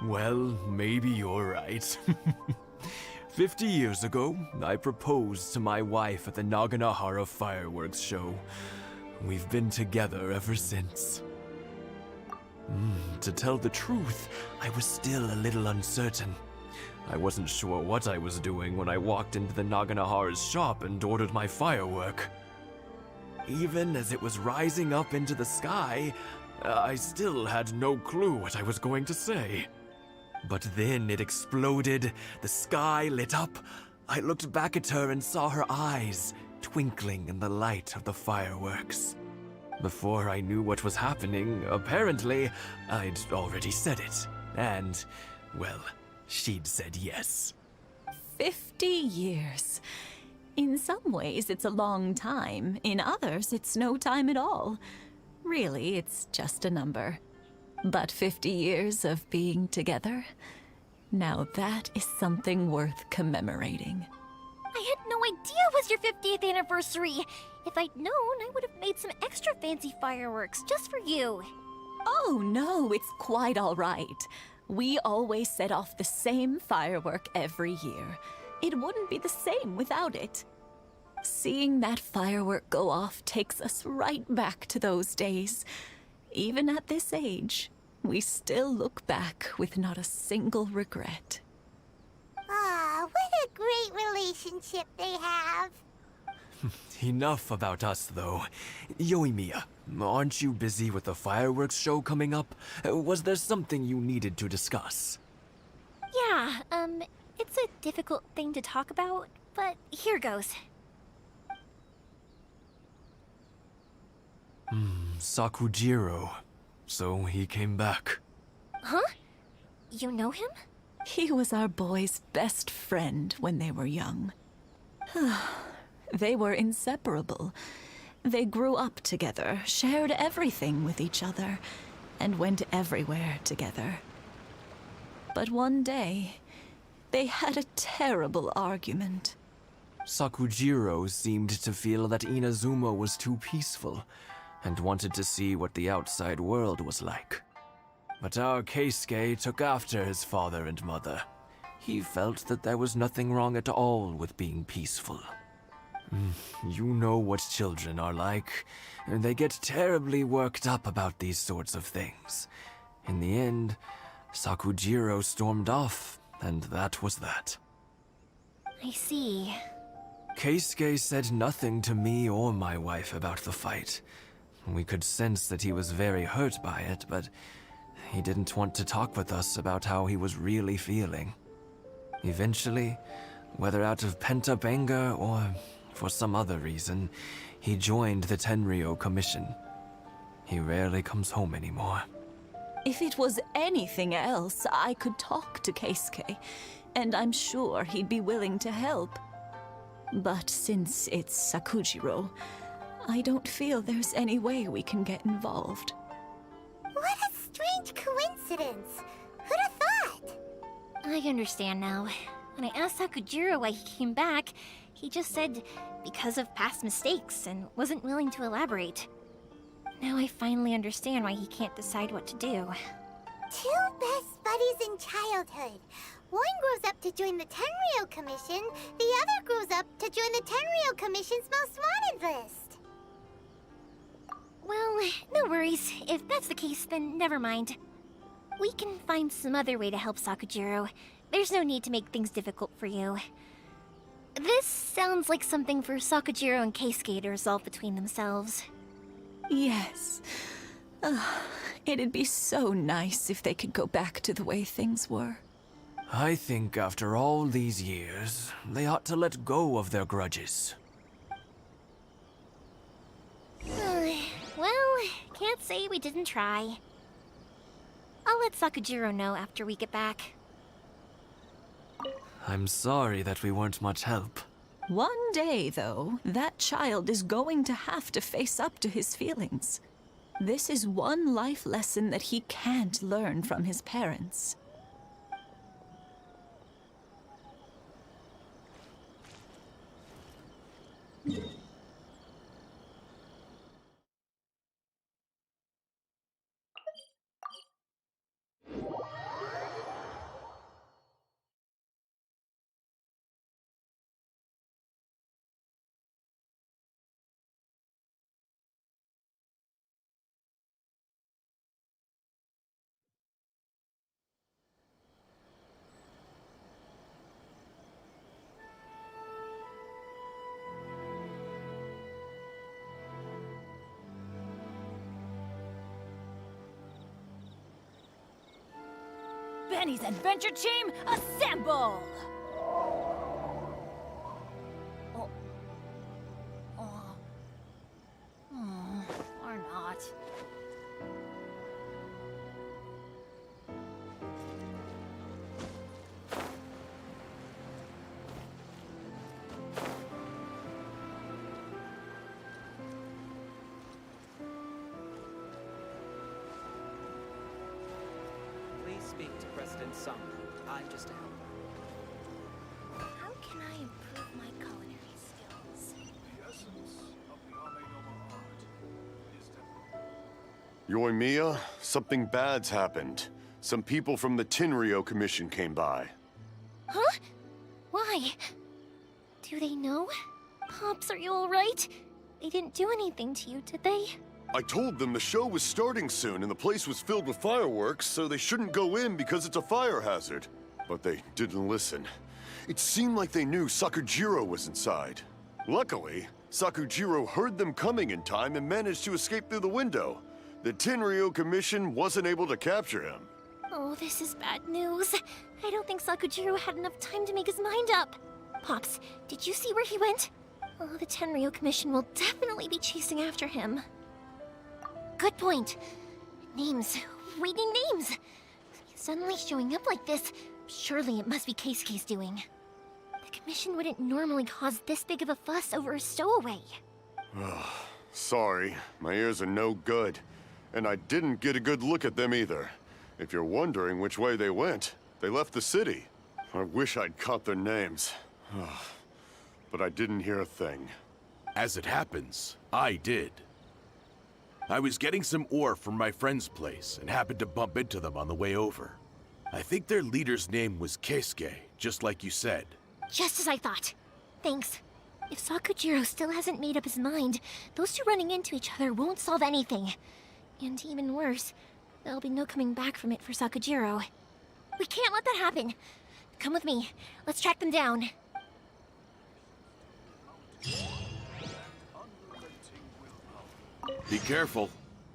Well, maybe you're right. 50 years ago, I proposed to my wife at the Naganohara fireworks show. We've been together ever since. To tell the truth, I was still a little uncertain. I wasn't sure what I was doing when I walked into the Naganahara's shop and ordered my firework. Even as it was rising up into the sky, I still had no clue what I was going to say. But then it exploded, the sky lit up. I looked back at her and saw her eyes twinkling in the light of the fireworks. Before I knew what was happening, apparently, I'd already said it. And, well, she'd said yes. 50 years. In some ways, it's a long time. In others, it's no time at all. Really, it's just a number. But 50 years of being together? Now that is something worth commemorating. I had no idea it was your 50th anniversary. If I'd known, I would have made some extra fancy fireworks just for you. Oh no, it's quite all right. We always set off the same firework every year. It wouldn't be the same without it. Seeing that firework go off takes us right back to those days. Even at this age, we still look back with not a single regret. Ah, what a great relationship they have. Enough about us, though. Yoimiya, aren't you busy with the fireworks show coming up? Was there something you needed to discuss? Yeah, it's a difficult thing to talk about, but here goes. Sakujiro. So he came back. Huh? You know him? He was our boy's best friend when they were young. They were inseparable. They grew up together, shared everything with each other, and went everywhere together. But one day, they had a terrible argument. Sakujiro seemed to feel that Inazuma was too peaceful, and wanted to see what the outside world was like. But our Keisuke took after his father and mother. He felt that there was nothing wrong at all with being peaceful. You know what children are like. They get terribly worked up about these sorts of things. In the end, Sakujiro stormed off, and that was that. I see. Keisuke said nothing to me or my wife about the fight. We could sense that he was very hurt by it, but he didn't want to talk with us about how he was really feeling. Eventually, whether out of pent-up anger or for some other reason, he joined the Tenryou Commission. He rarely comes home anymore. If it was anything else, I could talk to Keisuke, and I'm sure he'd be willing to help. But since it's Sakujiro, I don't feel there's any way we can get involved. What a strange coincidence. Who'd have thought? I understand now. When I asked Sakujiro why he came back, he just said because of past mistakes and wasn't willing to elaborate. Now I finally understand why he can't decide what to do. Two best buddies in childhood. One grows up to join the Tenryou Commission, the other grows up to join the Tenryou Commission's most wanted list. Well, no worries. If that's the case, then never mind. We can find some other way to help Sakujiro. There's no need to make things difficult for you. This sounds like something for Sakujiro and Keisuke to resolve between themselves. Yes. It'd be so nice if they could go back to the way things were. I think after all these years, they ought to let go of their grudges. Well, can't say we didn't try. I'll let Sakujiro know after we get back. I'm sorry that we weren't much help. One day, though, that child is going to have to face up to his feelings. This is one life lesson that he can't learn from his parents. Kenny's adventure team, assemble! Or not. Please speak to President Songo. I'm just a helper. How can I improve my culinary skills? The essence of the Amenoma art is Yoimiya, something bad's happened. Some people from the Tenryo Commission came by. Huh? Why? Do they know? Pops, are you alright? They didn't do anything to you, did they? I told them the show was starting soon and the place was filled with fireworks, so they shouldn't go in because it's a fire hazard. But they didn't listen. It seemed like they knew Sakujiro was inside. Luckily, Sakujiro heard them coming in time and managed to escape through the window. The Tenryo Commission wasn't able to capture him. Oh, this is bad news. I don't think Sakujiro had enough time to make his mind up. Pops, did you see where he went? Oh, the Tenryo Commission will definitely be chasing after him. Good point. Names. Reading names. Suddenly showing up like this. Surely it must be Keisuke's doing. The Commission wouldn't normally cause this big of a fuss over a stowaway. Sorry, my ears are no good. And I didn't get a good look at them either. If you're wondering which way they went, they left the city. I wish I'd caught their names. But I didn't hear a thing. As it happens, I did. I was getting some ore from my friend's place and happened to bump into them on the way over. I think their leader's name was Keisuke, just like you said. Just as I thought. Thanks. If Sakujiro still hasn't made up his mind, those two running into each other won't solve anything. And even worse, there'll be no coming back from it for Sakujiro. We can't let that happen. Come with me. Let's track them down. Be careful.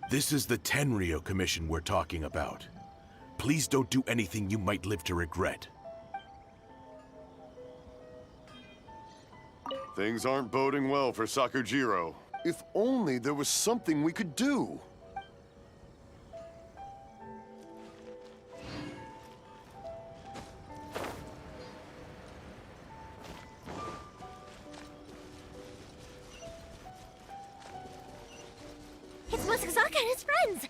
This is the Tenryo Commission we're talking about. Please don't do anything you might live to regret. Things aren't boding well for Sakujiro. If only there was something we could do. It's Masazaka and his friends!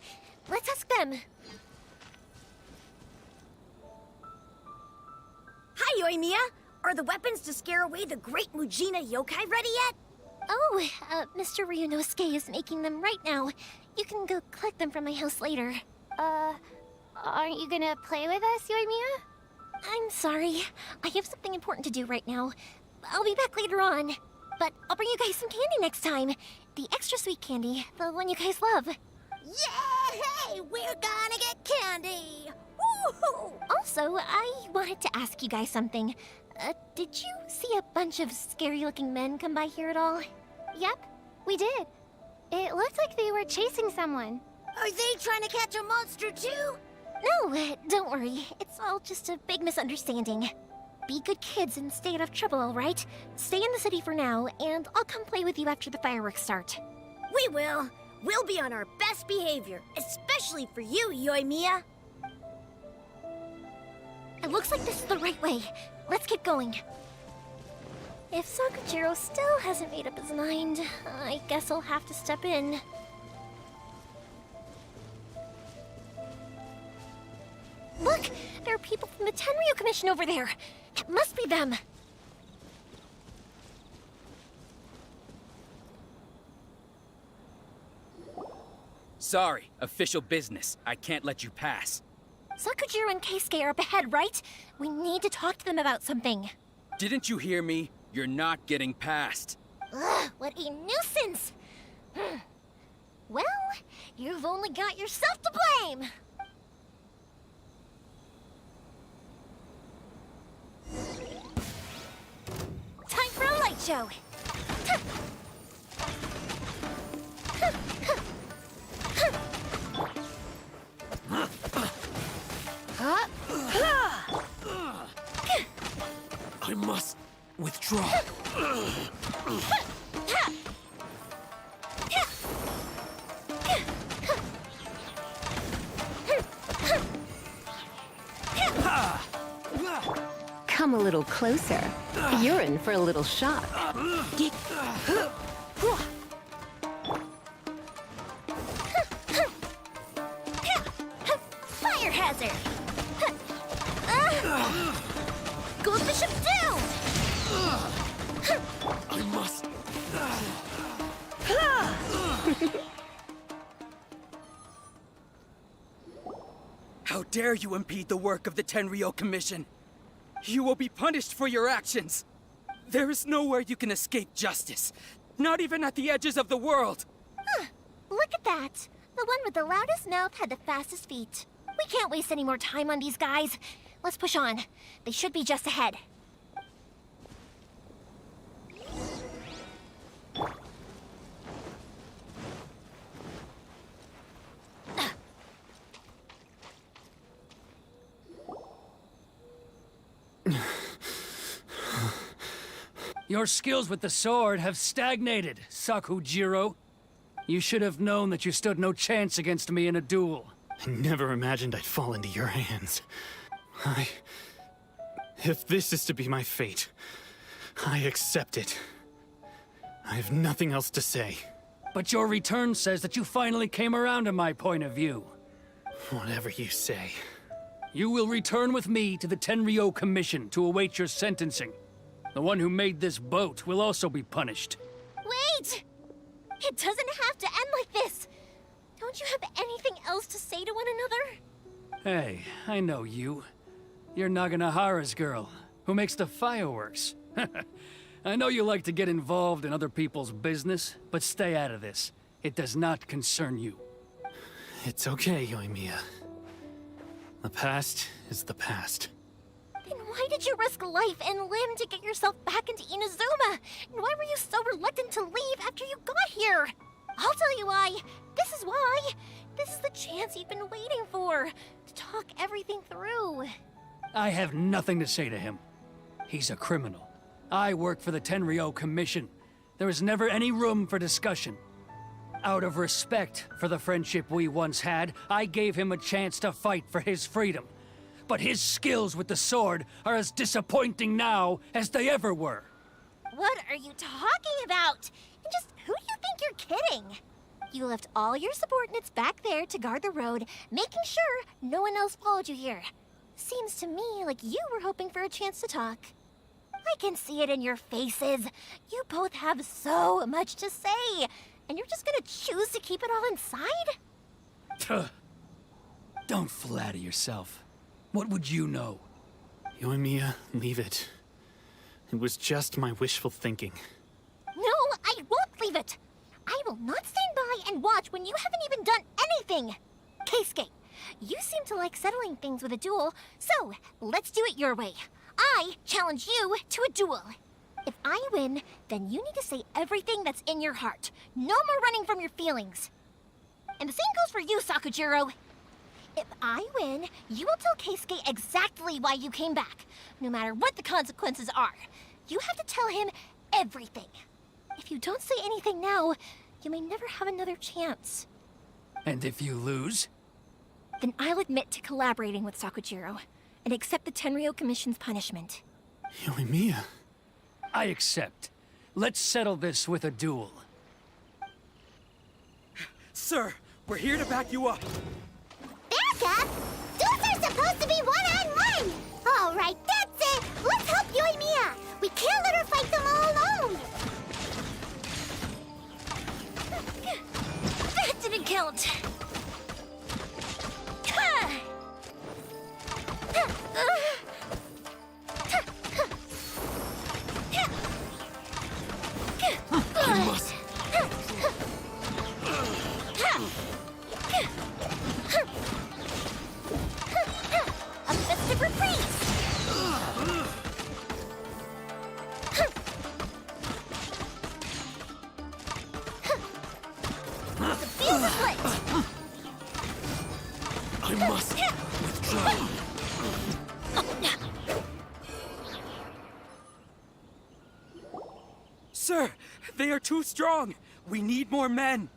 Let's ask them. Hi, Yoimiya! Are the weapons to scare away the great Mujina yokai ready yet? Oh, Mr. Ryunosuke is making them right now. You can go collect them from my house later. Aren't you gonna play with us, Yoimiya? I'm sorry. I have something important to do right now. I'll be back later on. But I'll bring you guys some candy next time. The extra sweet candy, the one you guys love. Yay! We're gonna get candy! Woohoo! Also, I wanted to ask you guys something. Did you see a bunch of scary-looking men come by here at all? Yep, we did. It looked like they were chasing someone. Are they trying to catch a monster too? No, don't worry. It's all just a big misunderstanding. Be good kids and stay out of trouble, all right? Stay in the city for now, and I'll come play with you after the fireworks start. We will. We'll be on our best behavior, especially for you, Yoimiya. It looks like this is the right way. Let's get going. If Sakujiro still hasn't made up his mind, I guess I'll have to step in. Look! There are people from the Tenryo Commission over there! It must be them! Sorry, official business. I can't let you pass. Sakujiro and Keisuke are up ahead, right? We need to talk to them about something. Didn't you hear me? You're not getting past. Ugh, what a nuisance! Well, you've only got yourself to blame! Time for a light show! Huh? withdraw. Come a little closer. You're in for a little shock. Fire hazard! Gold Bishop down! I must. How dare you impede the work of the Tenryou Commission? You will be punished for your actions. There is nowhere you can escape justice. Not even at the edges of the world. Look at that. The one with the loudest mouth had the fastest feet. We can't waste any more time on these guys. Let's push on. They should be just ahead. Your skills with the sword have stagnated, Sakujiro. You should have known that you stood no chance against me in a duel. I never imagined I'd fall into your hands. If this is to be my fate, I accept it. I have nothing else to say. But your return says that you finally came around to my point of view. Whatever you say. You will return with me to the Tenryou Commission to await your sentencing. The one who made this boat will also be punished. Wait! It doesn't have to end like this. Don't you have anything else to say to one another? Hey, I know you. You're Naganahara's girl, who makes the fireworks. I know you like to get involved in other people's business, but stay out of this. It does not concern you. It's okay, Yoimiya. The past is the past. Then why did you risk life and limb to get yourself back into Inazuma? And why were you so reluctant to leave after you got here? I'll tell you why. This is why. This is the chance you've been waiting for, to talk everything through. I have nothing to say to him. He's a criminal. I work for the Tenryou Commission. There is never any room for discussion. Out of respect for the friendship we once had, I gave him a chance to fight for his freedom. But his skills with the sword are as disappointing now as they ever were. What are you talking about? And just who do you think you're kidding? You left all your subordinates back there to guard the road, making sure no one else followed you here. Seems to me like you were hoping for a chance to talk. I can see it in your faces. You both have so much to say, and you're just gonna choose to keep it all inside? Don't flatter yourself. What would you know? Yoimiya, leave it. It was just my wishful thinking. No, I won't leave it. I will not stand by and watch when you haven't even done anything. Keisuke, you seem to like settling things with a duel, so let's do it your way. I challenge you to a duel. If I win, then you need to say everything that's in your heart. No more running from your feelings. And the same goes for you, Sakujiro. If I win, you will tell Keisuke exactly why you came back, no matter what the consequences are. You have to tell him everything. If you don't say anything now, you may never have another chance. And if you lose? Then I'll admit to collaborating with Sakujiro and accept the Tenryou Commission's punishment. Yoimiya. I accept. Let's settle this with a duel. Sir, we're here to back you up. Back up? Duels are supposed to be one-on-one! All right, that's it! Let's help Yoimiya! We can't let her fight them all alone! That didn't count! I must. A festive reprise! The fuse is lit! I must withdraw. Sir, they are too strong. We need more men.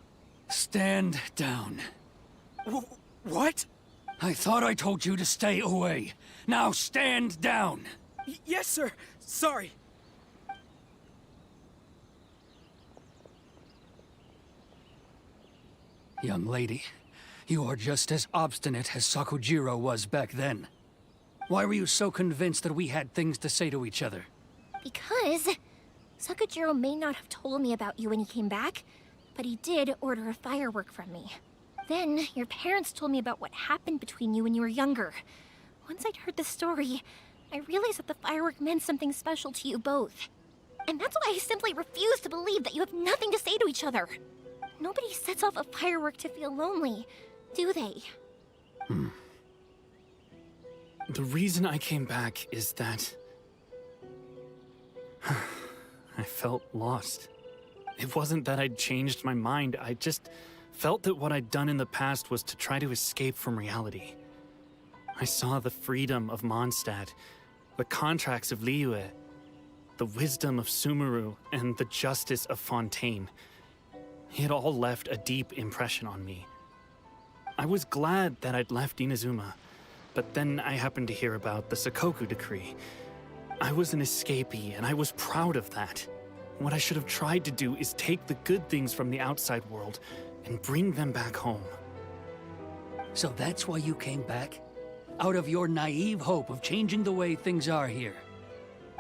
Stand down. What? I thought I told you to stay away. Now stand down. Yes, sir. Sorry. Young lady, you are just as obstinate as Sakujiro was back then. Why were you so convinced that we had things to say to each other? Because Sakujiro may not have told me about you when he came back, but he did order a firework from me. Then, your parents told me about what happened between you when you were younger. Once I'd heard the story, I realized that the firework meant something special to you both. And that's why I simply refuse to believe that you have nothing to say to each other. Nobody sets off a firework to feel lonely, do they? The reason I came back is that I felt lost. It wasn't that I'd changed my mind, I just felt that what I'd done in the past was to try to escape from reality. I saw the freedom of Mondstadt, the contracts of Liyue, the wisdom of Sumeru, and the justice of Fontaine. It all left a deep impression on me. I was glad that I'd left Inazuma, but then I happened to hear about the Sakoku decree. I was an escapee, and I was proud of that. What I should have tried to do is take the good things from the outside world and bring them back home. So that's why you came back? Out of your naive hope of changing the way things are here?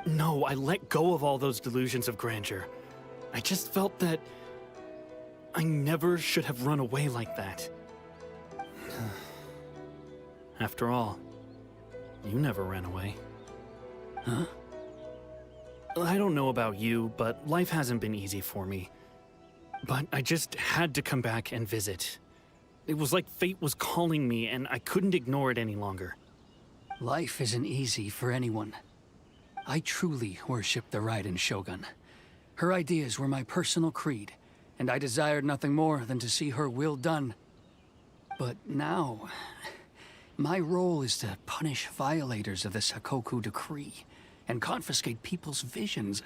No, I let go of all those delusions of grandeur. I just felt that I never should have run away like that. After all, you never ran away. Huh? I don't know about you, but life hasn't been easy for me. But I just had to come back and visit. It was like fate was calling me, and I couldn't ignore it any longer. Life isn't easy for anyone. I truly worship the Raiden Shogun. Her ideas were my personal creed, and I desired nothing more than to see her will done. But now, my role is to punish violators of the Sakoku decree and confiscate people's visions.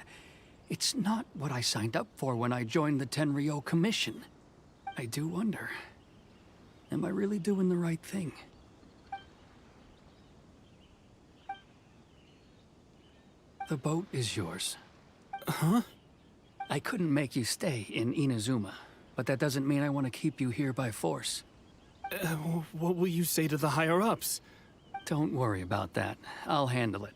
It's not what I signed up for when I joined the Tenryo Commission. I do wonder, am I really doing the right thing? The boat is yours. Huh? I couldn't make you stay in Inazuma, but that doesn't mean I want to keep you here by force. What will you say to the higher-ups? Don't worry about that. I'll handle it.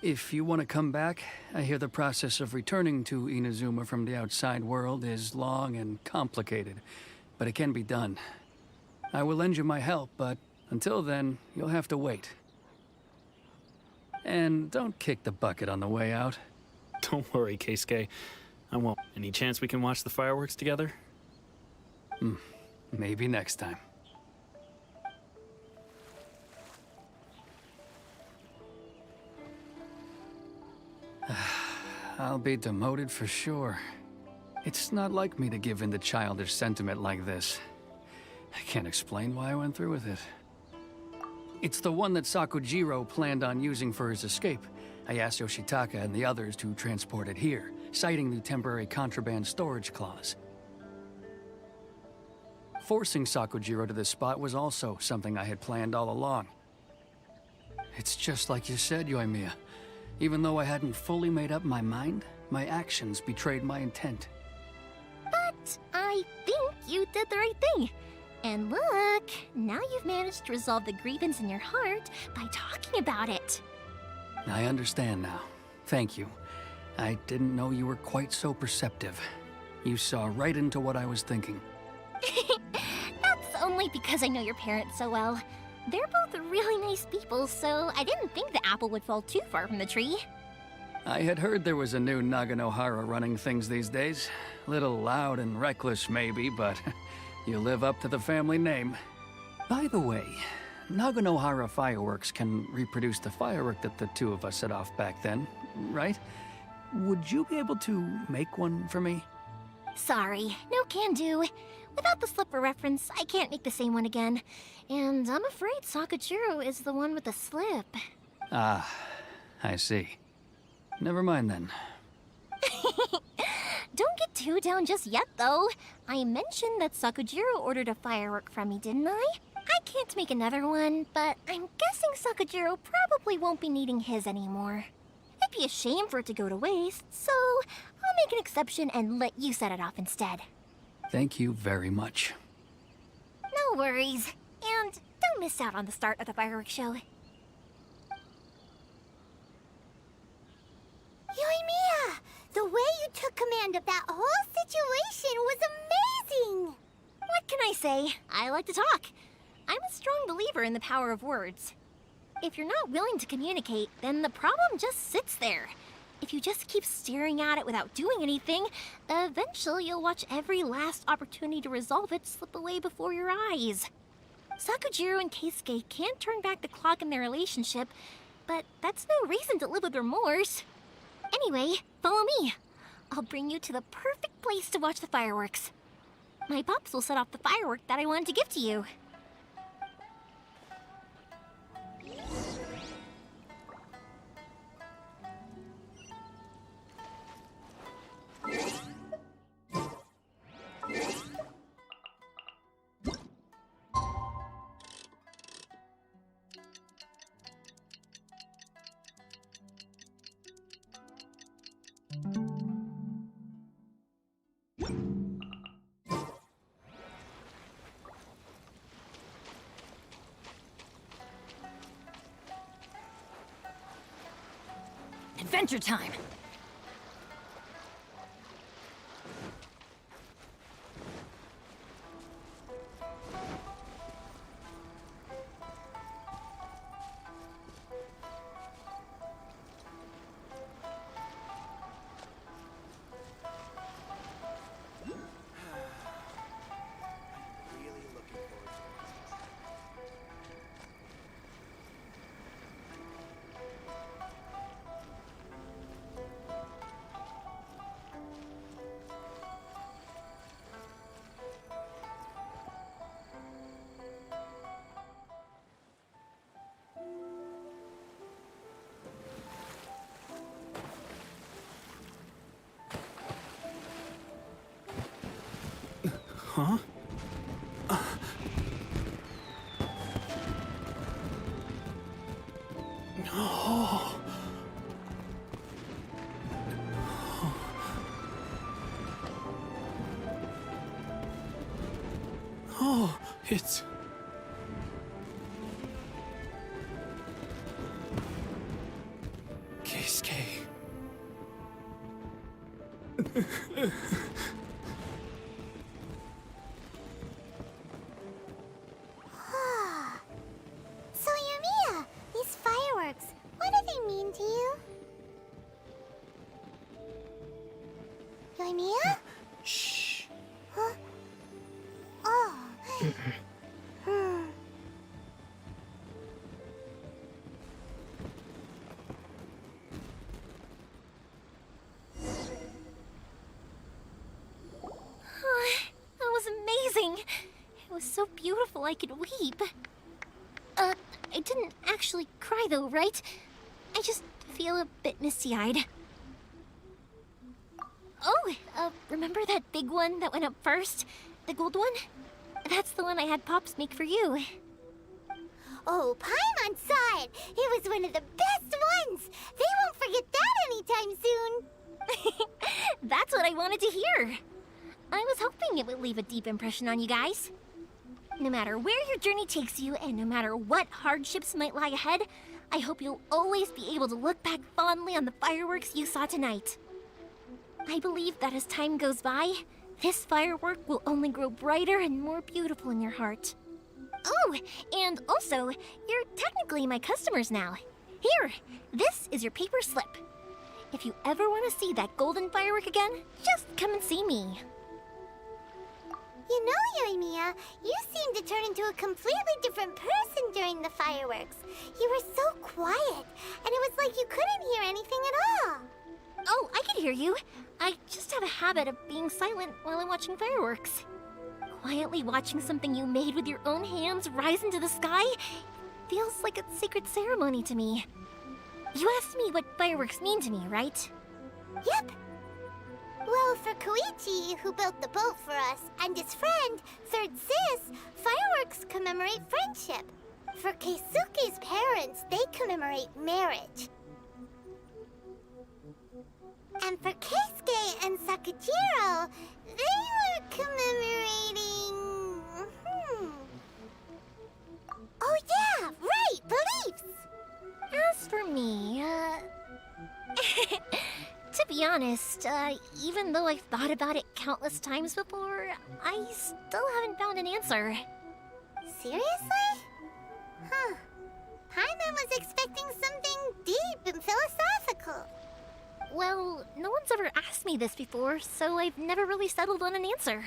If you want to come back, I hear the process of returning to Inazuma from the outside world is long and complicated, but it can be done. I will lend you my help, but until then, you'll have to wait. And don't kick the bucket on the way out. Don't worry, Keisuke. I won't. Any chance we can watch the fireworks together? Maybe next time. I'll be demoted for sure. It's not like me to give in to childish sentiment like this. I can't explain why I went through with it. It's the one that Sakujiro planned on using for his escape. I asked Yoshitaka and the others to transport it here, citing the temporary contraband storage clause. Forcing Sakujiro to this spot was also something I had planned all along. It's just like you said, Yoimiya. Even though I hadn't fully made up my mind, my actions betrayed my intent. But I think you did the right thing. And look, now you've managed to resolve the grievance in your heart by talking about it. I understand now. Thank you. I didn't know you were quite so perceptive. You saw right into what I was thinking. That's only because I know your parents so well. They're both really nice people, so I didn't think the apple would fall too far from the tree. I had heard there was a new Naganohara running things these days. Little loud and reckless, maybe, but you live up to the family name. By the way, Naganohara fireworks can reproduce the firework that the two of us set off back then, right? Would you be able to make one for me? Sorry, no can do. Without the slipper reference, I can't make the same one again. And I'm afraid Sakujiro is the one with the slip. Ah, I see. Never mind then. too down just yet, though. I mentioned that Sakujiro ordered a firework from me, didn't I? I can't make another one, but I'm guessing Sakujiro probably won't be needing his anymore. It'd be a shame for it to go to waste, so I'll make an exception and let you set it off instead. Thank you very much. No worries. And don't miss out on the start of the fireworks show. Yoimiya! The way you took command of that whole situation was amazing! What can I say? I like to talk. I'm a strong believer in the power of words. If you're not willing to communicate, then the problem just sits there. If you just keep staring at it without doing anything, eventually you'll watch every last opportunity to resolve it slip away before your eyes. Sakujiro and Keisuke can't turn back the clock in their relationship, but that's no reason to live with remorse. Anyway, follow me. I'll bring you to the perfect place to watch the fireworks. My pops will set off the firework that I wanted to give to you. Adventure time! Huh? Oh. Oh, it's... Keisuke. So, Yoimiya, these fireworks, what do they mean to you? Yoimiya? Shh. Huh? Oh. That was amazing. It was so beautiful I could weep. I didn't actually cry though, right? I just feel a bit misty-eyed. Oh, remember that big one that went up first? The gold one? That's the one I had Pops make for you. Oh, Paimon saw it! It was one of the best ones! They won't forget that anytime soon! That's what I wanted to hear. I was hoping it would leave a deep impression on you guys. No matter where your journey takes you, and no matter what hardships might lie ahead, I hope you'll always be able to look back fondly on the fireworks you saw tonight. I believe that as time goes by, this firework will only grow brighter and more beautiful in your heart. Oh, and also, you're technically my customers now. Here, this is your paper slip. If you ever want to see that golden firework again, just come and see me. You know, Yoimiya, you seemed to turn into a completely different person during the fireworks. You were so quiet, and it was like you couldn't hear anything at all. Oh, I can hear you. I just have a habit of being silent while I'm watching fireworks. Quietly watching something you made with your own hands rise into the sky feels like a sacred ceremony to me. You asked me what fireworks mean to me, right? Yep. Well, for Koichi, who built the boat for us, and his friend, Third Sis, fireworks commemorate friendship. For Keisuke's parents, they commemorate marriage. And for Keisuke and Sakajiro, they were commemorating... Oh yeah, right, beliefs! As for me, to be honest, even though I've thought about it countless times before, I still haven't found an answer. Seriously? Huh. Paimon was expecting something deep and philosophical. Well, no one's ever asked me this before, so I've never really settled on an answer.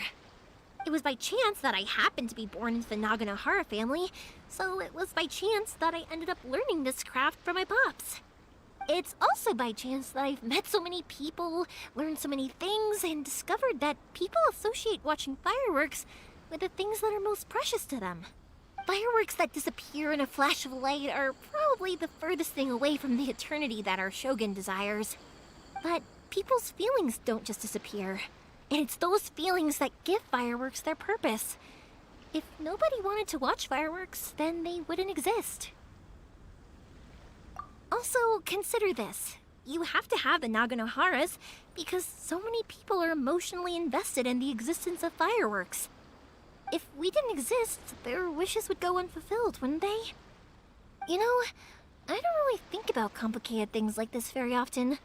It was by chance that I happened to be born into the Naganohara family, so it was by chance that I ended up learning this craft from my pops. It's also by chance that I've met so many people, learned so many things, and discovered that people associate watching fireworks with the things that are most precious to them. Fireworks that disappear in a flash of light are probably the furthest thing away from the eternity that our shogun desires. But people's feelings don't just disappear. And it's those feelings that give fireworks their purpose. If nobody wanted to watch fireworks, then they wouldn't exist. Also, consider this. You have to have the Naganoharas because so many people are emotionally invested in the existence of fireworks. If we didn't exist, their wishes would go unfulfilled, wouldn't they? You know, I don't really think about complicated things like this very often.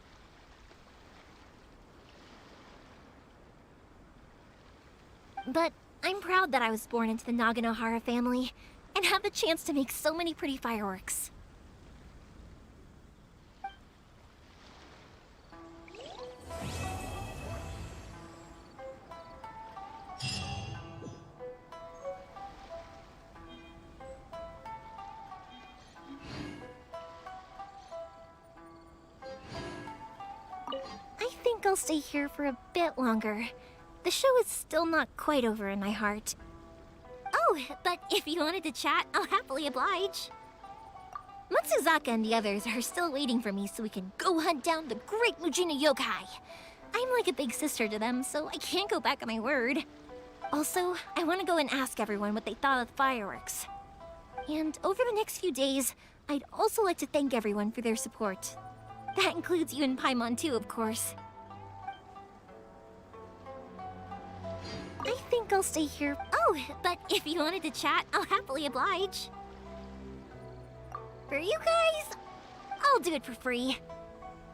But I'm proud that I was born into the Naganohara family and have the chance to make so many pretty fireworks. I think I'll stay here for a bit longer. The show is still not quite over in my heart. Oh, but if you wanted to chat, I'll happily oblige. Matsuzaka and the others are still waiting for me so we can go hunt down the great Mujina yokai. I'm like a big sister to them, so I can't go back on my word. Also, I want to go and ask everyone what they thought of the fireworks. And over the next few days, I'd also like to thank everyone for their support. That includes you and Paimon too, of course. I think I'll stay here. Oh, but if you wanted to chat, I'll happily oblige. For you guys, I'll do it for free.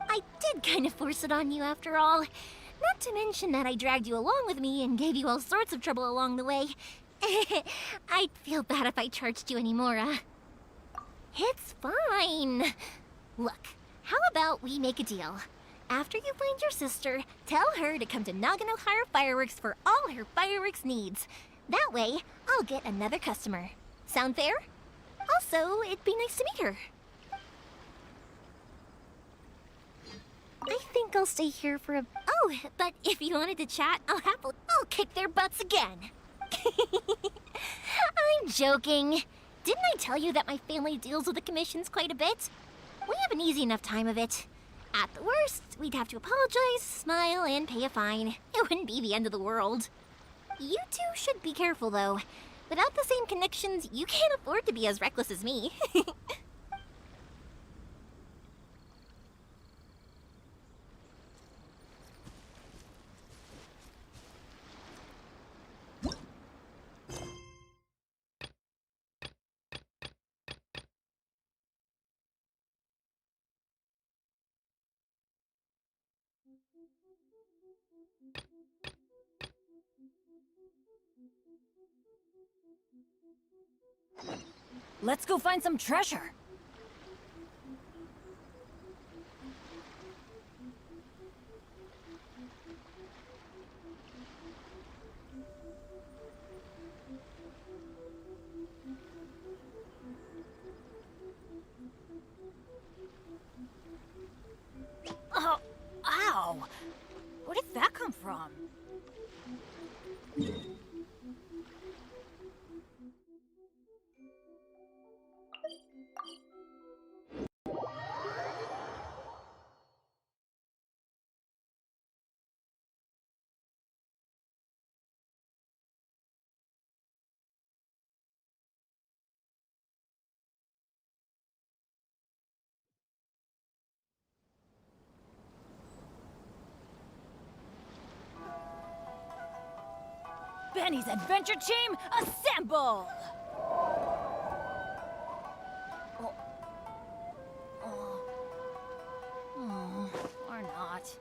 I did kind of force it on you after all. Not to mention that I dragged you along with me and gave you all sorts of trouble along the way. I'd feel bad if I charged you anymore, It's fine. Look, how about we make a deal? After you find your sister, tell her to come to Naganohara Fireworks for all her fireworks needs. That way, I'll get another customer. Sound fair? Also, it'd be nice to meet her. I think I'll stay here for a... Oh, but if you wanted to chat, I'll kick their butts again. I'm joking. Didn't I tell you that my family deals with the commissions quite a bit? We have an easy enough time of it. At the worst, we'd have to apologize, smile, and pay a fine. It wouldn't be the end of the world. You two should be careful, though. Without the same connections, you can't afford to be as reckless as me. Let's go find some treasure. Oh, ow! Where did that come from? Kenny's adventure team, assemble! Or not.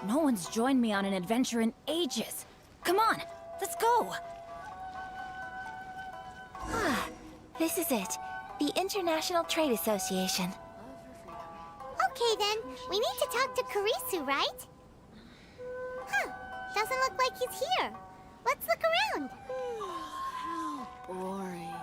No one's joined me on an adventure in ages. Come on, let's go! This is it. The International Trade Association. Okay then, we need to talk to Kurisu, right? Huh, doesn't look like he's here. Let's look around. How boring.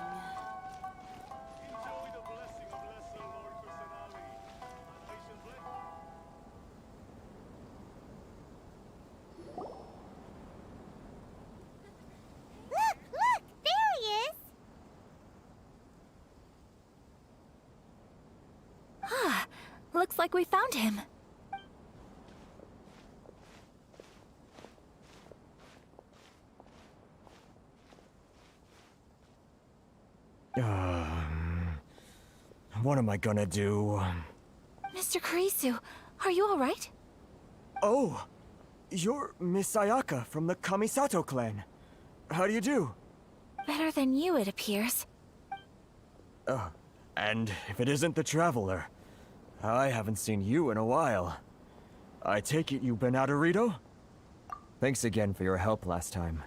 Look, there he is. Looks like we found him. What am I gonna do? Mr. Kurisu, are you alright? Oh, you're Miss Sayaka from the Kamisato clan. How do you do? Better than you, it appears. And if it isn't the Traveler, I haven't seen you in a while. I take it you've been out of Rito? Thanks again for your help last time.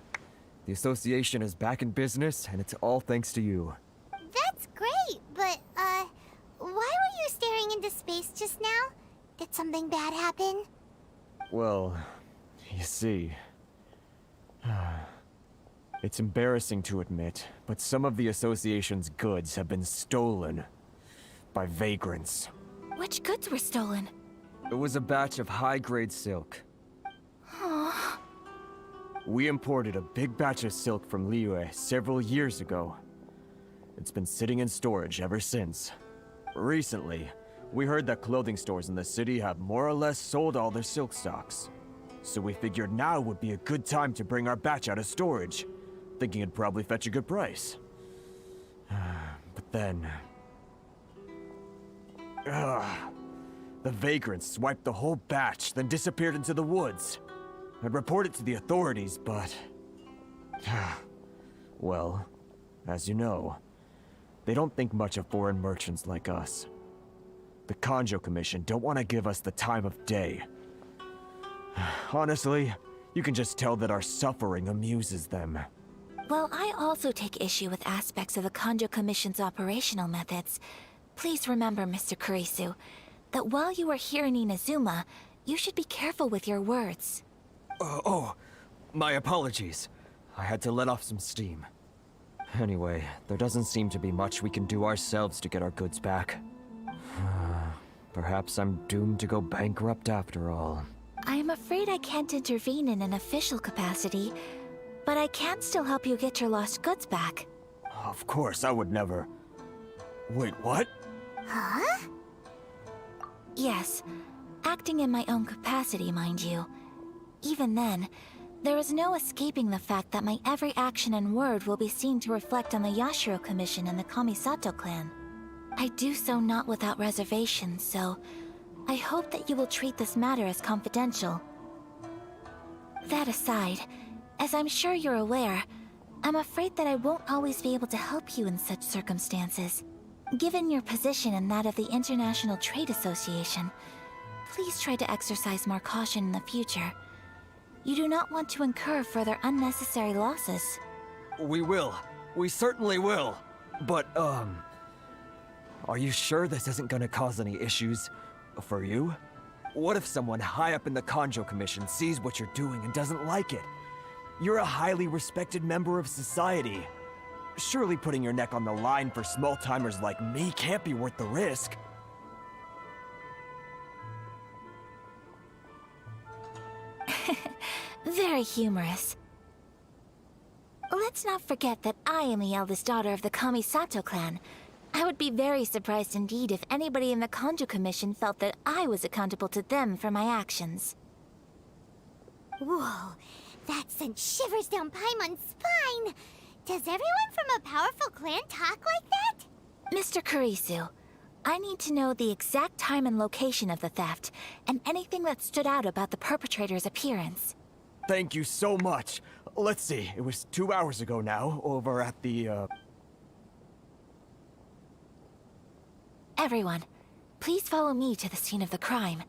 The association is back in business, and it's all thanks to you. That's great, but, why were you staring into space just now? Did something bad happen? Well, you see... It's embarrassing to admit, but some of the association's goods have been stolen by vagrants. Which goods were stolen? It was a batch of high-grade silk. We imported a big batch of silk from Liyue several years ago. It's been sitting in storage ever since. Recently, we heard that clothing stores in the city have more or less sold all their silk stocks. So we figured now would be a good time to bring our batch out of storage, thinking it'd probably fetch a good price. But then... the vagrants swiped the whole batch, then disappeared into the woods. I'd report it to the authorities, but... well, as you know, they don't think much of foreign merchants like us. The Kanjo Commission don't want to give us the time of day. Honestly, you can just tell that our suffering amuses them. Well, I also take issue with aspects of the Kanjo Commission's operational methods. Please remember, Mr. Kurisu, that while you are here in Inazuma, you should be careful with your words. My apologies. I had to let off some steam. Anyway, there doesn't seem to be much we can do ourselves to get our goods back. Perhaps I'm doomed to go bankrupt after all. I am afraid I can't intervene in an official capacity, but I can still help you get your lost goods back. Of course, I would never... Wait, what? Huh? Yes, acting in my own capacity, mind you. Even then, there is no escaping the fact that my every action and word will be seen to reflect on the Yashiro Commission and the Kamisato clan. I do so not without reservations, so I hope that you will treat this matter as confidential. That aside, as I'm sure you're aware, I'm afraid that I won't always be able to help you in such circumstances. Given your position and that of the International Trade Association, please try to exercise more caution in the future. You do not want to incur further unnecessary losses. We will. We certainly will. But, are you sure this isn't gonna cause any issues for you? What if someone high up in the Kanjo Commission sees what you're doing and doesn't like it? You're a highly respected member of society. Surely putting your neck on the line for small-timers like me can't be worth the risk. Very humorous. Let's not forget that I am the eldest daughter of the Kamisato clan. I would be very surprised indeed if anybody in the Kanjo Commission felt that I was accountable to them for my actions. Whoa, that sent shivers down Paimon's spine! Does everyone from a powerful clan talk like that? Mr. Kurisu, I need to know the exact time and location of the theft, and anything that stood out about the perpetrator's appearance. Thank you so much. Let's see, it was 2 hours ago now, over at the, Everyone, please follow me to the scene of the crime.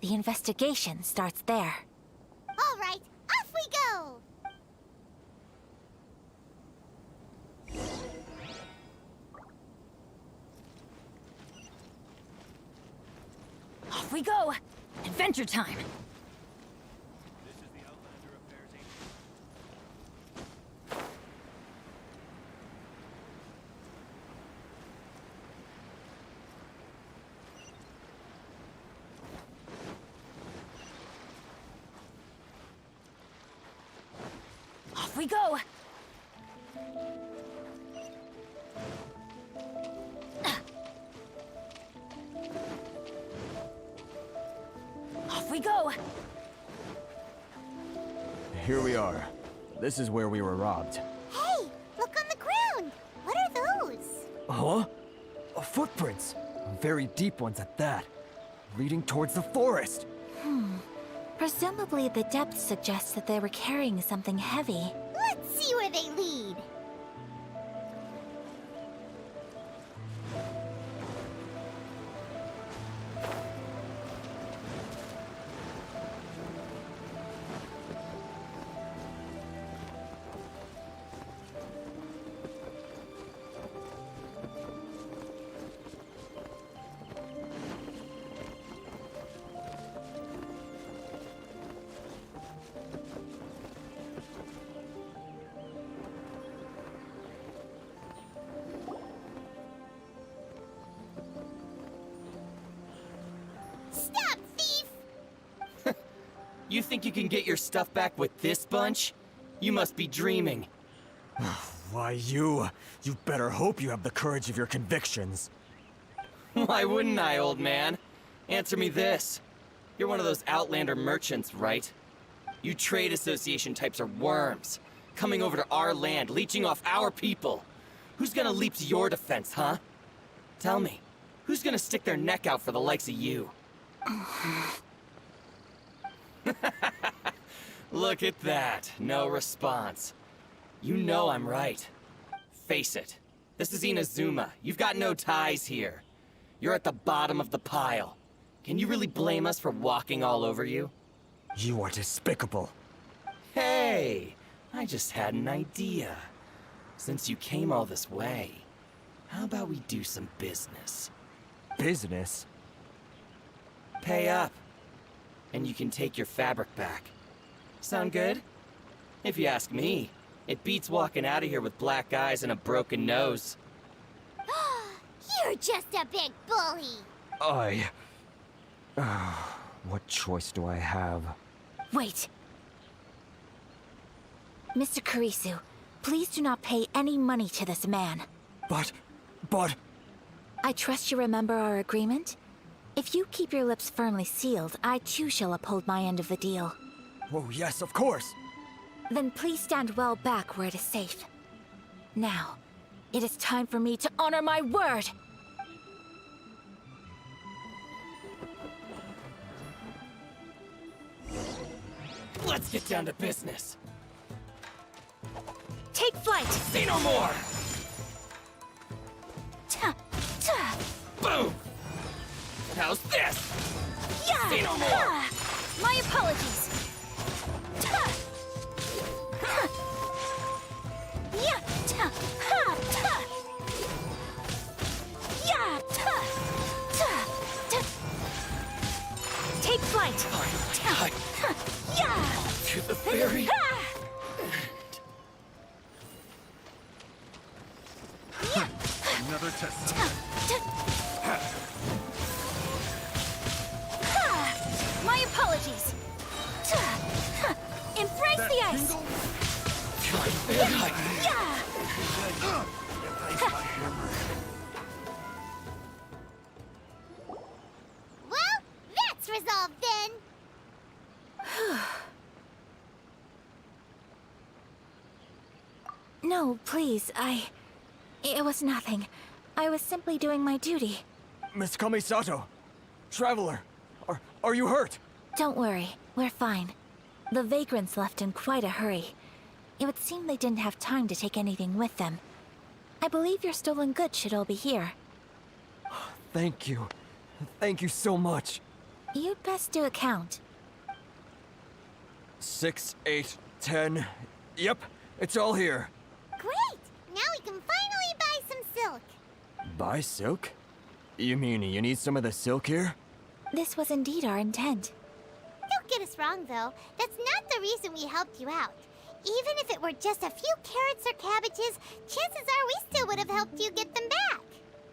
The investigation starts there. All right, off we go! Off we go! Adventure time! Off we go! Off we go! here we are. This is where we were robbed. Hey, look on the ground! What are those? Huh? Footprints. Very deep ones at that. Leading towards the forest. Presumably the depth suggests that they were carrying something heavy. Let's see where they lead. Stop, thief! You think you can get your stuff back with this bunch? You must be dreaming. Why, you better hope you have the courage of your convictions. Why wouldn't I, old man? Answer me this. You're one of those Outlander merchants, right? You trade association types are worms. Coming over to our land, leeching off our people. Who's gonna leap to your defense, huh? Tell me, who's gonna stick their neck out for the likes of you? Look at that. No response. You know I'm right. Face it. This is Inazuma. You've got no ties here. You're at the bottom of the pile. Can you really blame us for walking all over you? You are despicable. Hey! I just had an idea. Since you came all this way, how about we do some business? Business? Pay up. And you can take your fabric back. Sound good? If you ask me, it beats walking out of here with black eyes and a broken nose. You're just a big bully! What choice do I have? Wait! Mr. Kurisu, please do not pay any money to this man. But... I trust you remember our agreement? If you keep your lips firmly sealed, I too shall uphold my end of the deal. Oh, yes, of course! Then please stand well back where it is safe. Now, it is time for me to honor my word! Let's get down to business. Take flight! Say no more! Boom! How's this? Yeah! Say no more! My apologies! Take flight! To the very... Another test. My apologies! Embrace the ice! Well, that's resolved then! No, please, It was nothing. I was simply doing my duty. Miss Kamisato! Traveler! Are you hurt? Don't worry, we're fine. The vagrants left in quite a hurry. It would seem they didn't have time to take anything with them. I believe your stolen goods should all be here. Thank you. Thank you so much. You'd best do a count. 6, 8, 10. Yep, it's all here. Great! Now we can finally buy some silk. Buy silk? You mean you need some of the silk here? This was indeed our intent. Don't get us wrong, though. That's not the reason we helped you out. Even if it were just a few carrots or cabbages, chances are we still would have helped you get them back.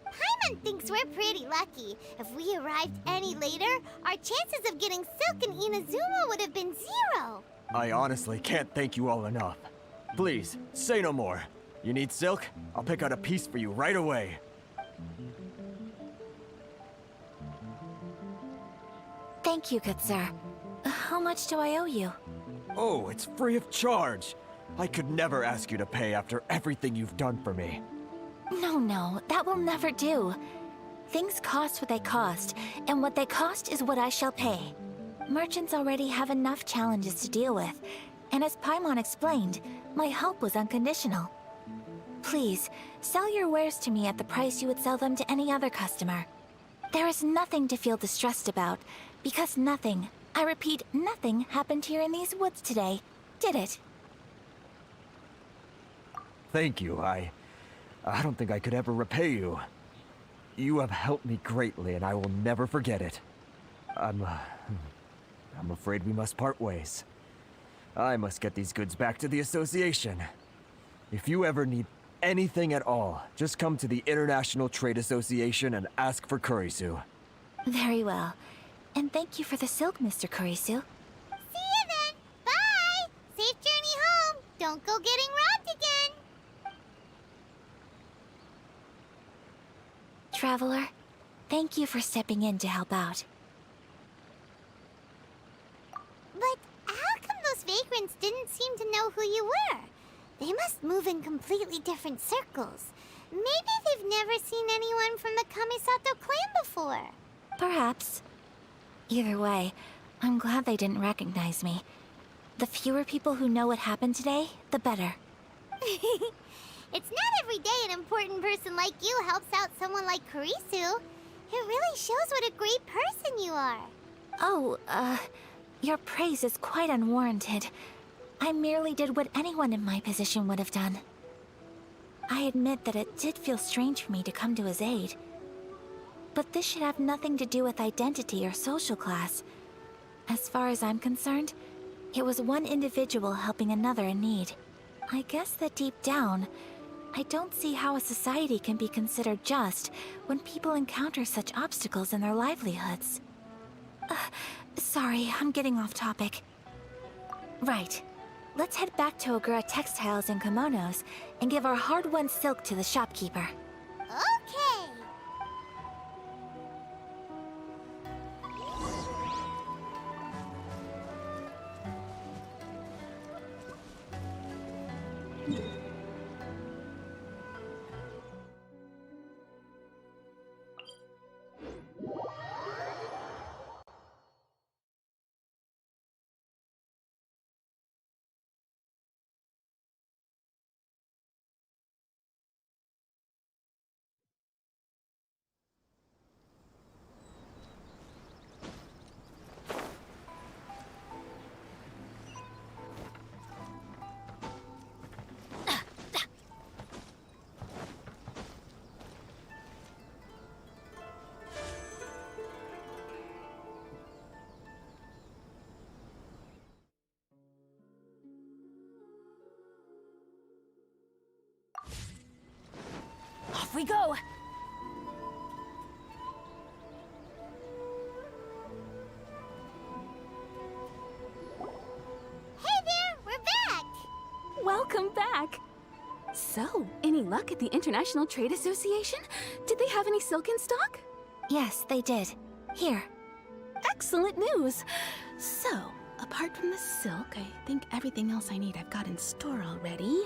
Paimon thinks we're pretty lucky. If we arrived any later, our chances of getting silk in Inazuma would have been 0. I honestly can't thank you all enough. Please, say no more. You need silk? I'll pick out a piece for you right away. Thank you, good sir. How much do I owe you? Oh, it's free of charge. I could never ask you to pay after everything you've done for me. No, that will never do. Things cost what they cost, and what they cost is what I shall pay. Merchants already have enough challenges to deal with, and as Paimon explained, my help was unconditional. Please, sell your wares to me at the price you would sell them to any other customer. There is nothing to feel distressed about, because nothing, I repeat, nothing happened here in these woods today, did it? Thank you. I don't think I could ever repay you. You have helped me greatly, and I will never forget it. I'm afraid we must part ways. I must get these goods back to the association. If you ever need anything at all, just come to the International Trade Association and ask for Kurisu. Very well. And thank you for the silk, Mr. Kurisu. See you then! Bye! Safe journey home! Don't go getting robbed again! Traveler, thank you for stepping in to help out. But how come those vagrants didn't seem to know who you were? They must move in completely different circles. Maybe they've never seen anyone from the Kamisato clan before. Perhaps. Either way, I'm glad they didn't recognize me. The fewer people who know what happened today, the better. It's not every day an important person like you helps out someone like Kurisu. It really shows what a great person you are. Oh, your praise is quite unwarranted. I merely did what anyone in my position would have done. I admit that it did feel strange for me to come to his aid. But this should have nothing to do with identity or social class. As far as I'm concerned, it was one individual helping another in need. I guess that deep down, I don't see how a society can be considered just when people encounter such obstacles in their livelihoods. Sorry, I'm getting off topic. Right. Let's head back to Ogura Textiles and Kimonos and give our hard-won silk to the shopkeeper. Okay! Off we go! Hey there! We're back! Welcome back! So, any luck at the International Trade Association? Did they have any silk in stock? Yes, they did. Here. Excellent news! So, apart from the silk, I think everything else I need I've got in store already.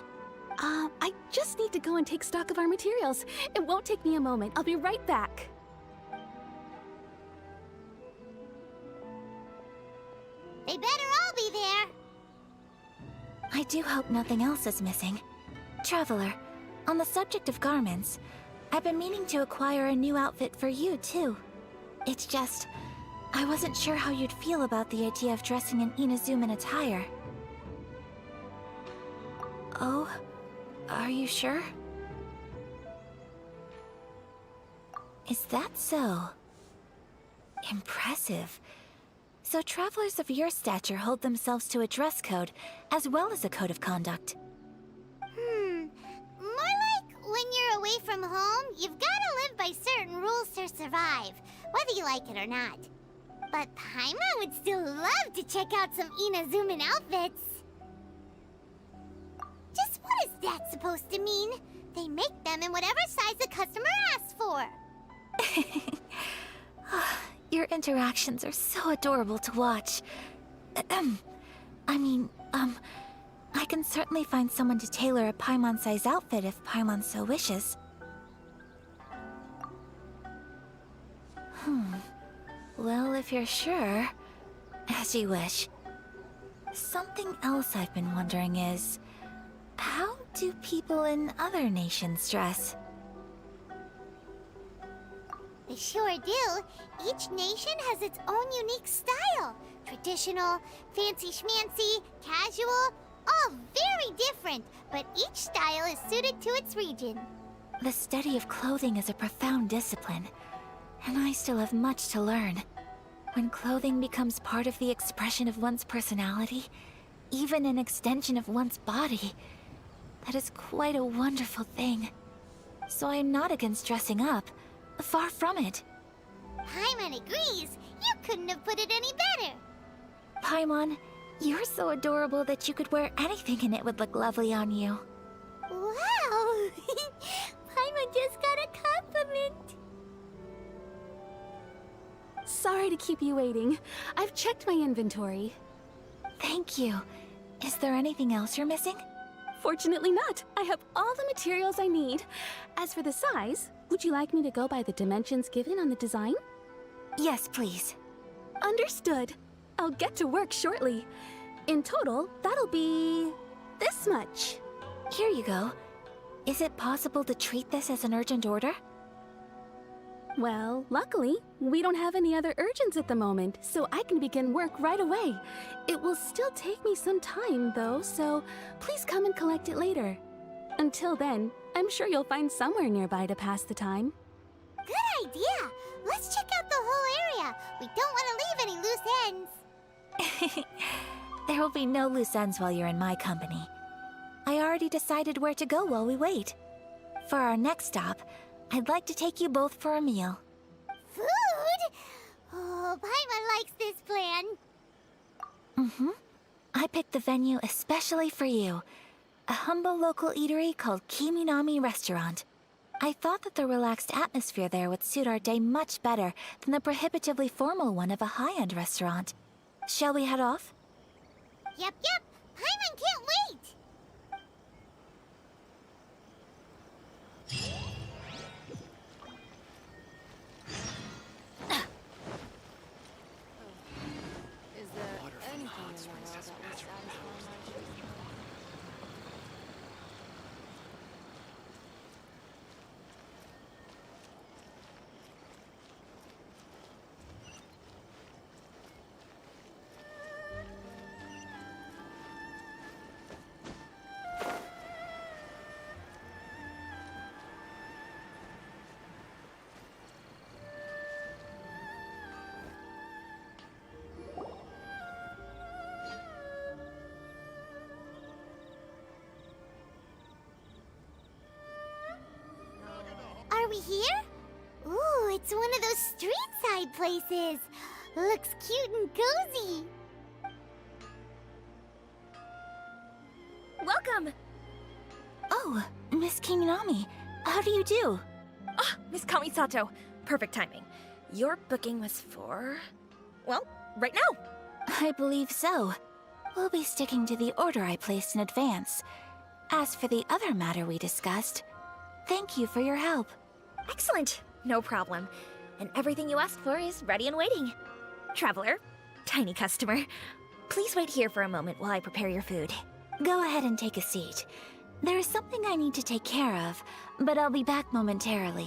I just need to go and take stock of our materials. It won't take me a moment. I'll be right back. They better all be there. I do hope nothing else is missing. Traveler, on the subject of garments, I've been meaning to acquire a new outfit for you, too. It's just, I wasn't sure how you'd feel about the idea of dressing in Inazuman attire. Oh, are you sure? Is that so? Impressive. So travelers of your stature hold themselves to a dress code, as well as a code of conduct. More like when you're away from home, you've gotta live by certain rules to survive, whether you like it or not. But Paimon would still love to check out some Inazuman outfits. Just what is that supposed to mean? They make them in whatever size the customer asks for. Your interactions are so adorable to watch. I can certainly find someone to tailor a Paimon-size outfit if Paimon so wishes. Well, if you're sure, as you wish. Something else I've been wondering is, how do people in other nations dress? They sure do. Each nation has its own unique style. Traditional, fancy schmancy, casual, all very different, but each style is suited to its region. The study of clothing is a profound discipline, and I still have much to learn. When clothing becomes part of the expression of one's personality, even an extension of one's body, that is quite a wonderful thing. So I'm not against dressing up. Far from it. Paimon agrees. You couldn't have put it any better. Paimon, you're so adorable that you could wear anything and it would look lovely on you. Wow! Paimon just got a compliment. Sorry to keep you waiting. I've checked my inventory. Thank you. Is there anything else you're missing? Fortunately not. I have all the materials I need. As for the size, would you like me to go by the dimensions given on the design? Yes, please. Understood. I'll get to work shortly. In total, that'll be this much. Here you go. Is it possible to treat this as an urgent order? Well, luckily, we don't have any other urgents at the moment, so I can begin work right away. It will still take me some time, though, so please come and collect it later. Until then, I'm sure you'll find somewhere nearby to pass the time. Good idea! Let's check out the whole area. We don't want to leave any loose ends. There will be no loose ends while you're in my company. I already decided where to go while we wait. For our next stop, I'd like to take you both for a meal. Food? Oh, Paimon likes this plan. I picked the venue especially for you. A humble local eatery called Kiminami Restaurant. I thought that the relaxed atmosphere there would suit our day much better than the prohibitively formal one of a high-end restaurant. Shall we head off? Yep. Paimon can't wait! Is there anything in the world that will satisfy my dreams? Are we here? Ooh, it's one of those street-side places. Looks cute and cozy. Welcome! Oh, Miss Kiminami, how do you do? Ah, Miss Kamisato. Perfect timing. Your booking was for... well, right now. I believe so. We'll be sticking to the order I placed in advance. As for the other matter we discussed, thank you for your help. Excellent. No problem. And everything you asked for is ready and waiting. Traveler, tiny customer, please wait here for a moment while I prepare your food. Go ahead and take a seat. There is something I need to take care of, but I'll be back momentarily.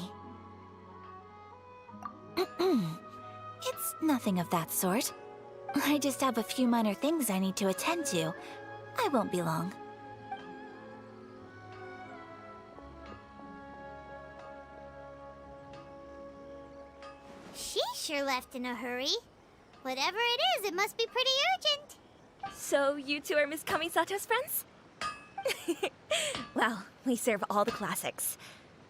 It's nothing of that sort. I just have a few minor things I need to attend to. I won't be long. She sure left in a hurry. Whatever it is, it must be pretty urgent. So you two are Miss Kamisato's friends? Well, we serve all the classics.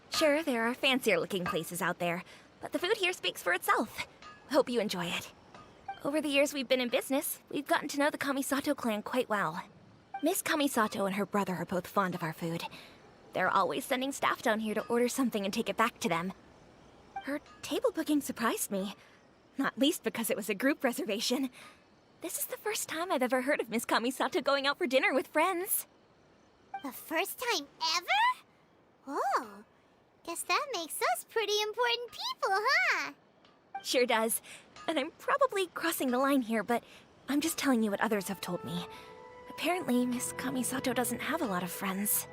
Sure, there are fancier looking places out there, but the food here speaks for itself. Hope you enjoy it. Over the years we've been in business, we've gotten to know the Kamisato clan quite well. Miss Kamisato and her brother are both fond of our food. They're always sending staff down here to order something and take it back to them. Her table booking surprised me, not least because it was a group reservation. This is the first time I've ever heard of Miss Kamisato going out for dinner with friends. The first time ever? Oh, guess that makes us pretty important people, huh? Sure does. And I'm probably crossing the line here, but I'm just telling you what others have told me. Apparently, Miss Kamisato doesn't have a lot of friends.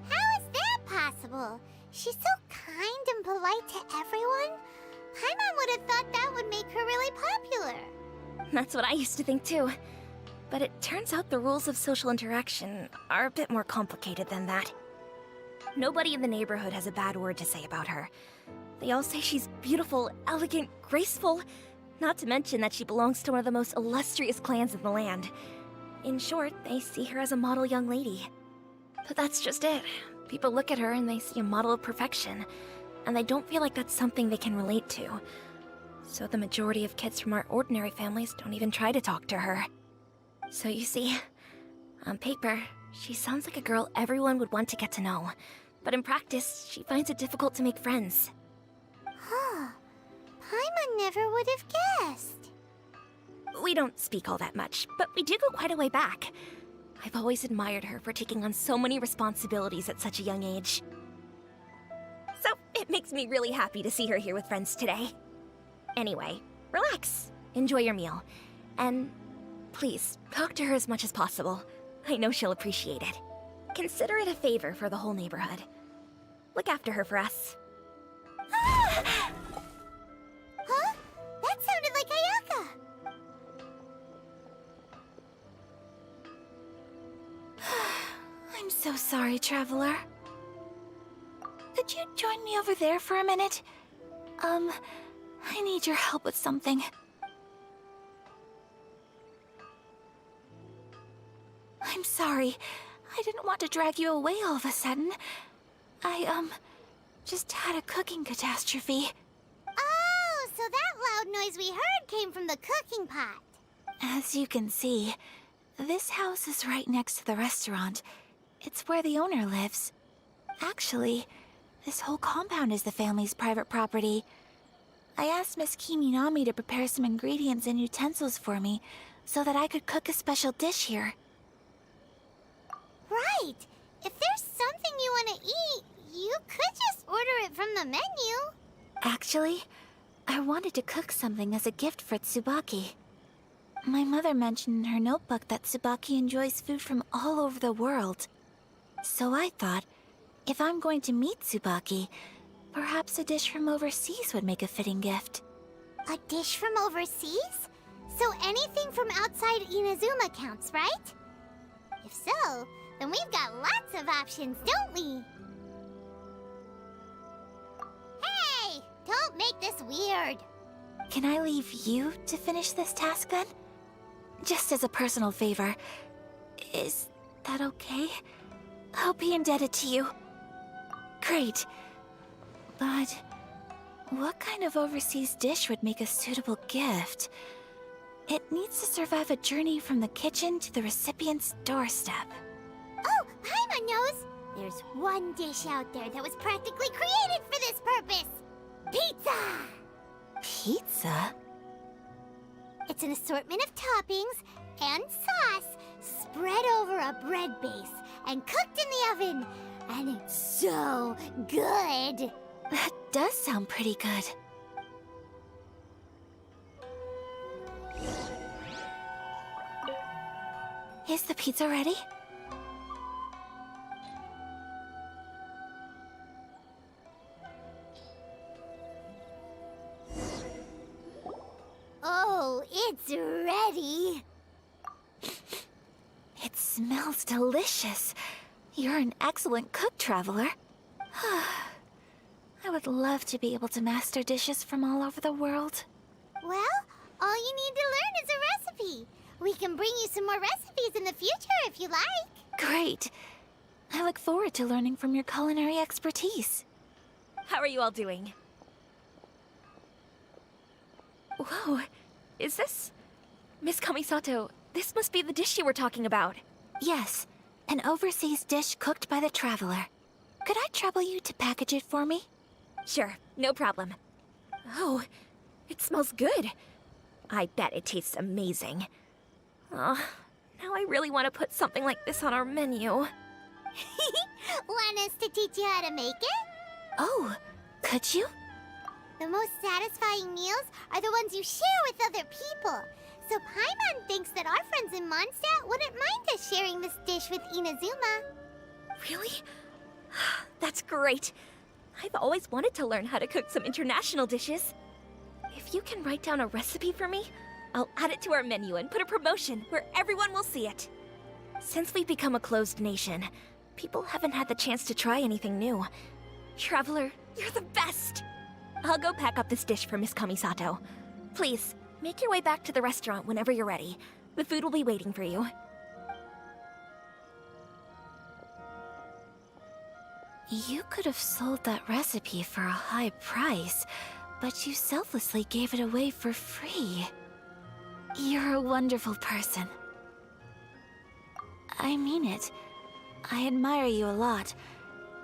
How is that possible? She's so kind and polite to everyone. Paimon would have thought that would make her really popular. That's what I used to think too. But it turns out the rules of social interaction are a bit more complicated than that. Nobody in the neighborhood has a bad word to say about her. They all say she's beautiful, elegant, graceful, not to mention that she belongs to one of the most illustrious clans in the land. In short, they see her as a model young lady. But that's just it. People look at her and they see a model of perfection, and they don't feel like that's something they can relate to. So the majority of kids from our ordinary families don't even try to talk to her. So you see, on paper, she sounds like a girl everyone would want to get to know. But in practice, she finds it difficult to make friends. Huh. Paimon never would have guessed. We don't speak all that much, but we do go quite a way back. I've always admired her for taking on so many responsibilities at such a young age. So it makes me really happy to see her here with friends today. Anyway, relax, enjoy your meal, and please, talk to her as much as possible. I know she'll appreciate it. Consider it a favor for the whole neighborhood. Look after her for us. Huh? That sounded like Ayaka! I'm so sorry, Traveler. Could you join me over there for a minute? I need your help with something. I'm sorry. I didn't want to drag you away all of a sudden. I, just had a cooking catastrophe. Oh, so that loud noise we heard came from the cooking pot. As you can see, this house is right next to the restaurant. It's where the owner lives. Actually, this whole compound is the family's private property. I asked Miss Kiminami to prepare some ingredients and utensils for me so that I could cook a special dish here. Right. If there's something you want to eat, you could just order it from the menu. Actually, I wanted to cook something as a gift for Tsubaki. My mother mentioned in her notebook that Tsubaki enjoys food from all over the world. So I thought, if I'm going to meet Tsubaki, perhaps a dish from overseas would make a fitting gift. A dish from overseas? So anything from outside Inazuma counts, right? If so, then we've got lots of options, don't we? Hey! Don't make this weird. Can I leave you to finish this task then? Just as a personal favor. Is that okay? I'll be indebted to you. Great. But what kind of overseas dish would make a suitable gift? It needs to survive a journey from the kitchen to the recipient's doorstep. Oh, Paimon knows! There's one dish out there that was practically created for this purpose! Pizza! Pizza? It's an assortment of toppings and sauce spread over a bread base, and cooked in the oven. And it's so good. That does sound pretty good. Is the pizza ready? Oh, it's ready. It smells delicious. You're an excellent cook, Traveler. I would love to be able to master dishes from all over the world. Well, all you need to learn is a recipe. We can bring you some more recipes in the future if you like. Great. I look forward to learning from your culinary expertise. How are you all doing? Whoa, is this... Miss Kamisato, this must be the dish you were talking about. Yes, an overseas dish cooked by the Traveler. Could I trouble you to package it for me? Sure, no problem. Oh, it smells good. I bet it tastes amazing. Now I really want to put something like this on our menu. Want us to teach you how to make it? Oh, could you? The most satisfying meals are the ones you share with other people. So Paimon thinks that our friends in Mondstadt wouldn't mind us sharing this dish with Inazuma. Really? That's great. I've always wanted to learn how to cook some international dishes. If you can write down a recipe for me, I'll add it to our menu and put a promotion where everyone will see it. Since we've become a closed nation, people haven't had the chance to try anything new. Traveler, you're the best! I'll go pack up this dish for Miss Kamisato. Please, make your way back to the restaurant whenever you're ready. The food will be waiting for you. You could have sold that recipe for a high price, but you selflessly gave it away for free. You're a wonderful person. I mean it. I admire you a lot,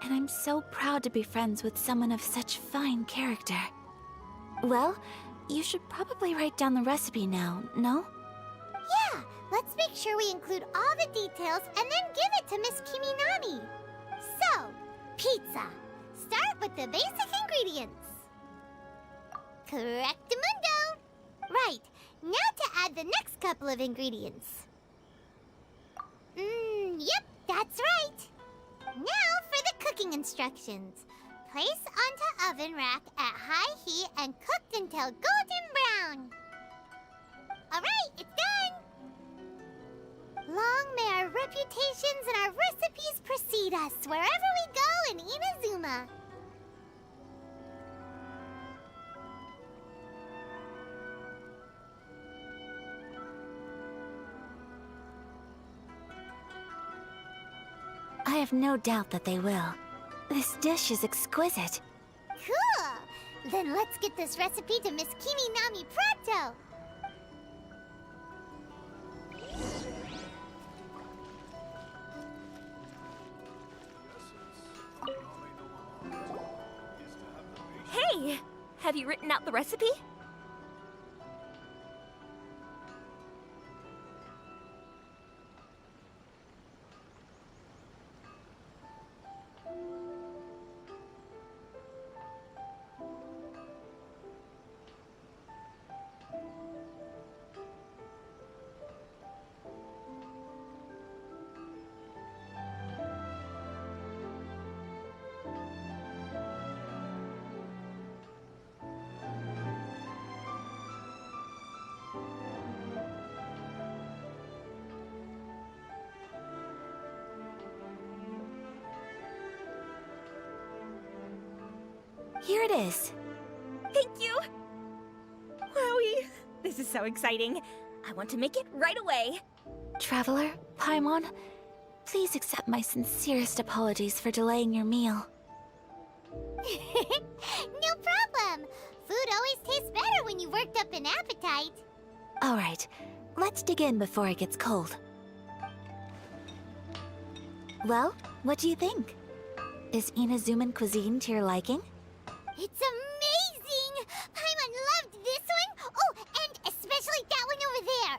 and I'm so proud to be friends with someone of such fine character. Well, you should probably write down the recipe now, no? Yeah, let's make sure we include all the details and then give it to Miss Kiminami. So, pizza. Start with the basic ingredients. Correctamundo. Right, now to add the next couple of ingredients. Yep, that's right. Now for the cooking instructions. Place onto oven rack at high heat and cooked until golden brown. Alright, it's done! Long may our reputations and our recipes precede us wherever we go in Inazuma. I have no doubt that they will. This dish is exquisite. Cool! Then let's get this recipe to Miss Kiminami pronto! Hey! Have you written out the recipe? Here it is. Thank you! Wowie! This is so exciting. I want to make it right away. Traveler, Paimon, please accept my sincerest apologies for delaying your meal. No problem! Food always tastes better when you worked up an appetite. Alright, let's dig in before it gets cold. Well, what do you think? Is Inazuman cuisine to your liking? It's amazing! Paimon loved this one! Oh, and especially that one over there!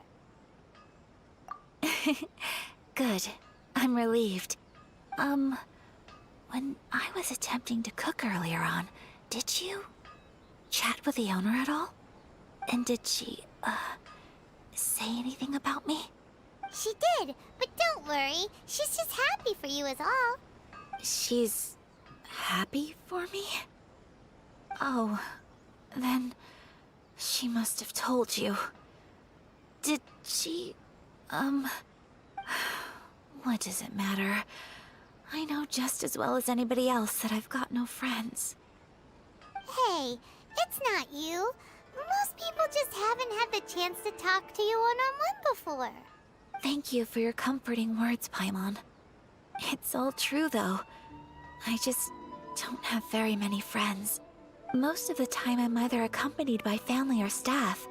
I'm relieved. When I was attempting to cook earlier on, did you chat with the owner at all? And did she, say anything about me? She did, but don't worry. She's just happy for you is all. She's happy for me? Oh, then she must have told you. Did she, what does it matter? I know just as well as anybody else that I've got no friends. Hey, it's not you. Most people just haven't had the chance to talk to you one-on-one before. Thank you for your comforting words, Paimon. It's all true, though. I just don't have very many friends. Most of the time I'm either accompanied by family or staff,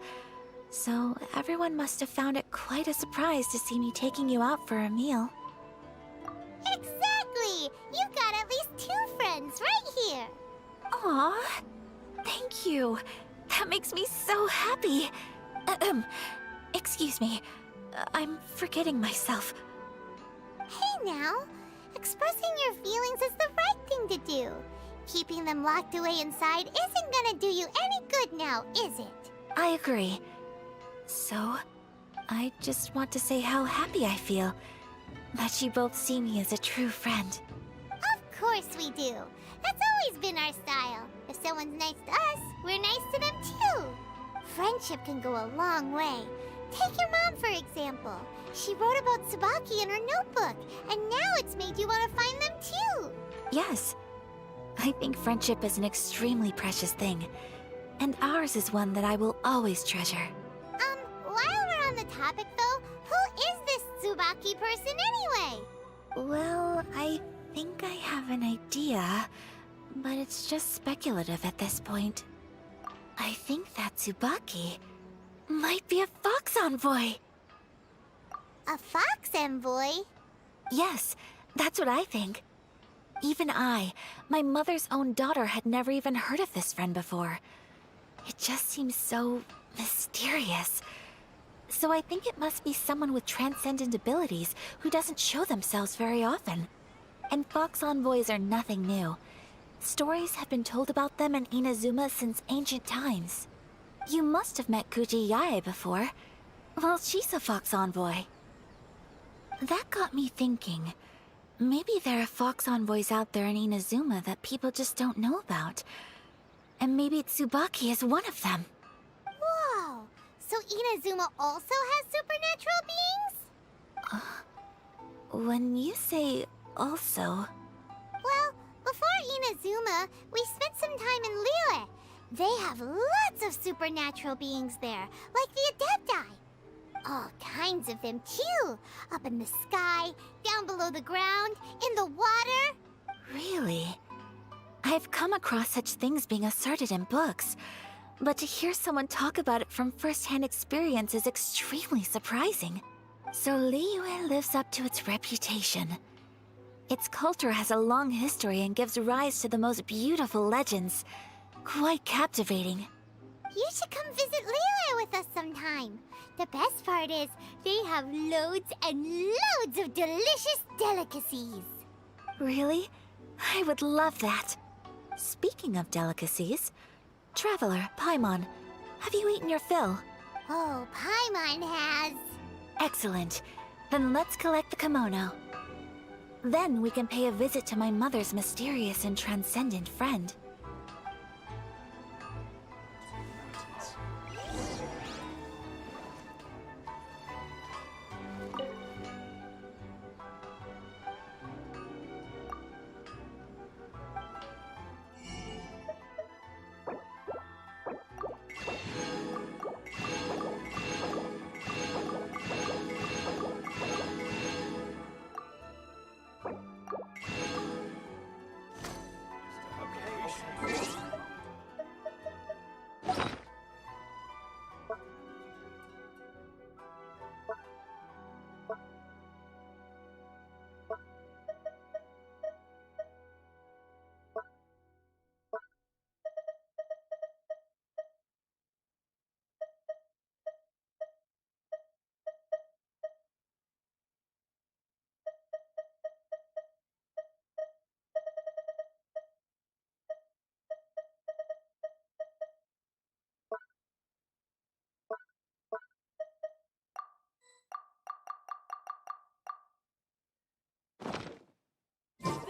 so everyone must have found it quite a surprise to see me taking you out for a meal. Exactly! You got at least 2 friends right here. Aw, thank you. That makes me so happy. Excuse me. I'm forgetting myself. Hey now, expressing your feelings is the right thing to do. Keeping them locked away inside isn't gonna do you any good now, is it? I agree. So, I just want to say how happy I feel that you both see me as a true friend. Of course we do. That's always been our style. If someone's nice to us, we're nice to them too. Friendship can go a long way. Take your mom, for example. She wrote about Tsubaki in her notebook, and now it's made you want to find them too. Yes. I think friendship is an extremely precious thing, and ours is one that I will always treasure. While we're on the topic though, who is this Tsubaki person anyway? Well, I think I have an idea, but it's just speculative at this point. I think that Tsubaki might be a fox envoy. A fox envoy? Yes, that's what I think. Even I, my mother's own daughter, had never even heard of this friend before. It just seems so mysterious. So I think it must be someone with transcendent abilities who doesn't show themselves very often. And fox envoys are nothing new. Stories have been told about them in Inazuma since ancient times. You must have met Kuji Yae before. Well, she's a fox envoy. That got me thinking. Maybe there are fox envoys out there in Inazuma that people just don't know about. And maybe Tsubaki is one of them. Whoa! So Inazuma also has supernatural beings? When you say also... Well, before Inazuma, we spent some time in Liyue. They have lots of supernatural beings there, like the Adepti. All kinds of them, too. Up in the sky, down below the ground, in the water. Really? I've come across such things being asserted in books, but to hear someone talk about it from first-hand experience is extremely surprising. So Liyue lives up to its reputation. Its culture has a long history and gives rise to the most beautiful legends. Quite captivating. You should come visit Liyue with us sometime. The best part is, they have loads and loads of delicious delicacies. Really? I would love that. Speaking of delicacies, Traveler, Paimon, have you eaten your fill? Oh, Paimon has. Excellent. Then let's collect the kimono. Then we can pay a visit to my mother's mysterious and transcendent friend.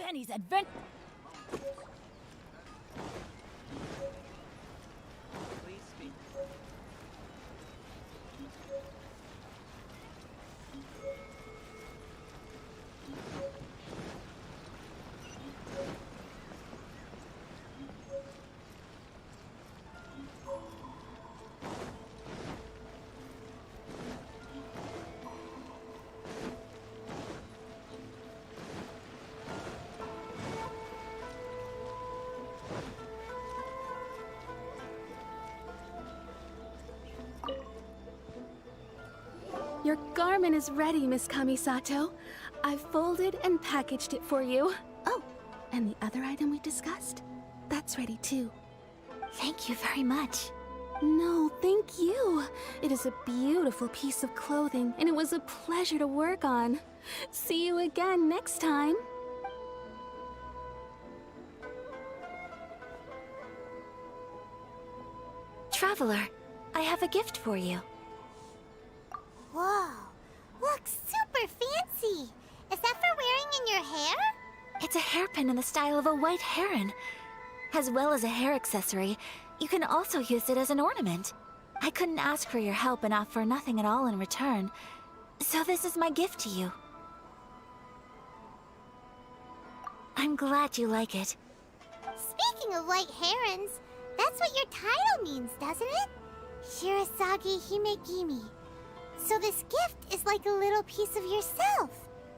Danny's adventure. Please speak. Your garment is ready, Miss Kamisato. I've folded and packaged it for you. Oh, and the other item we discussed? That's ready too. Thank you very much. No, thank you. It is a beautiful piece of clothing, and it was a pleasure to work on. See you again next time. Traveler, I have a gift for you. Whoa, looks super fancy. Is that for wearing in your hair? It's a hairpin in the style of a white heron. As well as a hair accessory, you can also use it as an ornament. I couldn't ask for your help and offer nothing at all in return, so this is my gift to you. I'm glad you like it. Speaking of white herons, that's what your title means, doesn't it? Shirasagi Himegimi. So this gift is like a little piece of yourself.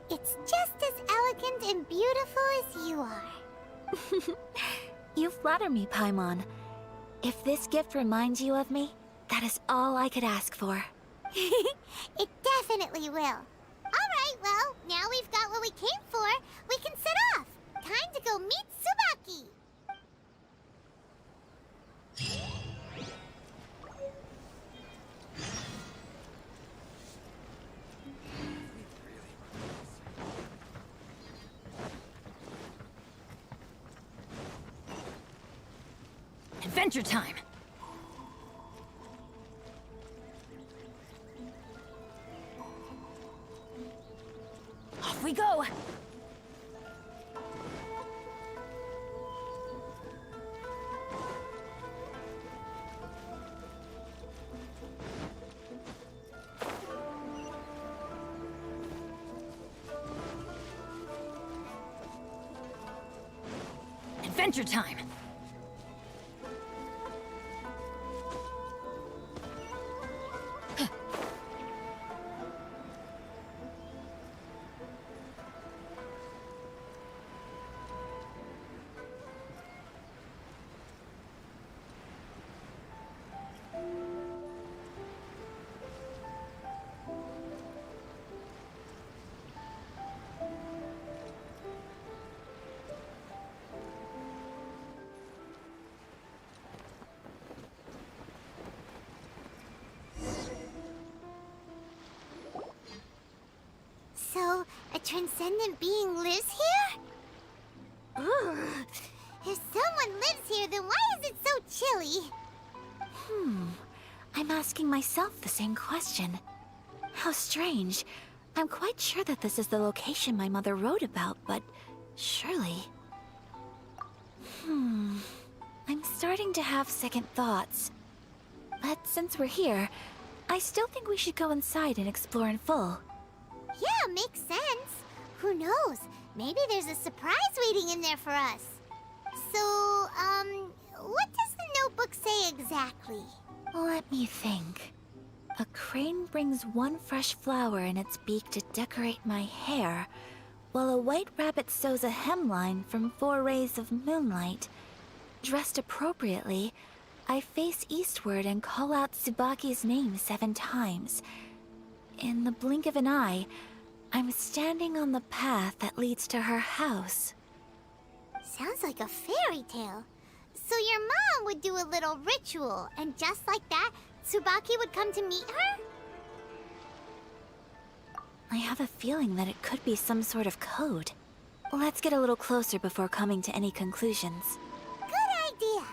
It's just as elegant and beautiful as you are. You flatter me, Paimon. If this gift reminds you of me, that is all I could ask for. It definitely will. Alright, well, now we've got what we came for. We can set off. Time to go meet Tsubaki. Adventure time! Off we go! Adventure time! So, a transcendent being lives here? Ugh. If someone lives here, then why is it so chilly? I'm asking myself the same question. How strange. I'm quite sure that this is the location my mother wrote about, but surely... I'm starting to have second thoughts. But since we're here, I still think we should go inside and explore in full. Yeah, makes sense. Who knows? Maybe there's a surprise waiting in there for us. So, what does the notebook say exactly? Let me think. A crane brings one fresh flower in its beak to decorate my hair, while a white rabbit sews a hemline from 4 rays of moonlight. Dressed appropriately, I face eastward and call out Tsubaki's name 7 times. In the blink of an eye, I'm standing on the path that leads to her house. Sounds like a fairy tale. So your mom would do a little ritual, and just like that, Tsubaki would come to meet her? I have a feeling that it could be some sort of code. Let's get a little closer before coming to any conclusions. Good idea.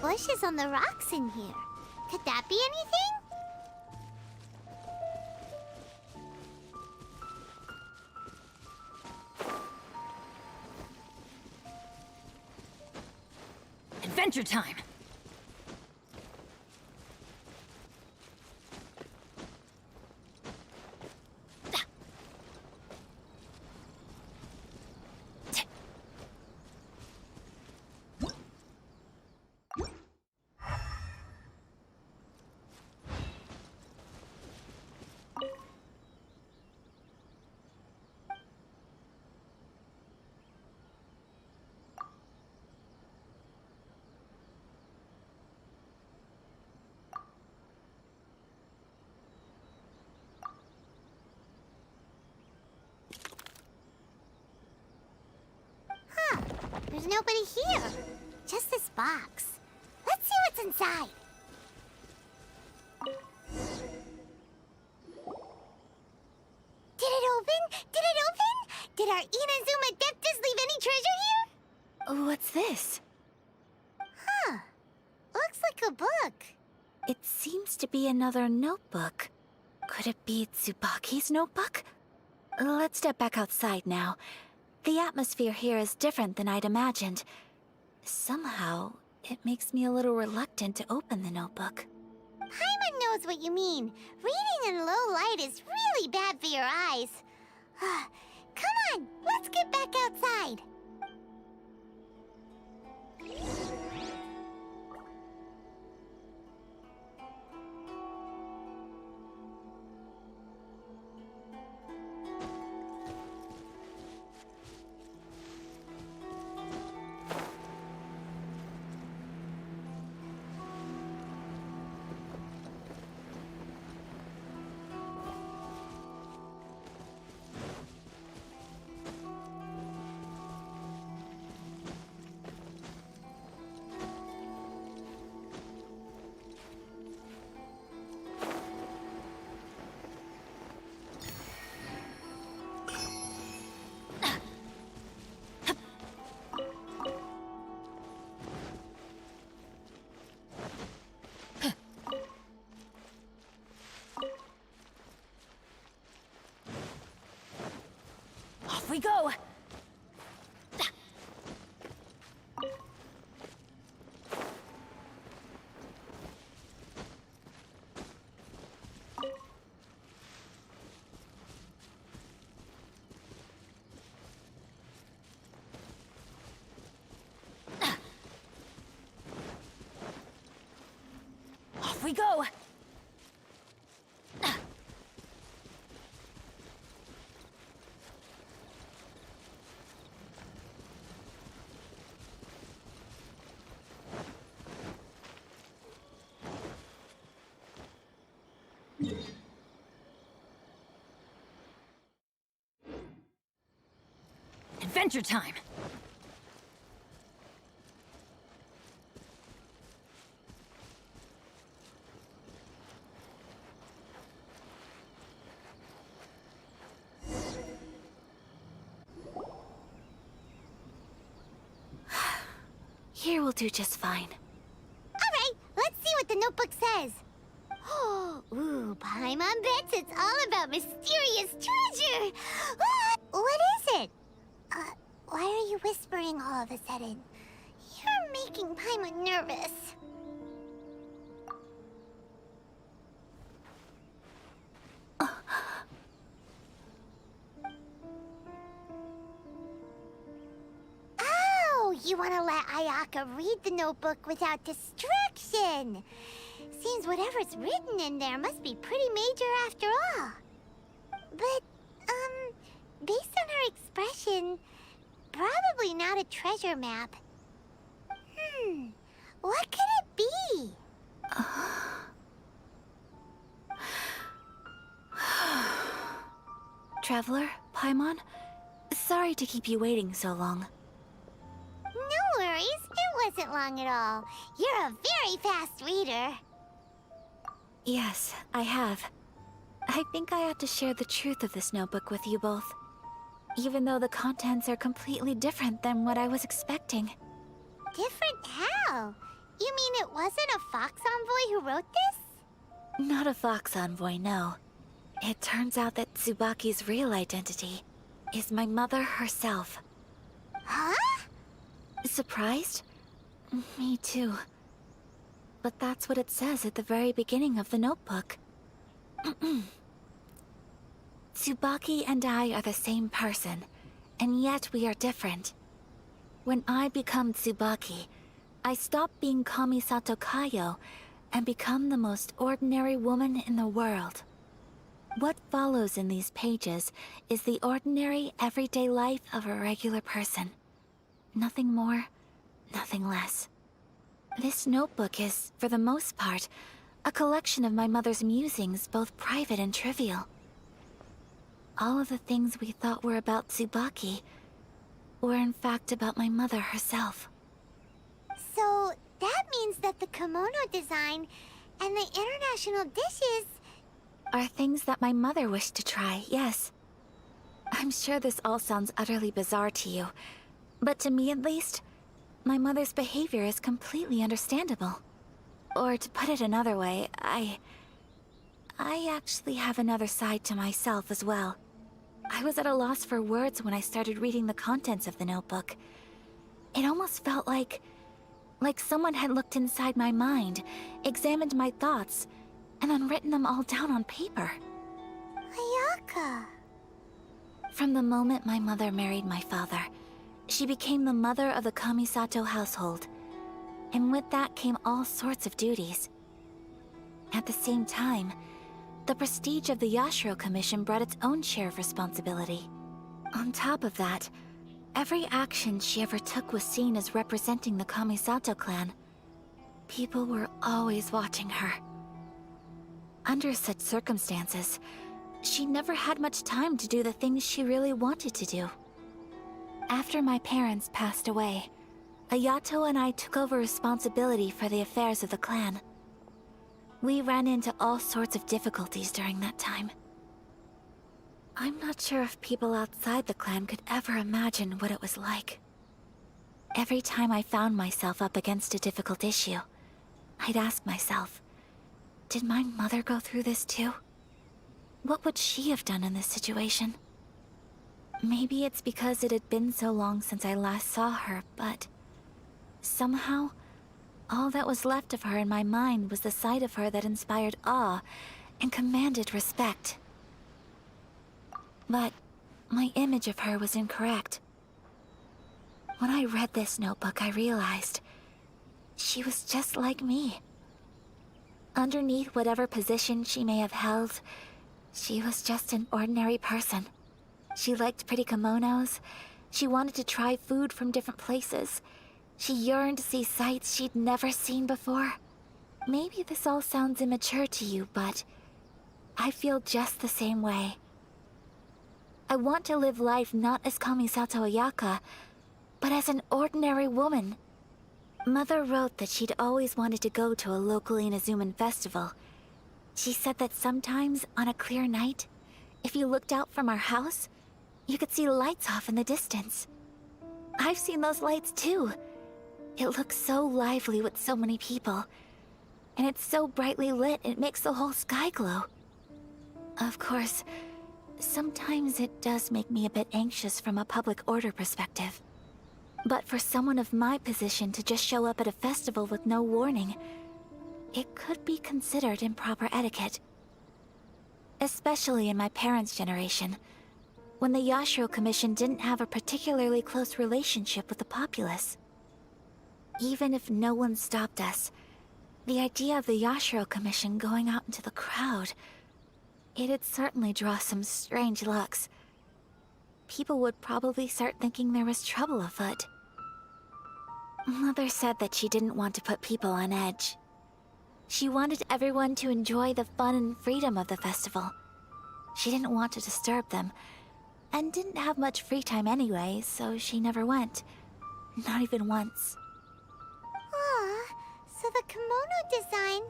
bushes on the rocks in here. Could that be anything? Adventure time! There's nobody here. Just this box. Let's see what's inside. Did it open? Did it open? Did our Inazuma Adeptus leave any treasure here? What's this? Huh. Looks like a book. It seems to be another notebook. Could it be Tsubaki's notebook? Let's step back outside now. The atmosphere here is different than I'd imagined. Somehow, it makes me a little reluctant to open the notebook. Paimon knows what you mean. Reading in low light is really bad for your eyes. Come on, let's get back outside. Off we go! Off we go! Adventure time! Here will do just fine. All right, let's see what the notebook says. Ooh, Paimon bets it's all about mysterious treasure. What is it? Why are you whispering all of a sudden? You're making Paimon nervous. Oh, you want to let Ayaka read the notebook without distraction. Seems whatever's written in there must be pretty major after all. But, based on her expression, probably not a treasure map. What could it be? Traveler, Paimon, sorry to keep you waiting so long. No worries, it wasn't long at all. You're a very fast reader. Yes, I have. I think I ought to share the truth of this notebook with you both. Even though the contents are completely different than what I was expecting. Different how? You mean it wasn't a Fox Envoy who wrote this? Not a Fox Envoy, no. It turns out that Tsubaki's real identity is my mother herself. Huh? Surprised? Me too. But that's what it says at the very beginning of the notebook. Tsubaki and I are the same person, and yet we are different. When I become Tsubaki, I stop being Kamisato Kayo and become the most ordinary woman in the world. What follows in these pages is the ordinary, everyday life of a regular person. Nothing more, nothing less. This notebook is, for the most part, a collection of my mother's musings, both private and trivial. All of the things we thought were about Tsubaki were in fact about my mother herself. So that means that the kimono design and the international dishes are things that my mother wished to try, yes. I'm sure this all sounds utterly bizarre to you, but to me at least, my mother's behavior is completely understandable. Or to put it another way, I actually have another side to myself as well. I was at a loss for words when I started reading the contents of the notebook. It almost felt like someone had looked inside my mind, examined my thoughts, and then written them all down on paper. Ayaka. From the moment my mother married my father, she became the mother of the Kamisato household. And with that came all sorts of duties. At the same time, the prestige of the Yashiro Commission brought its own share of responsibility. On top of that, every action she ever took was seen as representing the Kamisato clan. People were always watching her. Under such circumstances, she never had much time to do the things she really wanted to do. After my parents passed away, Ayato and I took over responsibility for the affairs of the clan. We ran into all sorts of difficulties during that time. I'm not sure if people outside the clan could ever imagine what it was like. Every time I found myself up against a difficult issue, I'd ask myself, did my mother go through this too? What would she have done in this situation? Maybe it's because it had been so long since I last saw her, but somehow, all that was left of her in my mind was the sight of her that inspired awe and commanded respect. But my image of her was incorrect. When I read this notebook, I realized she was just like me. Underneath whatever position she may have held, she was just an ordinary person. She liked pretty kimonos. She wanted to try food from different places. She yearned to see sights she'd never seen before. Maybe this all sounds immature to you, but I feel just the same way. I want to live life not as Kamisato Ayaka, but as an ordinary woman. Mother wrote that she'd always wanted to go to a local Inazuman festival. She said that sometimes, on a clear night, if you looked out from our house, you could see lights off in the distance. I've seen those lights too. It looks so lively with so many people. And it's so brightly lit, it makes the whole sky glow. Of course, sometimes it does make me a bit anxious from a public order perspective. But for someone of my position to just show up at a festival with no warning, it could be considered improper etiquette. Especially in my parents' generation, when the Yashiro Commission didn't have a particularly close relationship with the populace. Even if no one stopped us, the idea of the Yashiro Commission going out into the crowd, it'd certainly draw some strange looks. People would probably start thinking there was trouble afoot. Mother said that she didn't want to put people on edge. She wanted everyone to enjoy the fun and freedom of the festival. She didn't want to disturb them, and didn't have much free time anyway, so she never went. Not even once. Aw, so the kimono design,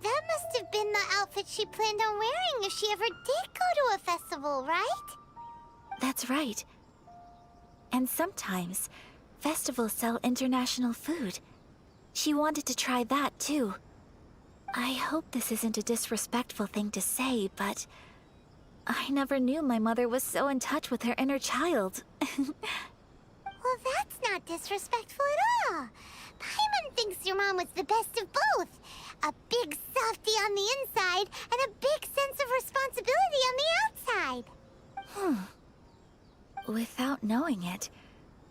that must have been the outfit she planned on wearing if she ever did go to a festival, right? That's right. And sometimes, festivals sell international food. She wanted to try that too. I hope this isn't a disrespectful thing to say, but I never knew my mother was so in touch with her inner child. Well, that's not disrespectful at all. Paimon thinks your mom was the best of both. A big softy on the inside and a big sense of responsibility on the outside. Without knowing it,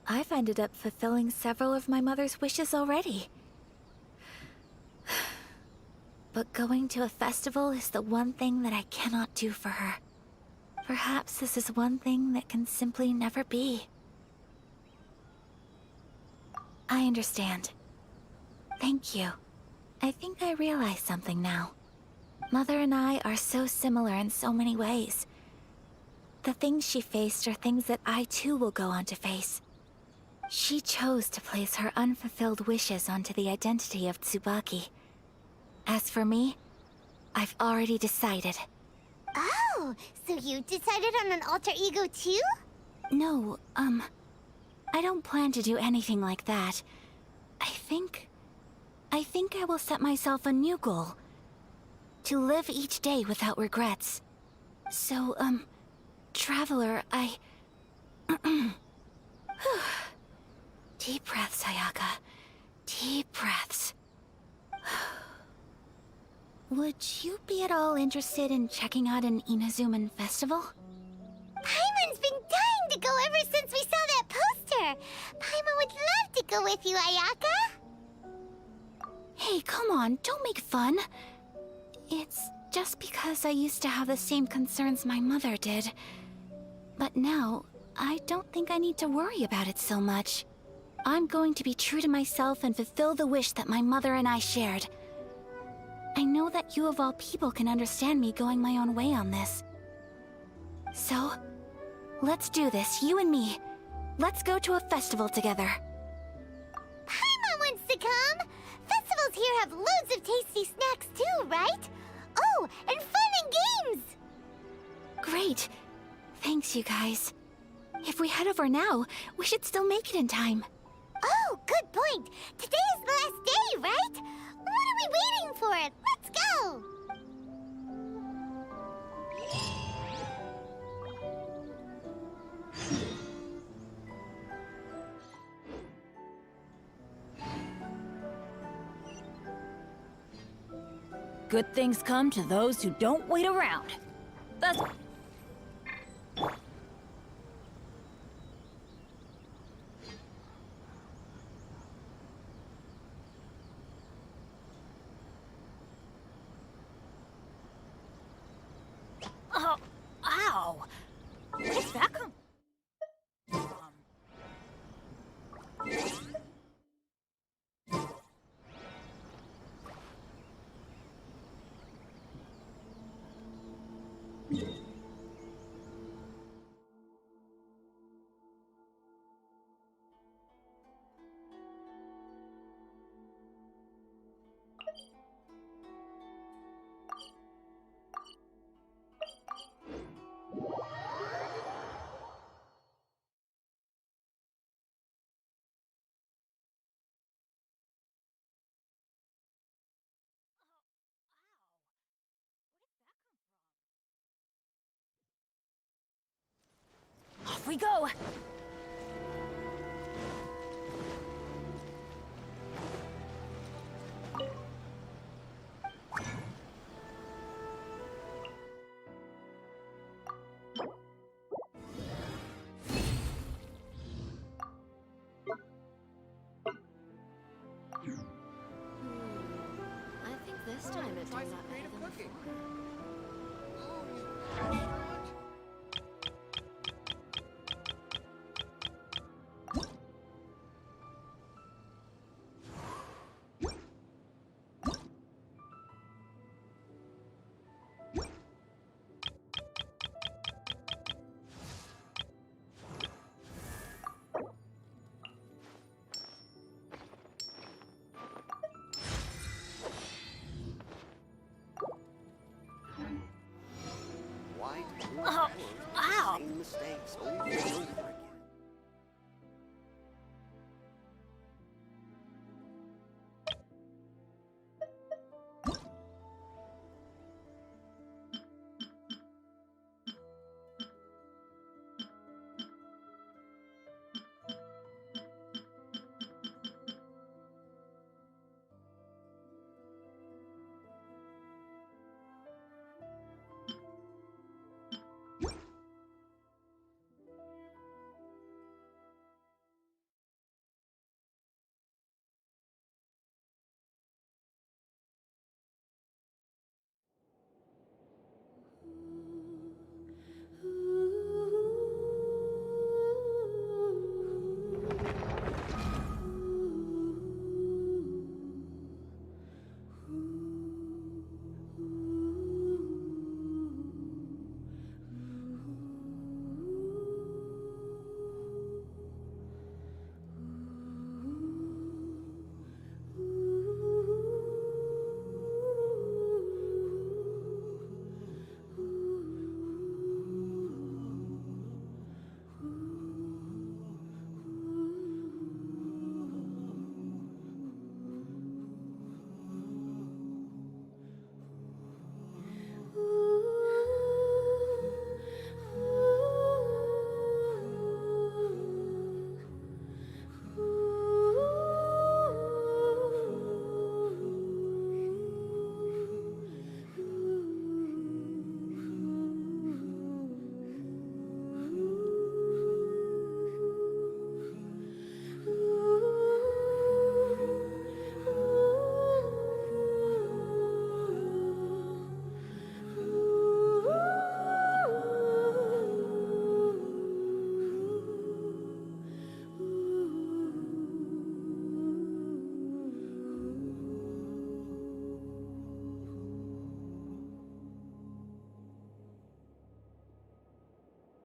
I've ended up fulfilling several of my mother's wishes already. But going to a festival is the one thing that I cannot do for her. Perhaps this is one thing that can simply never be. I understand. Thank you. I think I realize something now. Mother and I are so similar in so many ways. The things she faced are things that I too will go on to face. She chose to place her unfulfilled wishes onto the identity of Tsubaki. As for me, I've already decided. Oh, so you decided on an alter ego too? No, I don't plan to do anything like that. I think I will set myself a new goal. To live each day without regrets. So, Traveler, Deep breaths, Ayaka. Deep breaths. Would you be at all interested in checking out an Inazuman festival? Paimon's been dying to go ever since we saw that poster. Paimon would love to go with you, Ayaka. Hey, come on, don't make fun. It's just because I used to have the same concerns my mother did. But now, I don't think I need to worry about it so much. I'm going to be true to myself and fulfill the wish that my mother and I shared. I know that you of all people can understand me going my own way on this. So, let's do this, you and me. Let's go to a festival together. Paimon wants to come! Festivals here have loads of tasty snacks too, right? Oh, and fun and games! Great. Thanks, you guys. If we head over now, we should still make it in time. Oh, good point! Today is the last day, right? What are we waiting for? Let's go! Good things come to those who don't wait around. That's... Oh, ow! Where did that come from? Off we go! I think this time it turned out better than before. Why do Oh, ow! same mistakes over and over?